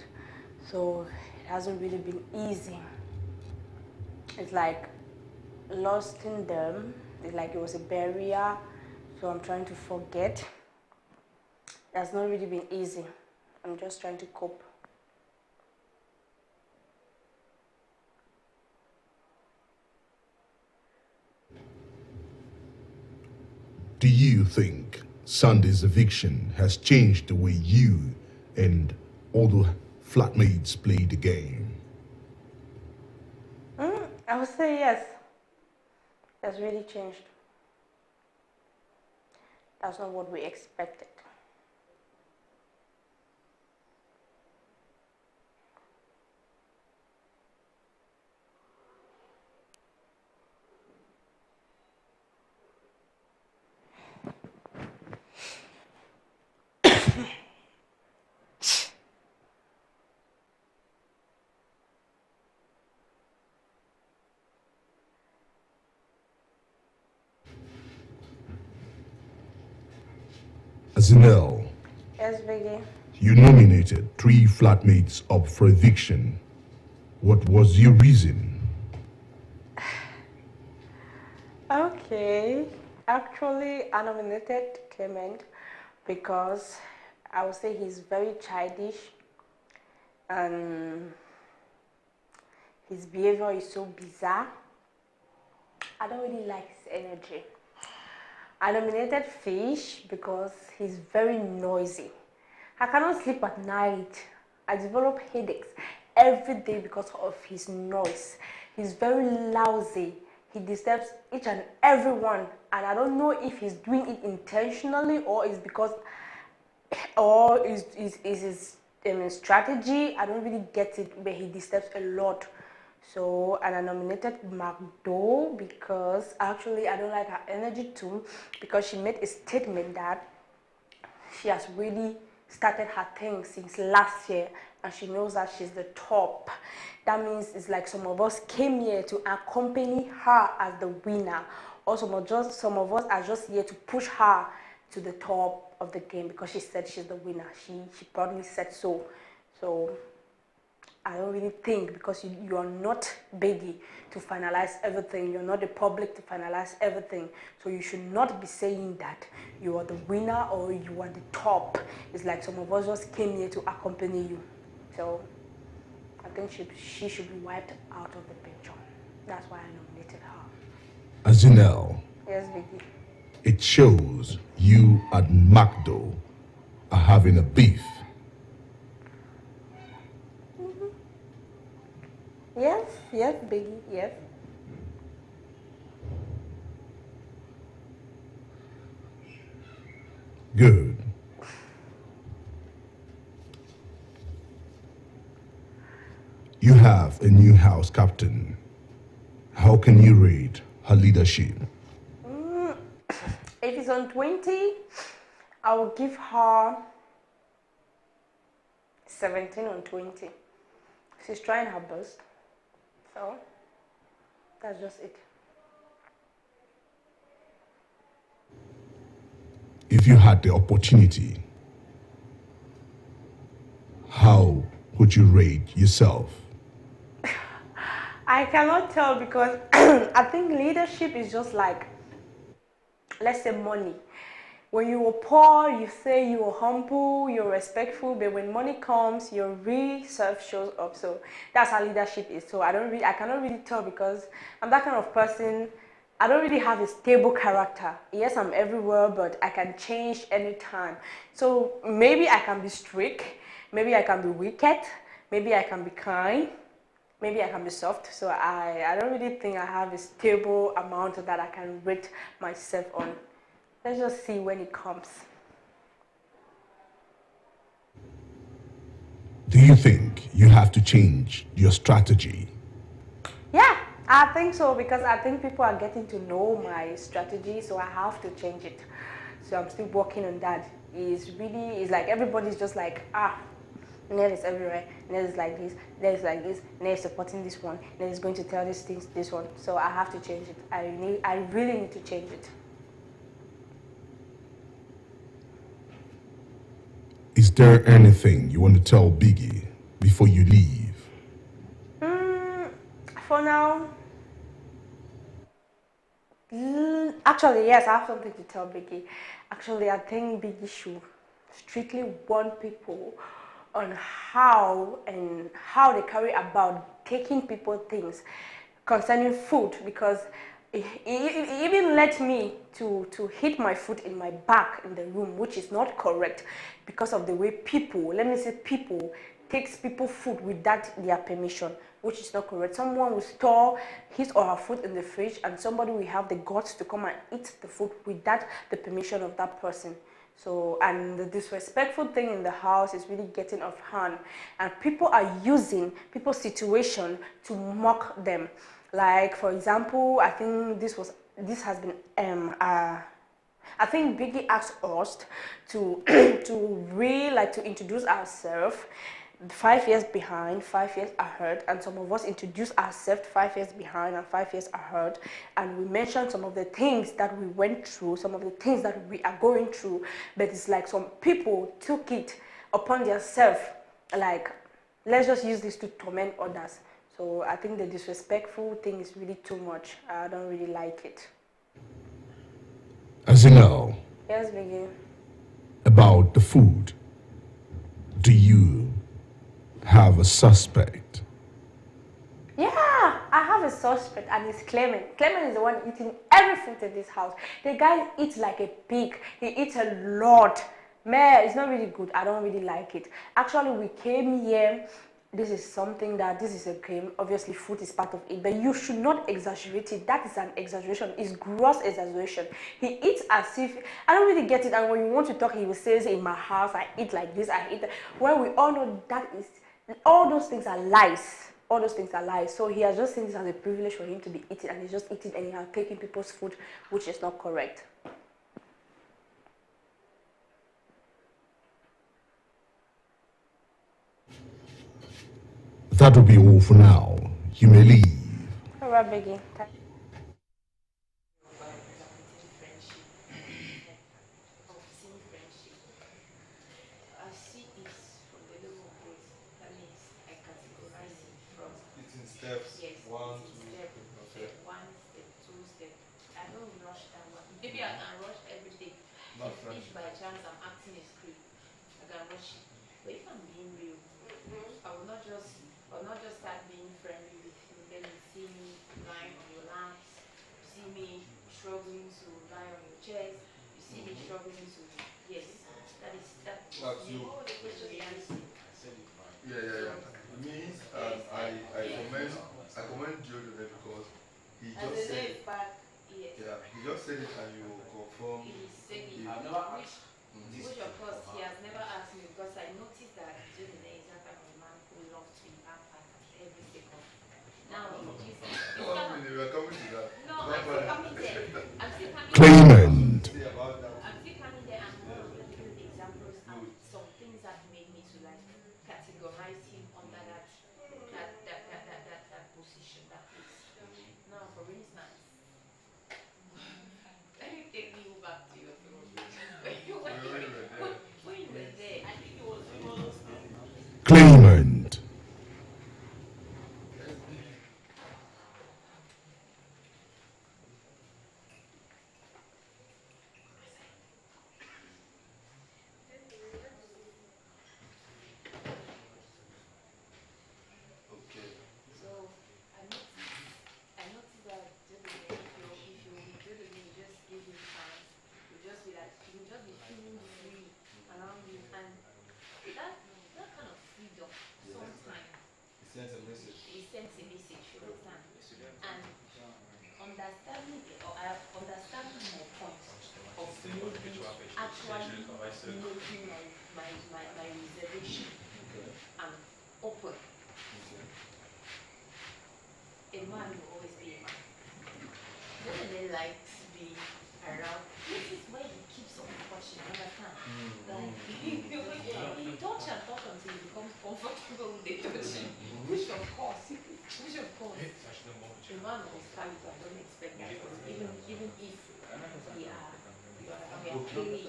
So it hasn't really been easy. It's like lost in them. It's like it was a barrier. So I'm trying to forget. It has not really been easy. I'm just trying to cope. Do you think Sunday's eviction has changed the way you and all the flatmates play the game? I would say yes. It has really changed. That's not what we expected. Azinel, Yes, Biggie. you nominated 3 flatmates up for eviction. What was your reason? Okay. Actually, I nominated Clement because I would say he's very childish and his behavior is so bizarre. I don't really like his energy. I nominated Fish because he's very noisy. I cannot sleep at night. I develop headaches every day because of his noise. He's very lousy. He disturbs each and everyone, and I don't know if he's doing it intentionally or is because or is his strategy. I don't really get it, but he disturbs a lot. So, and I nominated Magdo because actually I don't like her energy too, because she made a statement that she has really started her thing since last year and she knows that she's the top. That means it's like some of us came here to accompany her as the winner, or some of us are just here to push her to the top of the game because she said she's the winner. She probably said so. So I don't really think, because you are not Biggy to finalize everything. You're not the public to finalize everything. So you should not be saying that you are the winner or you are the top. It's like some of us just came here to accompany you. So I think she should be wiped out of the picture. That's why I nominated her. Azinel, Yes, Biggy. it shows you and Magdo are having a beef. Yes, Biggie, yes. Good. You have a new house captain. How can you rate her leadership? If it's on 20, I will give her 17 on 20. She's trying her best. So, that's just it. If you had the opportunity, how would you rate yourself? I cannot tell because I think leadership is just like, let's say, money. When you were poor, you say you were humble, you're respectful, but when money comes, your real self shows up. So that's how leadership is. So I cannot really tell because I'm that kind of person. I don't really have a stable character. Yes, I'm everywhere, but I can change anytime. So maybe I can be strict, maybe I can be wicked, maybe I can be kind, maybe I can be soft. So I don't really think I have a stable amount that I can rate myself on. Let's just see when it comes. Do you think you have to change your strategy? Yeah, I think so because I think people are getting to know my strategy, so I have to change it. So I'm still working on that. It's like everybody's just like, Ned is everywhere, Ned is like this, Ned is like this, Ned is supporting this one, Ned is going to tell these things, this one. So I have to change it. I really need to change it. Is there anything you want to tell Biggy before you leave? For now, actually, yes, I have something to tell Biggy. Actually, I think Biggy should strictly warn people on how they carry about taking people things concerning food, because he even let me to hit my foot in my back in the room, which is not correct because of the way people, let me say people, takes people food without their permission, which is not correct. Someone will store his or her food in the fridge and somebody will have the guts to come and eat the food without the permission of that person. So, and the disrespectful thing in the house is really getting off hand, and people are using people's situation to mock them. Like, for example, I think this has been I think Biggie asked us to to introduce ourselves 5 years behind, 5 years ahead, and some of us introduced ourselves 5 years behind and 5 years ahead, and we mentioned some of the things that we went through, some of the things that we are going through, but it's like some people took it upon themselves, like, let's just use this to torment others. So I think the disrespectful thing is really too much. I don't really like it. As you know, Yes, Biggie. about the food, do you have a suspect? Yeah, I have a suspect, and it's Clement. Clement is the one eating everything in this house. The guy eats like a pig. He eats a lot. Man, it's not really good. I don't really like it. Actually, we came here. This is something that, this is a game. Obviously, food is part of it, but you should not exaggerate it. That is an exaggeration. It's gross exaggeration. He eats as if, I don't really get it. And when you want to talk, he will say, in my house, I eat like this, I eat that. Well, we all know that is, all those things are lies. All those things are lies. So he has just seen this as a privilege for him to be eating, and he's just eating anyhow, taking people's food, which is not correct. That will be all for now. You may leave. All right, Biggie. Steps. Yes. 1, 2, Step 1, step 2, step. I don't rush that one. Maybe I can rush everything. If by chance I'm acting a script, I can rush it. But if I'm being real, I will not just start being friendly with you. Then you see me lying on your laps, you see me struggling to lie on your chest, you see me struggling to, yes, that's you. reality. Yeah. It means I commend Jojo there because he just said it. Yes. Yeah, he just said it and you confirm. He said it, which of course he has never asked me, because I noticed that Jojo is that kind of man who loves to impact at every second. Now, we are coming to that. No, I'm still coming there. I'm still coming Claimant. there. I'm still coming there, and one of the good examples and some things that made me to like categorize him under that position, that place. Now, for instance, let me take you back to your throne. When you were there, I think it was Claimant. making my reservation and open. A man will always be a man. Doesn't he like to be around places where he keeps on touching, understand? Like he touch and talk until he becomes comfortable with the touching. Which of course, a man of his caliber, I don't expect that from him, even if we are playing.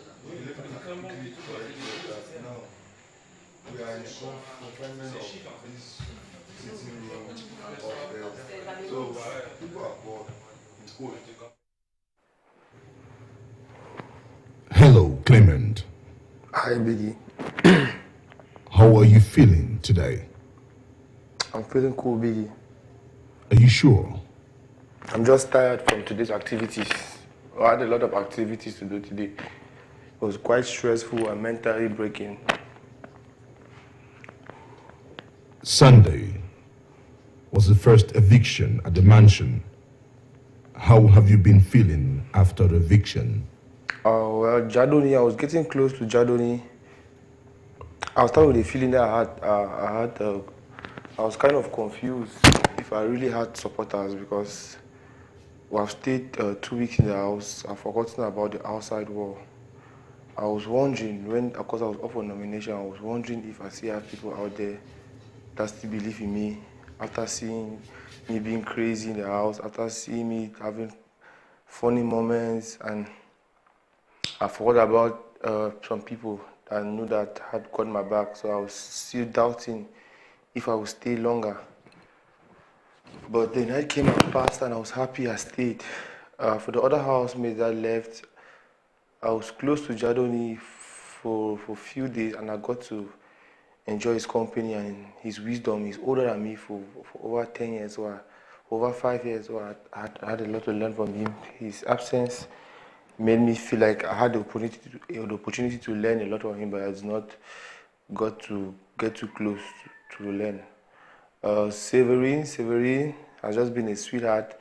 No. We are in confinement of this sitting room upstairs. So people are bored. It's cold. Hello, Clement. Hi, Biggy. How are you feeling today? I'm feeling cool, Biggy. Are you sure? I'm just tired from today's activities. I had a lot of activities to do today. It was quite stressful and mentally breaking. Sunday was the first eviction at the mansion. How have you been feeling after the eviction? Well, Jadoni, I was getting close to Jadoni. I was starting with the feeling that I was kind of confused if I really had supporters because I've stayed 2 weeks in the house. I've forgotten about the outside world. I was wondering because I was up for nomination, I was wondering if I still have people out there that still believe in me after seeing me being crazy in the house, after seeing me having funny moments, and I forgot about some people that I knew that had got my back, so I was still doubting if I would stay longer. But the night came and passed and I was happy I stayed. For the other housemates that left, I was close to Jadoni for a few days and I got to enjoy his company and his wisdom. He's older than me for over 10 years, or over 5 years, so I had a lot to learn from him. His absence made me feel like I had the opportunity to learn a lot from him, but I did not got to get too close to learn. Severine has just been a sweetheart.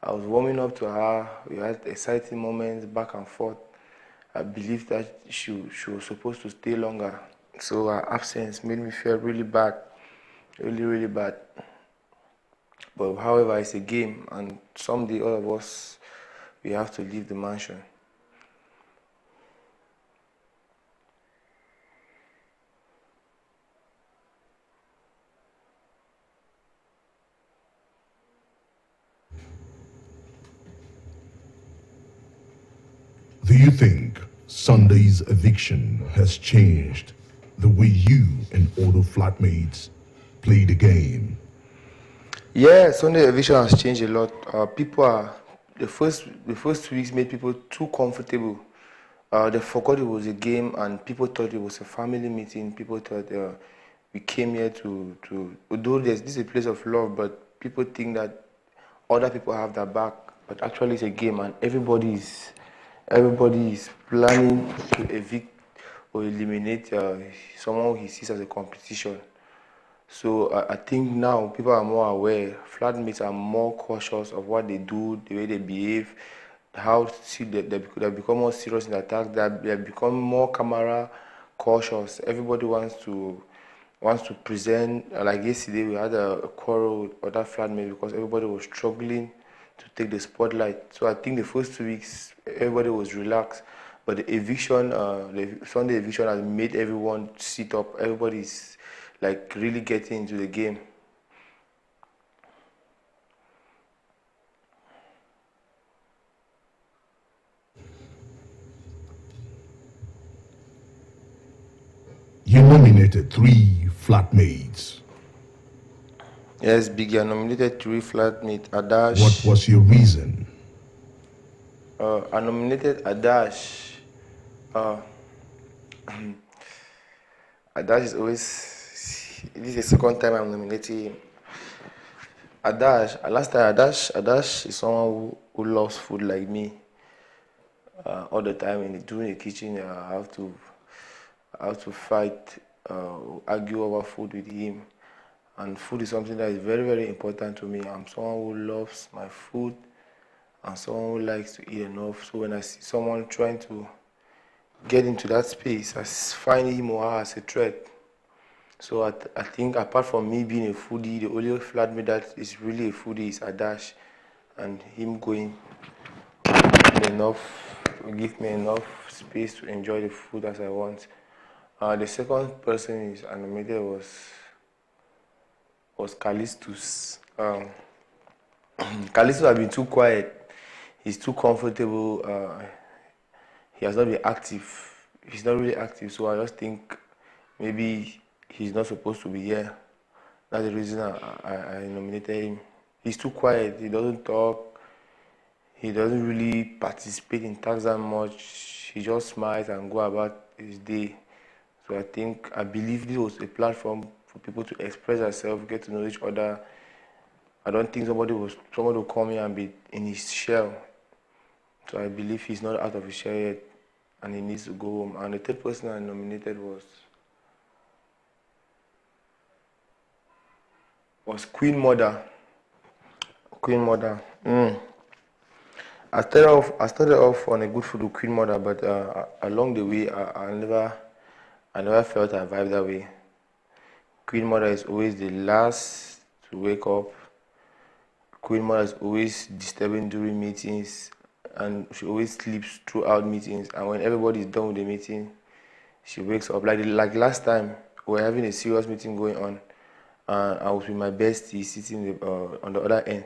I was warming up to her. We had exciting moments back and forth. I believed that she was supposed to stay longer. So her absence made me feel really bad, really bad. But however, it's a game, and someday all of us, we have to leave the mansion. Do you think Sunday's eviction has changed the way you and other flatmates play the game? Yeah, Sunday eviction has changed a lot. The first 2 weeks made people too comfortable. They forgot it was a game and people thought it was a family meeting. People thought we came here although this is a place of love, but people think that other people have their back, but actually it's a game and everybody is planning to evict or eliminate someone he sees as a competition. So I think now people are more aware. Flatmates are more cautious of what they do, the way they behave, they become more serious in attacks. They become more camera cautious. Everybody wants to present. Like yesterday, we had a quarrel with other flatmates because everybody was struggling to take the spotlight. So I think the first 2 weeks, everybody was relaxed. But the eviction, the Sunday eviction has made everyone sit up. Everybody's like really getting into the game. You nominated 3 flatmates. Yes, Biggy, I nominated 3 flatmates. Adage. What was your reason? I nominated Adage. Adage is always. This is the second time I'm nominating him. Adage. Last time, Adage is someone who loves food like me. All the time during the kitchen, I have to fight, argue over food with him. And food is something that is very, very important to me. I'm someone who loves my food and someone who likes to eat enough. So when I see someone trying to get into that space, I find him or her as a threat. So I think apart from me being a foodie, the only flatmate that is really a foodie is Adage, and him going give me enough space to enjoy the food as I want. The second person is animated was Callisters. Callisters has been too quiet. He's too comfortable. He has not been active. He's not really active, so I just think maybe he's not supposed to be here. That's the reason I nominated him. He's too quiet. He doesn't talk. He doesn't really participate in tasks that much. He just smiles and go about his day. So I believe this was a platform for people to express themselves, get to know each other. I don't think somebody will come here and be in his shell. So I believe he's not out of his shell yet, and he needs to go home. And the third person I nominated was Queen Mother. Queen Mother. I started off on a good foot with Queen Mother, but along the way, I never felt I vibed that way. Queen Mother is always the last to wake up. Queen Mother is always disturbing during meetings, and she always sleeps throughout meetings. And when everybody is done with the meeting, she wakes up. Like last time, we were having a serious meeting going on, and I was with my bestie sitting on the other end.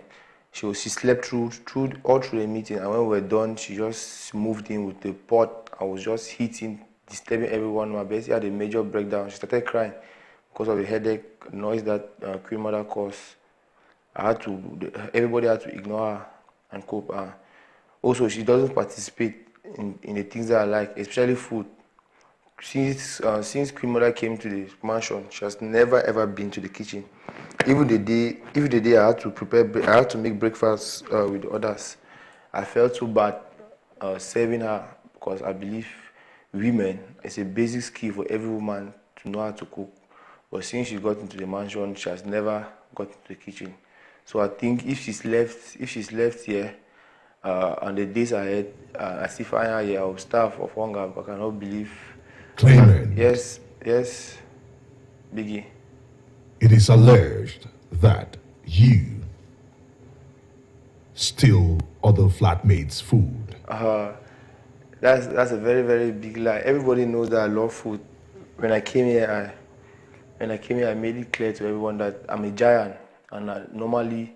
She slept all through the meeting, and when we were done, she just moved in with the pot. I was just hitting, disturbing everyone. My bestie had a major breakdown. She started crying because of the headache noise that Queen Mother caused. Everybody had to ignore her and cope. Also, she doesn't participate in the things that I like, especially food. Since Queen Mother came to the mansion, she has never ever been to the kitchen. Even the day I had to make breakfast with the others, I felt too bad serving her, because I believe women, it's a basic skill for every woman to know how to cook. But since she got into the mansion, she has never got into the kitchen. So I think if she's left here, on the days ahead, I still find her here, I will starve of hunger. I cannot believe. Claimant. Yes, Biggy. It is alleged that you steal other flatmates' food. That's a very, very big lie. Everybody knows that I love food. When I came here, I made it clear to everyone that I'm a giant, and normally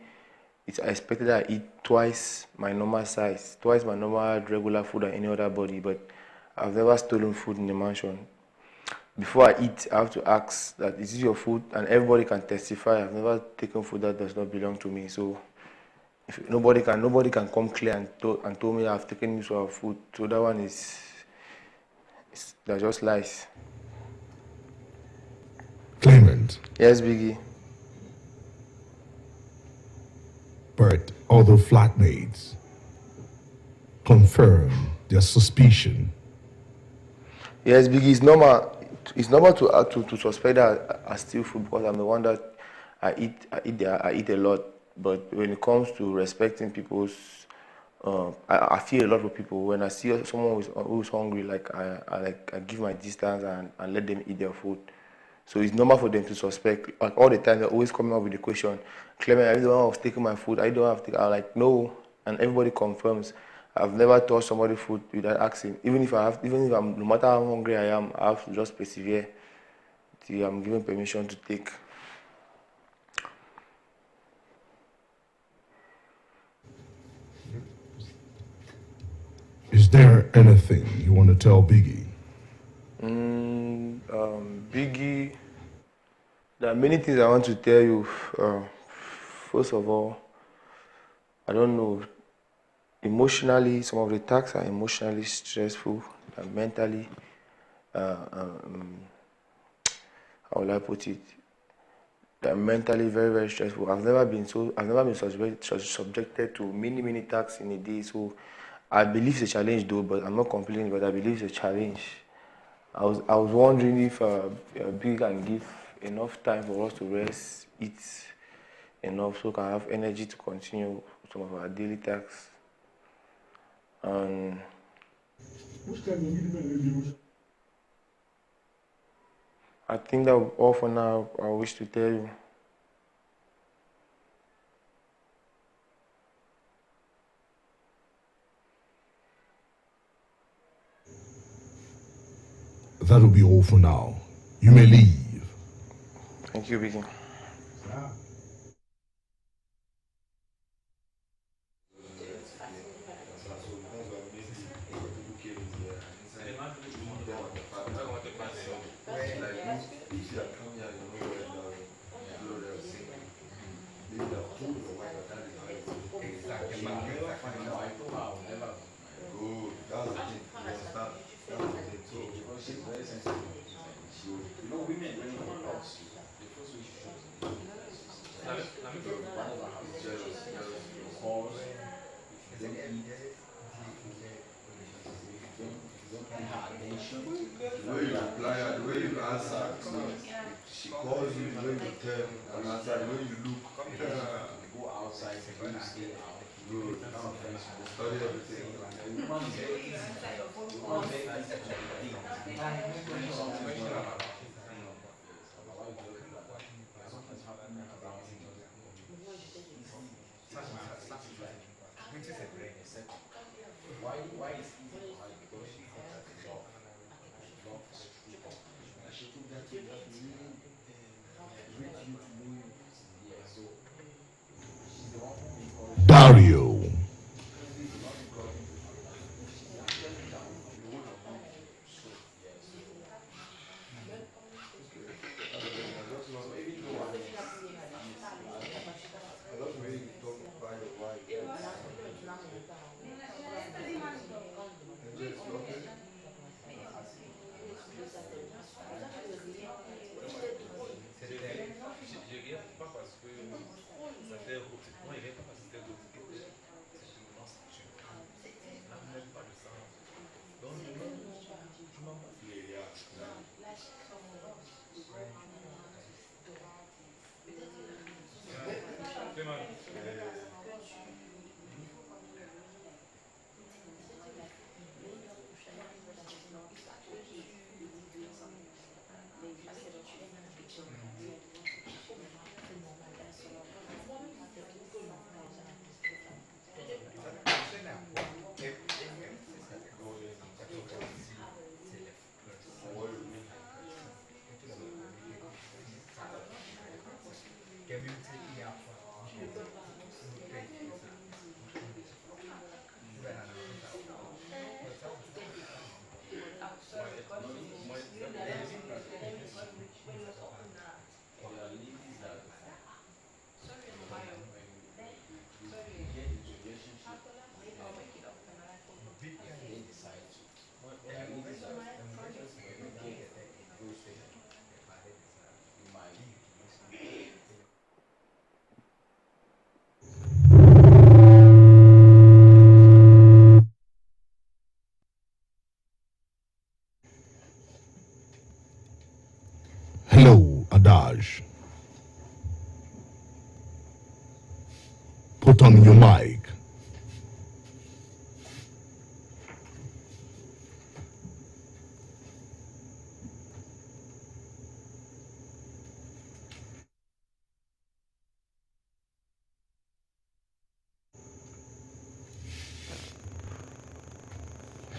it's expected that I eat twice my normal size, twice my normal regular food than any other body. But I've never stolen food in the mansion. Before I eat, I have to ask that, is this your food? And everybody can testify. I've never taken food that does not belong to me. So if nobody can come clear and tell me I've taken this sort of food. So that one they're just lies. Claimant. Yes, Biggie. But other flatmates confirm their suspicion. Yes, Biggie, it's normal. It's normal to suspect that I steal food, because I'm the one that I eat a lot. But when it comes to respecting people's, I feel a lot for people. When I see someone who's hungry, I give my distance and let them eat their food. So it's normal for them to suspect. Like all the time, they're always coming up with the question, Clement, are you the one who's taking my food? I don't have to. I'm like, no, and everybody confirms. I've never touched somebody's food without asking. Even if no matter how hungry I am, I have to just persevere till I'm given permission to take. Is there anything you want to tell Biggy? Biggie, there are many things I want to tell you. First of all, I don't know. Emotionally, some of the tasks are emotionally stressful and mentally, how will I put it? They're mentally very, very stressful. I've never been subjected to many tasks in a day. So I believe it's a challenge though, but I'm not complaining, but I believe it's a challenge. I was wondering if Big can give enough time for us to rest, eat enough, so we can have energy to continue some of our daily tasks. I think that all for now. I wish to tell you. That'll be all for now. You may leave. Thank you, Biggy. The way you reply, the way you answer, she calls you, the way you tell and answer, the way you look. Go outside, the way you stay out. Good. Study everything. Why is easy? Because she contacted love. Love is true. And she took that to that meaning, reach you to know you. Yeah, so she's the one who encouraged Dario. Hello, Adage. Put on your mic.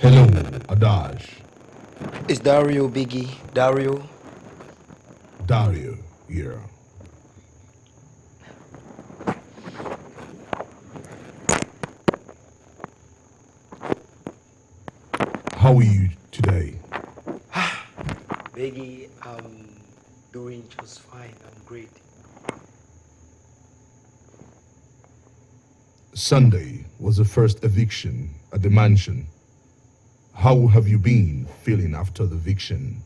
Hello, Adage. It's Dario, Biggy. Dario. Dario here. How are you today? Biggy, I'm doing just fine. I'm great. Sunday was the first eviction at the mansion. How have you been feeling after the eviction?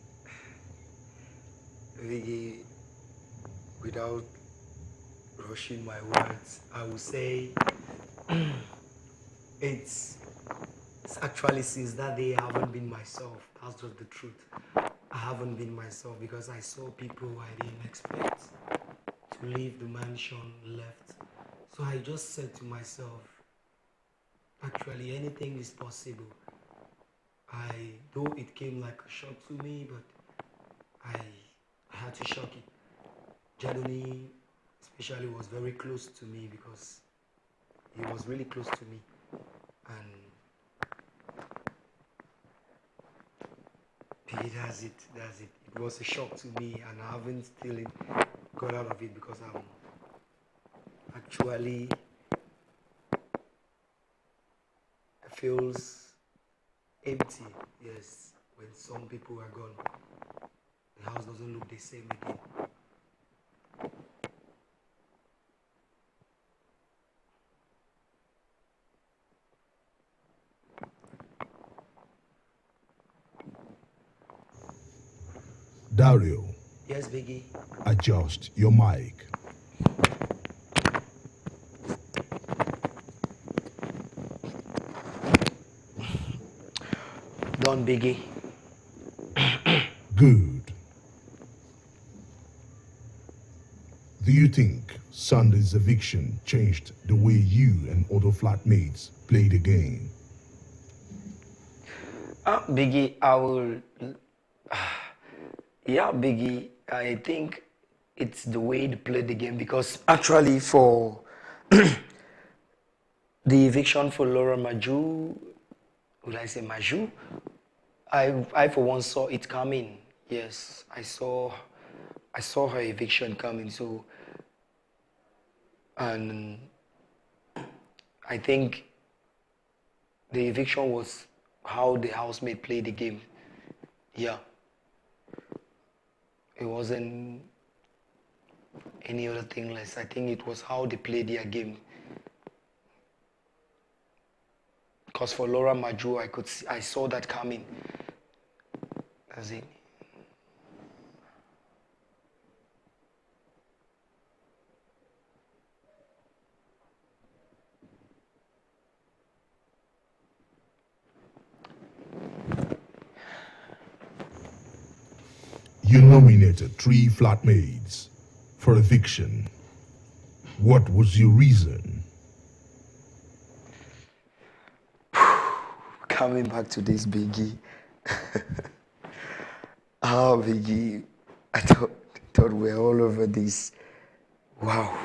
Biggy, without rushing my words, I would say it's actually since that day I haven't been myself. That's just the truth. I haven't been myself because I saw people I didn't expect to leave the mansion, left. So I just said to myself, actually anything is possible. though it came like a shock to me, but I had to shock it. Jadoni especially was very close to me because he was really close to me, and that's it. It was a shock to me, and I haven't still got out of it because I'm actually feels empty. Yes, when some people are gone, the house doesn't look the same again. Dario, Yes, Biggie. adjust your mic. Done, Biggie. Good. Do you think Sunday's eviction changed the way you and other flatmates play the game? Biggie, I will. Yeah, Biggie, I think it's the way to play the game because actually for the eviction for Laura Maju, would I say Maju? I for one saw it coming. Yes, I saw her eviction coming. So, and I think the eviction was how the housemate played the game. Yeah. It wasn't any other thing less. I think it was how they played their game. Because for Laura Maju, I saw that coming. That's it. You nominated 3 flatmates for eviction. What was your reason? Coming back to this, Biggie. Biggie, I thought we're all over this. Wow.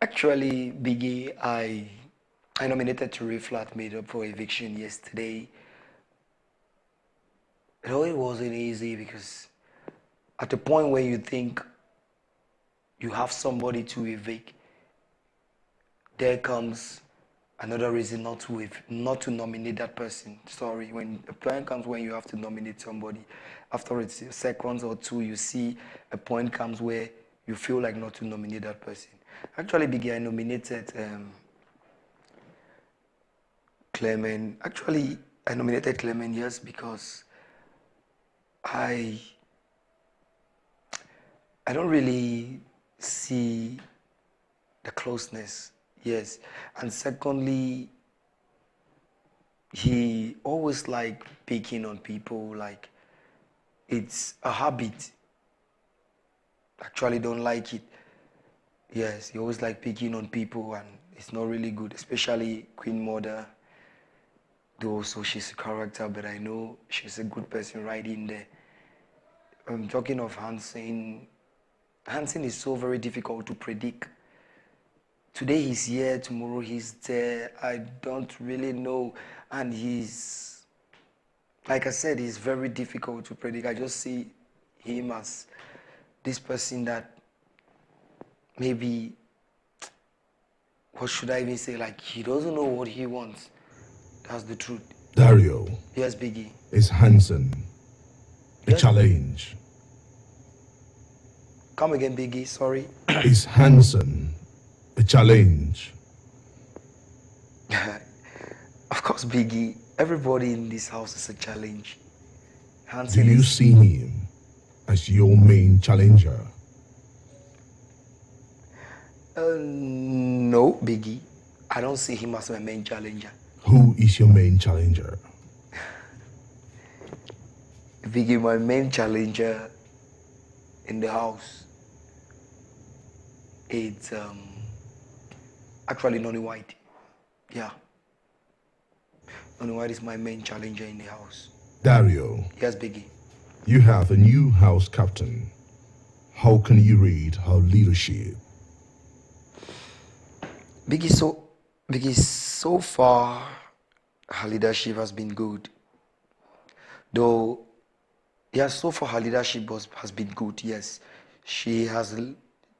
Actually, Biggie, I nominated 3 flatmates up for eviction yesterday. It really wasn't easy because at the point where you think you have somebody to evict, there comes another reason not to nominate that person. Sorry, when a point comes when you have to nominate somebody, after it's seconds or 2, you see a point comes where you feel like not to nominate that person. Actually, Biggie, I nominated Clement. Actually, I nominated Clement, yes, because I don't really see the closeness, yes. And secondly, he always like picking on people, like it's a habit. Actually don't like it. Yes, he always like picking on people and it's not really good, especially Queen Mother. Though also she's a character, but I know she's a good person right in there. I'm talking of Hansen. Hansen is so very difficult to predict. Today he's here, tomorrow he's there. I don't really know. And he's, like I said, he's very difficult to predict. I just see him as this person that maybe, what should I even say? Like, he doesn't know what he wants. That's the truth. Dario. Yes, Biggie. Is Hansen a challenge? Come again, Biggie, sorry. Is Hansen a challenge? Of course, Biggie, everybody in this house is a challenge. Do Hansen you is... see him as your main challenger? No, Biggie. I don't see him as my main challenger. Who is your main challenger? Biggie, my main challenger in the house, it's actually Nonny White. Yeah. Onuwad is my main challenger in the house. Dario, Yes, Biggie. you have a new house captain. How can you rate her leadership? Biggie, so far, her leadership has been good. Though, yes, so far her leadership has been good, yes. She has,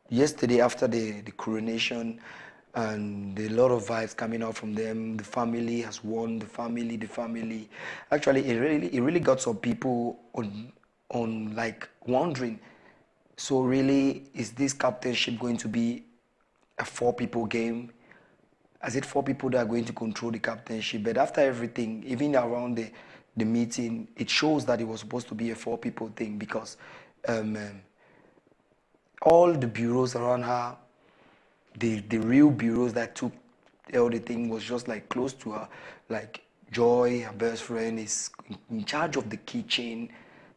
yesterday after the coronation, and a lot of vibes coming out from them, the family has won, the family. Actually, it really got some people on like wondering, so really, is this captainship going to be a 4-people game? Is it 4 people that are going to control the captainship? But after everything, even around the meeting, it shows that it was supposed to be a 4-people thing because all the bureaus around her, the real bureaus that took all the thing was just like close to her. Like Joy, her best friend, is in charge of the kitchen.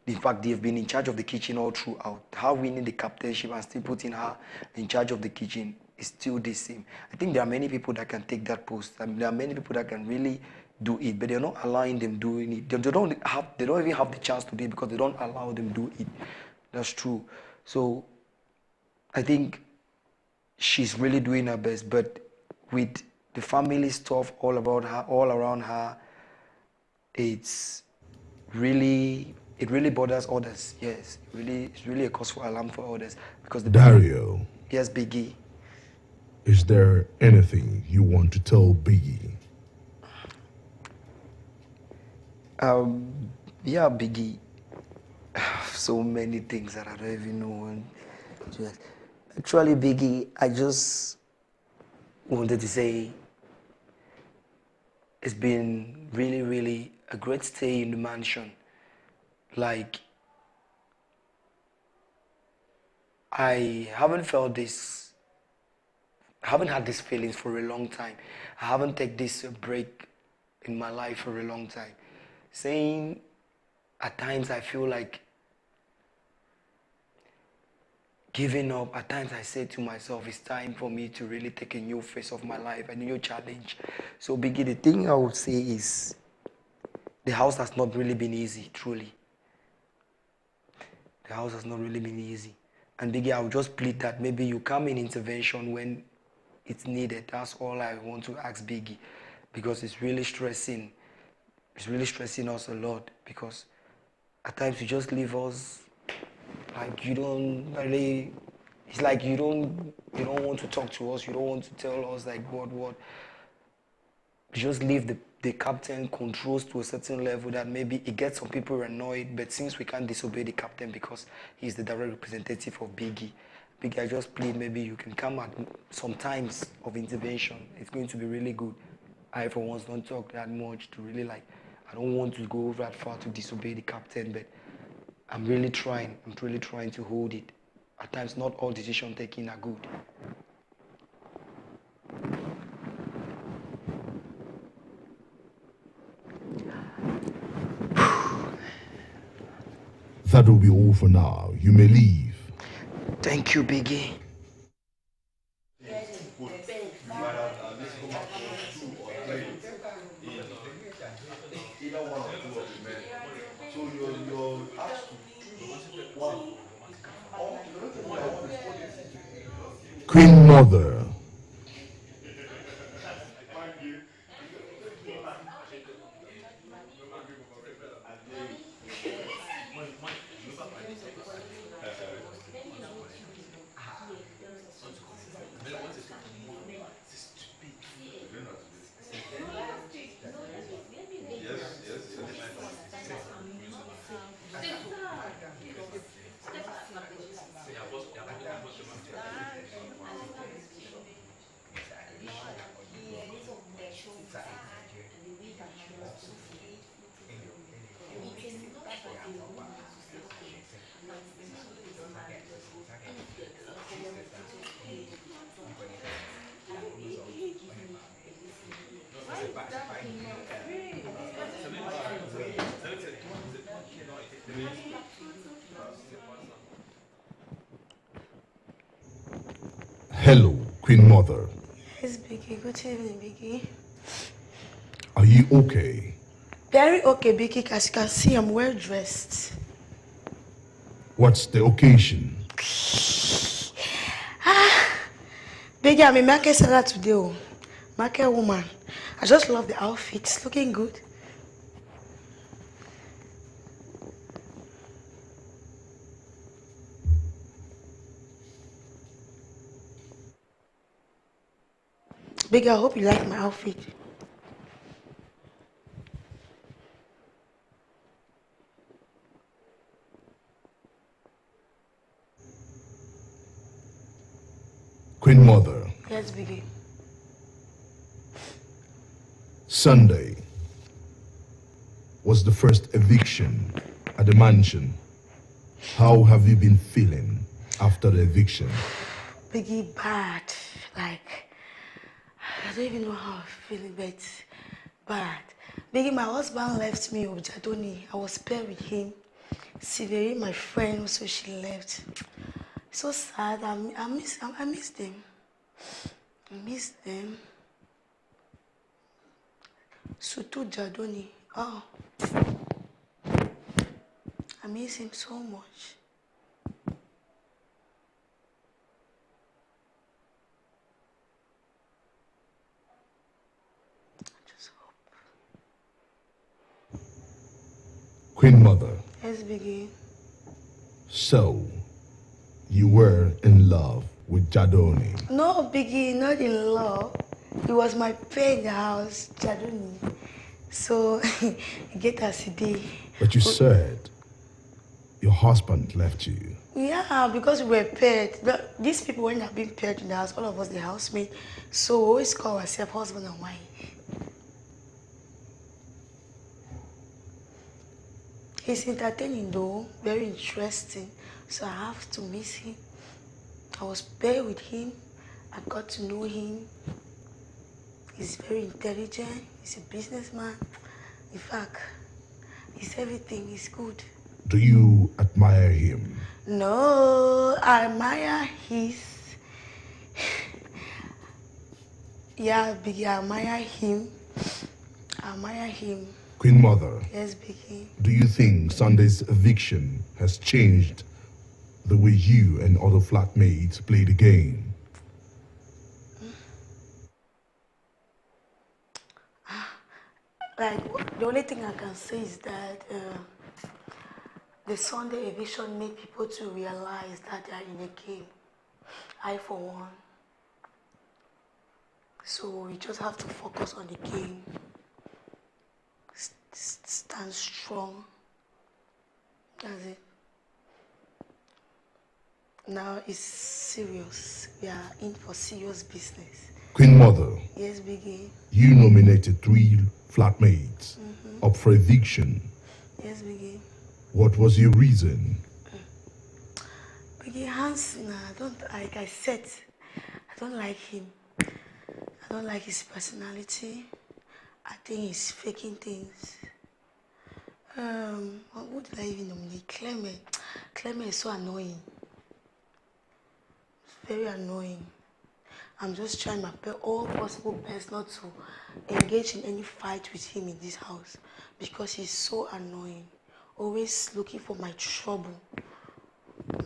In fact, they've been in charge of the kitchen all throughout. Her winning the captainship and still putting her in charge of the kitchen is still the same. I think there are many people that can take that post. I mean, there are many people that can really do it, but they're not allowing them doing it. They don't even have the chance to do it because they don't allow them do it. That's true. So I think she's really doing her best, but with the family stuff all about her, all around her, it really bothers others. Yes, it's really a cause for alarm for others because the Dario, yes, Biggie. is there anything you want to tell Biggie? Yeah, Biggie. So many things that I don't even know. Actually, Biggie, I just wanted to say it's been really a great stay in the mansion. Like, I haven't had these feelings for a long time. I haven't taken this break in my life for a long time. Saying at times I feel like giving up. At times I say to myself, it's time for me to really take a new phase of my life, a new challenge. So Biggie, the thing I would say is the house has not really been easy, truly. The house has not really been easy. And Biggie, I would just plead that maybe you come in intervention when it's needed. That's all I want to ask Biggie, because it's really stressing. It's really stressing us a lot because at times you just leave us like you don't really. It's like you don't want to talk to us. You don't want to tell us like what. You just leave the captain controls to a certain level that maybe it gets some people annoyed. But since we can't disobey the captain because he's the direct representative of Biggie, I just plead maybe you can come at some times of intervention. It's going to be really good. I for once don't talk that much to really like. I don't want to go that far to disobey the captain, but I'm really trying. I'm really trying to hold it. At times, not all decision taking are good. That will be all for now. You may leave. Thank you, Biggie. Either one or two of the men. So you're asked to one. Queen Mother. Hello, Queen Mother. Yes, Biggie. Good evening, Biggie. Are you okay? Very okay, Biggy. As you can see, I'm well dressed. What's the occasion? Biggy, I'm a market seller today. Oh. Market woman. I just love the outfit. It's looking good. Biggy, I hope you like my outfit. Queen Mother, Yes, Biggy. Sunday was the first eviction at the mansion. How have you been feeling after the eviction? Biggy, bad. Like, I don't even know how I'm feeling, but bad. Biggy, my husband left me with Jadoni. I was paired with him. Siveri, my friend, so she left. So sad. I miss them. I miss them. Sutu Jadoni. Oh. I miss him so much. Queen Mother, Yes, Biggy. so you were in love with Jadoni. No, Biggie, not in love. He was my pet in the house, Jadoni. So, get us a day. But you said your husband left you. Yeah, because we were paired. These people, when they've been paired in the house, all of us, the housemates, so we always call ourselves husband and wife. He's entertaining though, very interesting. So I have to miss him. I was paired with him. I got to know him. He's very intelligent. He's a businessman. In fact, he's everything. He's good. Do you admire him? No, I admire his. Yeah, Biggie, I admire him. I admire him. Queen Mother, Yes, Biggie. do you think Sunday's eviction has changed the way you and other flatmates play the game? Like, the only thing I can say is that the Sunday eviction made people to realize that they are in a game. I, for one. So we just have to focus on the game. Stand strong. That's it. Now it's serious. We are in for serious business. Queen Mother, Yes, Biggie. you nominated 3 flatmates up for eviction. Yes, Biggie. What was your reason? Biggie Hansen, I don't like. I said, I don't like him. I don't like his personality. I think he's faking things. What did I even nominate? Clement. Clement is so annoying. Very annoying. I'm just trying my all possible best not to engage in any fight with him in this house because he's so annoying. Always looking for my trouble.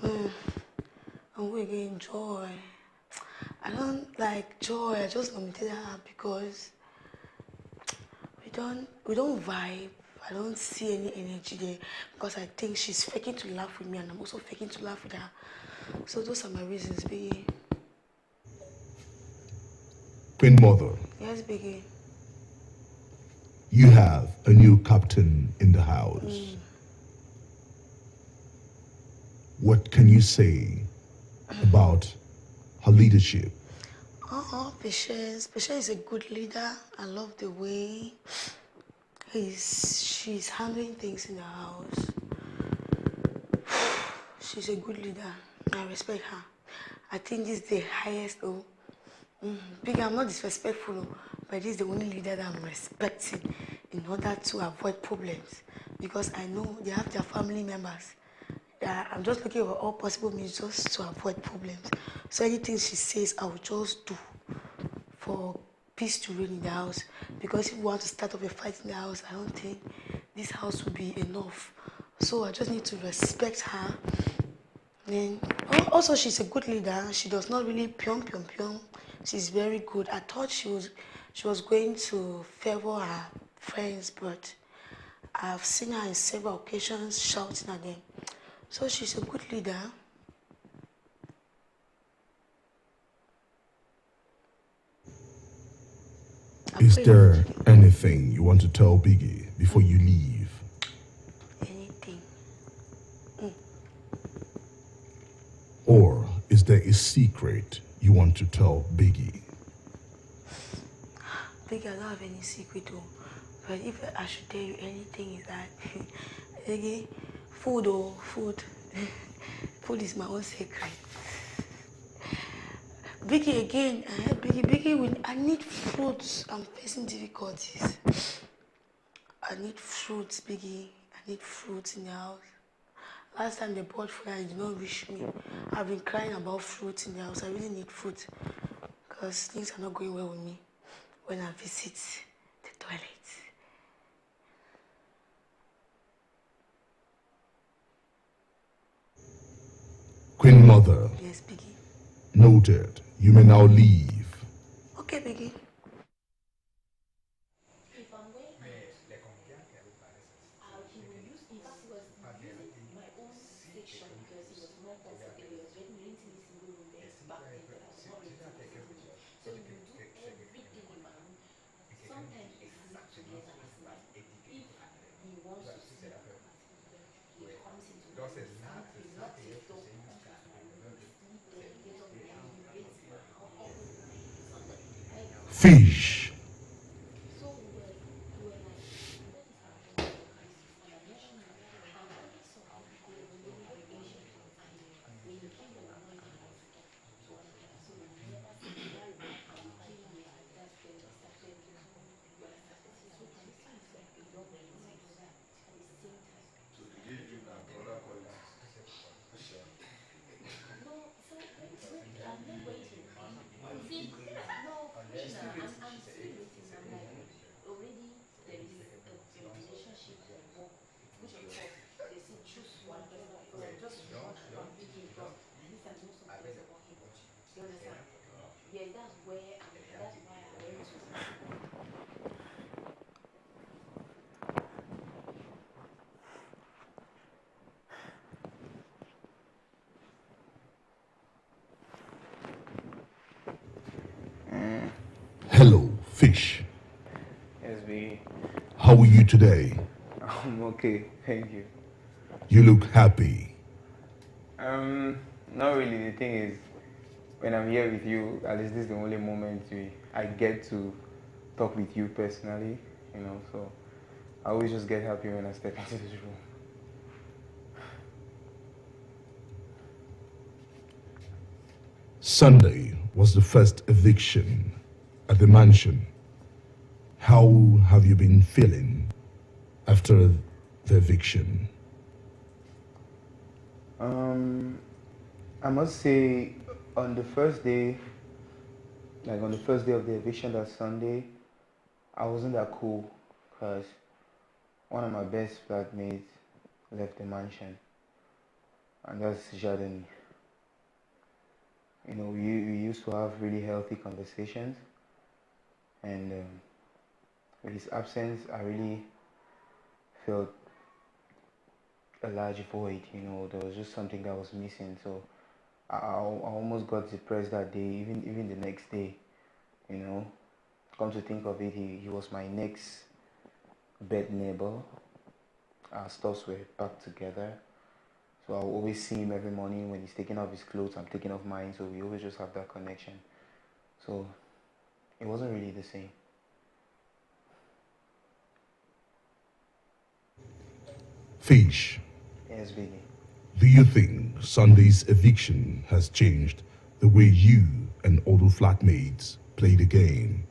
And we're getting Joy. I don't like Joy. I just nominated her because we don't vibe. I don't see any energy there because I think she's faking to laugh with me and I'm also faking to laugh with her. So those are my reasons, Biggie. Queen Mother, Yes, Biggie. you have a new captain in the house. What can you say about her leadership? Patience. Patience is a good leader. I love the way she's handling things in the house. She's a good leader. I respect her. I think this is the highest. Big, I'm not disrespectful, but this is the only leader that I'm respecting in order to avoid problems. Because I know they have their family members. I'm just looking for all possible means just to avoid problems. So anything she says, I will just do for peace to reign in the house. Because if we want to start up a fight in the house, I don't think this house will be enough. So I just need to respect her. Then also she's a good leader. She does not really pyong. She's very good. I thought she was going to favor her friends, but I've seen her in several occasions shouting at them. So she's a good leader. Is there anything you want to tell Biggy before you leave? Anything. Or is there a secret you want to tell Biggy? Biggy, I don't have any secret though. But if I should tell you anything, is that Biggy, food. Food is my own secret. Biggy again, Biggy, I need fruits. I'm facing difficulties. I need fruits, Biggie. I need fruits in the house. Last time they bought food and it did not reach me. I've been crying about fruits in the house. I really need fruit because things are not going well with me when I visit the toilet. Queen Mother. Yes, Biggie. Noted. You may now leave. Okay, Biggie. If I'm going out, he will use, in fact, he was using my own section because it was more comfortable. He was renting a single room there back then, but I was not renting a single room. So he will do everything in my room. Sometimes we sleep together as well. If he wants to sleep, he comes into my room, he locks his door, comes into my room, he sleep there, he gets up in the morning, he rates my house. Fish. So we were like, what is happening to this? And I never knew. And when I saw how they were really relationship, and when he came, they were not even allowed to talk to one another. So we never see that. And we came here, and that's when they started to, you understand? So can you see it's like a love and peace at the same time? So they gave you that brother qualities. No, so I'm not going to see. No, I'm still waiting. I'm like, already there is a relationship involved. Which of course they say choose one person because I just want to pick him because at least I know some things about him. You understand? Yeah, that's why I went to Hello, Fish. Yes, Biggie. How are you today? I'm okay, thank you. You look happy. Not really. The thing is, when I'm here with you, at least this is the only moment I get to talk with you personally, you know, so I always just get happy when I step into this room. Sunday was the first eviction at the mansion. How have you been feeling after the eviction? I must say, on the first day of the eviction that Sunday, I wasn't that cool because one of my best flatmates left the mansion, and that's Jardin. You know, we used to have really healthy conversations, and with his absence, I really felt a large void. You know, there was just something that was missing. So I almost got depressed that day, even the next day. You know, come to think of it, he was my next bed neighbor. Our stuffs were packed together. So I always see him every morning when he's taking off his clothes, I'm taking off mine, so we always just have that connection. So it wasn't really the same. Fish. Yes, Biggie. Do you think Sunday's eviction has changed the way you and other flatmates play the game?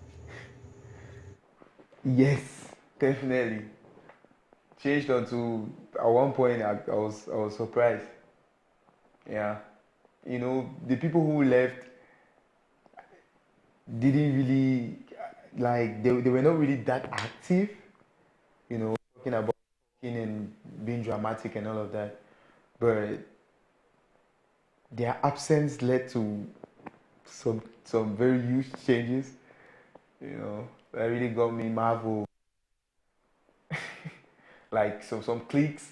Yes, definitely. Changed onto, at one point I was surprised. Yeah. You know, the people who left didn't really, like they were not really that active, you know, talking about talking and being dramatic and all of that. But their absence led to some very huge changes, you know, that really got me marvel. Like some cliques,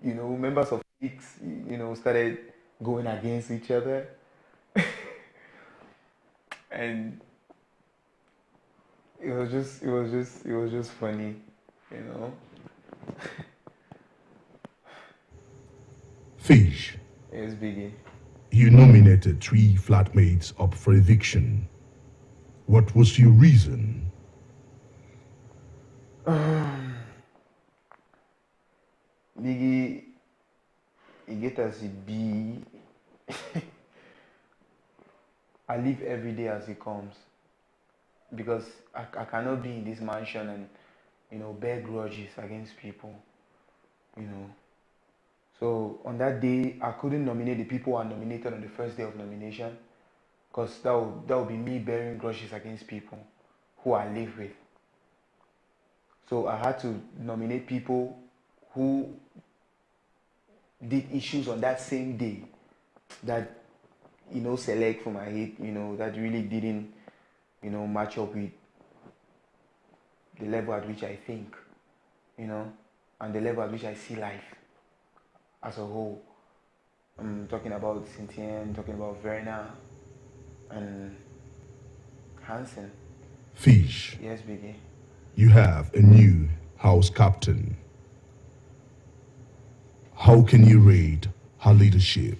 you know, members of cliques, you know, started going against each other. And it was just funny, you know. Fish. Yes, Biggie. You nominated 3 flatmates up for eviction. What was your reason? Biggie, he get as he be. I live every day as it comes. Because I cannot be in this mansion and, you know, bear grudges against people, you know. So on that day, I couldn't nominate the people who are nominated on the first day of nomination, because that would be me bearing grudges against people who I live with. So I had to nominate people who did issues on that same day that, you know, select for my head, you know, that really didn't, you know, match up with the level at which I think, you know, and the level at which I see life as a whole. I'm talking about Cynthia, talking about Verna and Hansen. Fish. Yes, Biggie. You have a new house captain. How can you rate her leadership?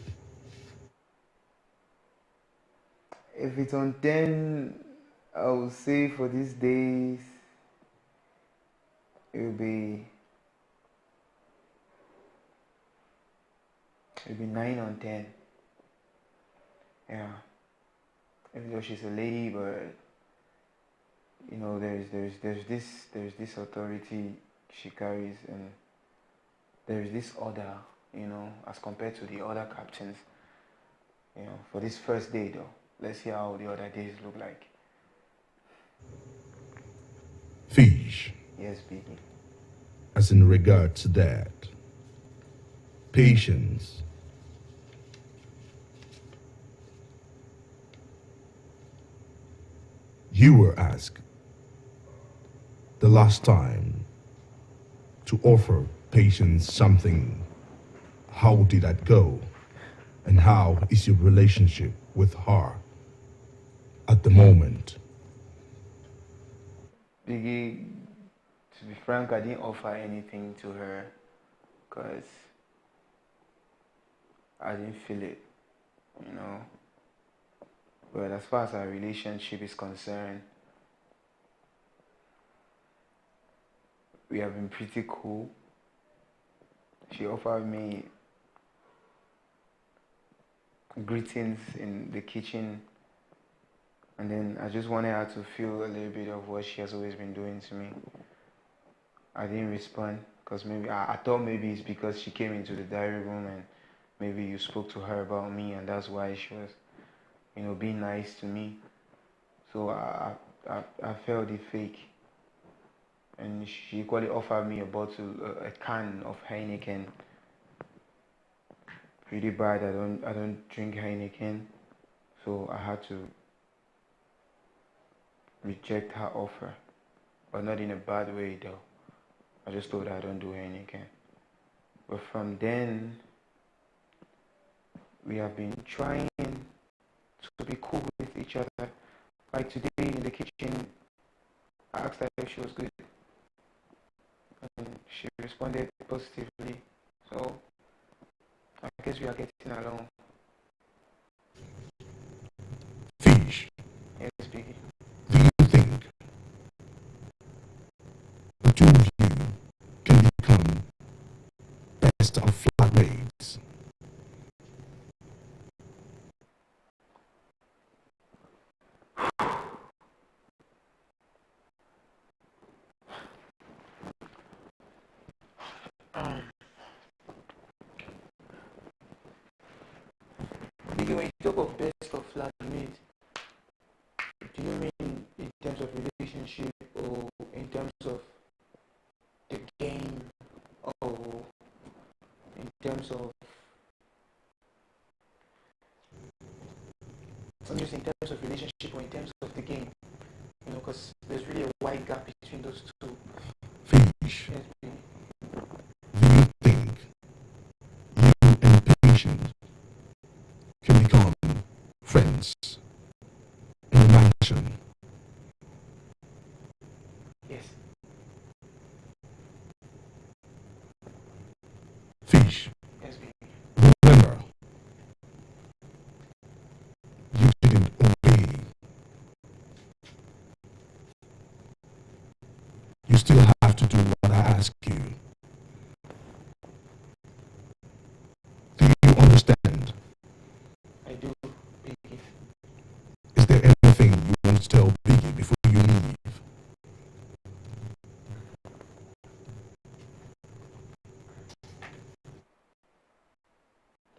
If it's on 10, I would say for these days, it will be 9 on 10. Yeah. Even though she's a lady, but you know, there's this authority she carries, and there's this order, you know, as compared to the other captains. You know, for this first day though, let's see how the other days look like. Fish. Yes, Biggie. As in regard to that, patience. You were asked the last time to offer Patience something. How did that go? And how is your relationship with her at the moment? Biggie, to be frank, I didn't offer anything to her because I didn't feel it, you know. But as far as our relationship is concerned, we have been pretty cool. She offered me greetings in the kitchen, and then I just wanted her to feel a little bit of what she has always been doing to me. I didn't respond because maybe I thought maybe it's because she came into the diary room and maybe you spoke to her about me, and that's why she was, you know, being nice to me. So I felt it fake. And she equally offered me a bottle, a can of Heineken. Pretty bad. I don't drink Heineken, so I had to reject her offer, but not in a bad way though. I just told her I don't do Heineken. But from then, we have been trying to be cool with each other. Like today in the kitchen, I asked her if she was good, and she responded positively. So I guess we are getting along. Fish. Yes, Biggie. Do you think the two of you can become best of flatmates? Biggie, when you talk of best of flatmates, do you mean in terms of relationship terms of relationship or in terms of the game, because there's really a wide gap between those two. Fish. Yes, do you think you and Patience can become friends in the mansion? Yes. Fish. Yes, remember, you didn't obey. You still have to do what I ask you. Do you understand? I do, Biggy. Is there anything you want to tell Biggy before you leave?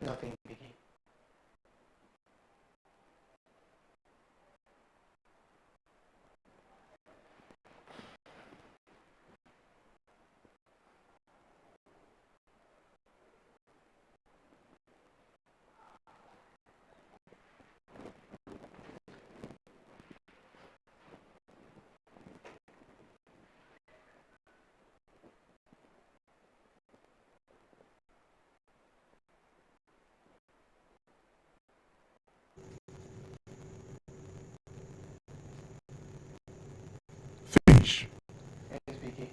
Nothing, Biggy. Fish. Yes, Biggy.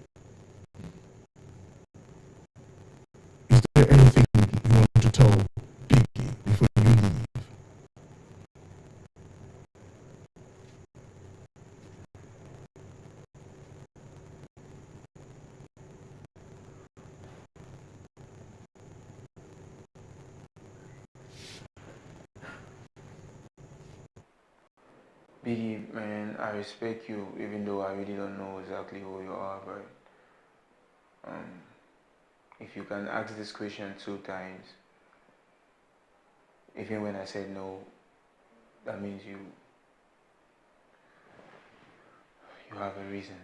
Is there anything you want to tell Biggy before you leave? Biggie, man, I respect you, even though I really don't know exactly who you are, but if you can ask this question 2 times, even when I said no, that means you have a reason.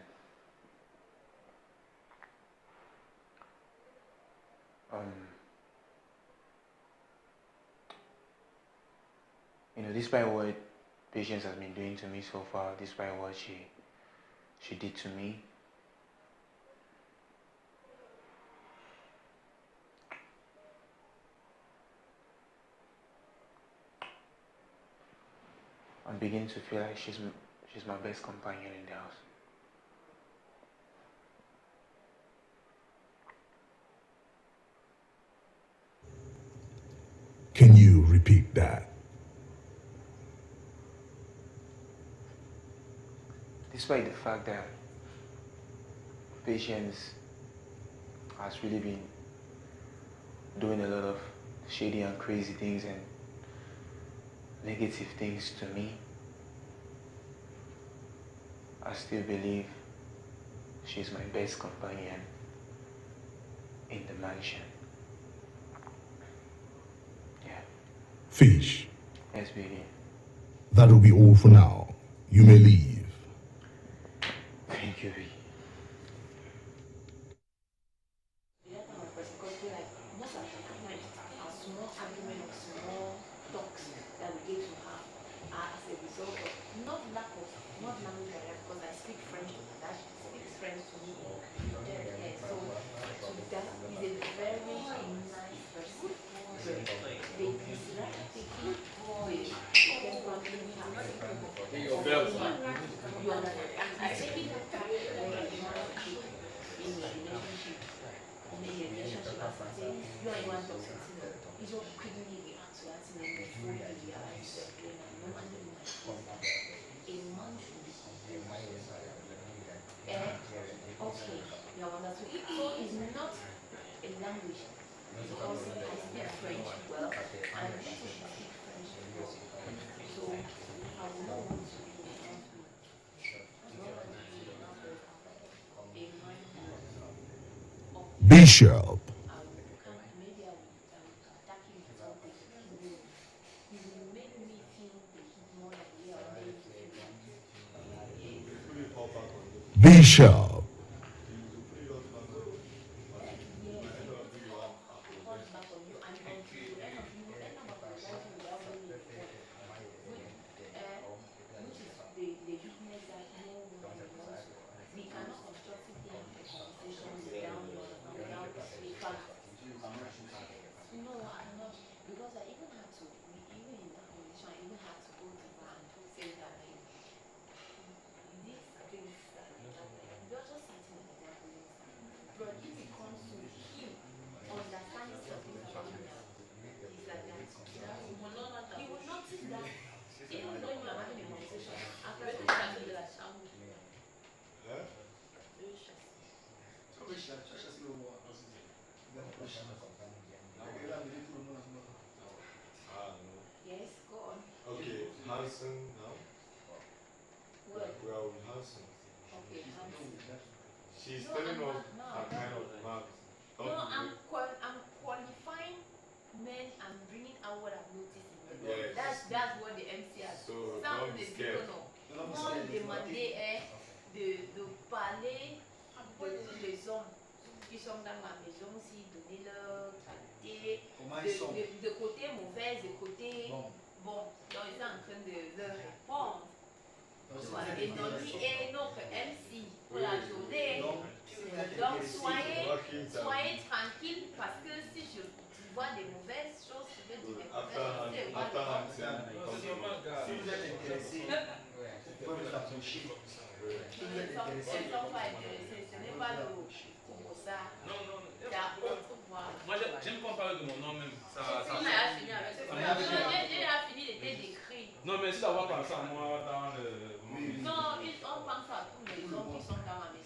Despite what Patience has been doing to me so far, despite what she did to me, I'm beginning to feel like she's my best companion in the house. Can you repeat that? Despite the fact that Patience has really been doing a lot of shady and crazy things and negative things to me, I still believe she's my best companion in the mansion. Yeah. Fish. Yes, baby. That will be all for now. You may leave. Thank you, baby. Small argument, small talks that we get to have are as a result of not language barrier, because I speak French to Adage, she speaks French to me. Yeah, so that is a very nice person. They dislike taking with you understand? I think people carry in a relationship. In a relationship, as I say, you and one talk something, it's your quickly react to that thing and before you realize that you're normally in a man should be composed. Okay, you understand. So it's not a language, because I speak French well and she speaks French well. So I will not want to be in a man who Bishop. maybe I will attack him with something. He will make me feel the heat more than we are made to feel. Bishop. What? We are enhancing. Okay, She's No, telling I'm us not- her kind of marks. No, I'm qualifying men and bringing out what I've noticed in them. Yes. That's what the MC has. So, Ça, don't vous be ne scared. dites non. Don't be Moi, scared. demander est de parler de les hommes qui sont dans ma maison aussi, donner leur qualité, Comment ils sont? de côté mauvais, de côté bon. Donc, ils sont en train de leur répondre. Voilà. Et Nonny est notre MC pour la journée. Donc, soyez tranquille parce que si je vois des mauvaises choses, je vais dire des mauvaises choses. Si vous êtes intéressé, vous pouvez vous approcher. Si vous êtes intéressé, Elles ne sont pas intéressées, ce n'est pas le pour ça. Non. Il y a autre voie. Moi, j'aime qu'on parle de mon nom même. Ça On a fini avec ça. J'ai fini d'été d'écrit. Non, mais si d'avoir pensé à moi dans le. Non, on pense à tous les hommes qui sont dans ma maison.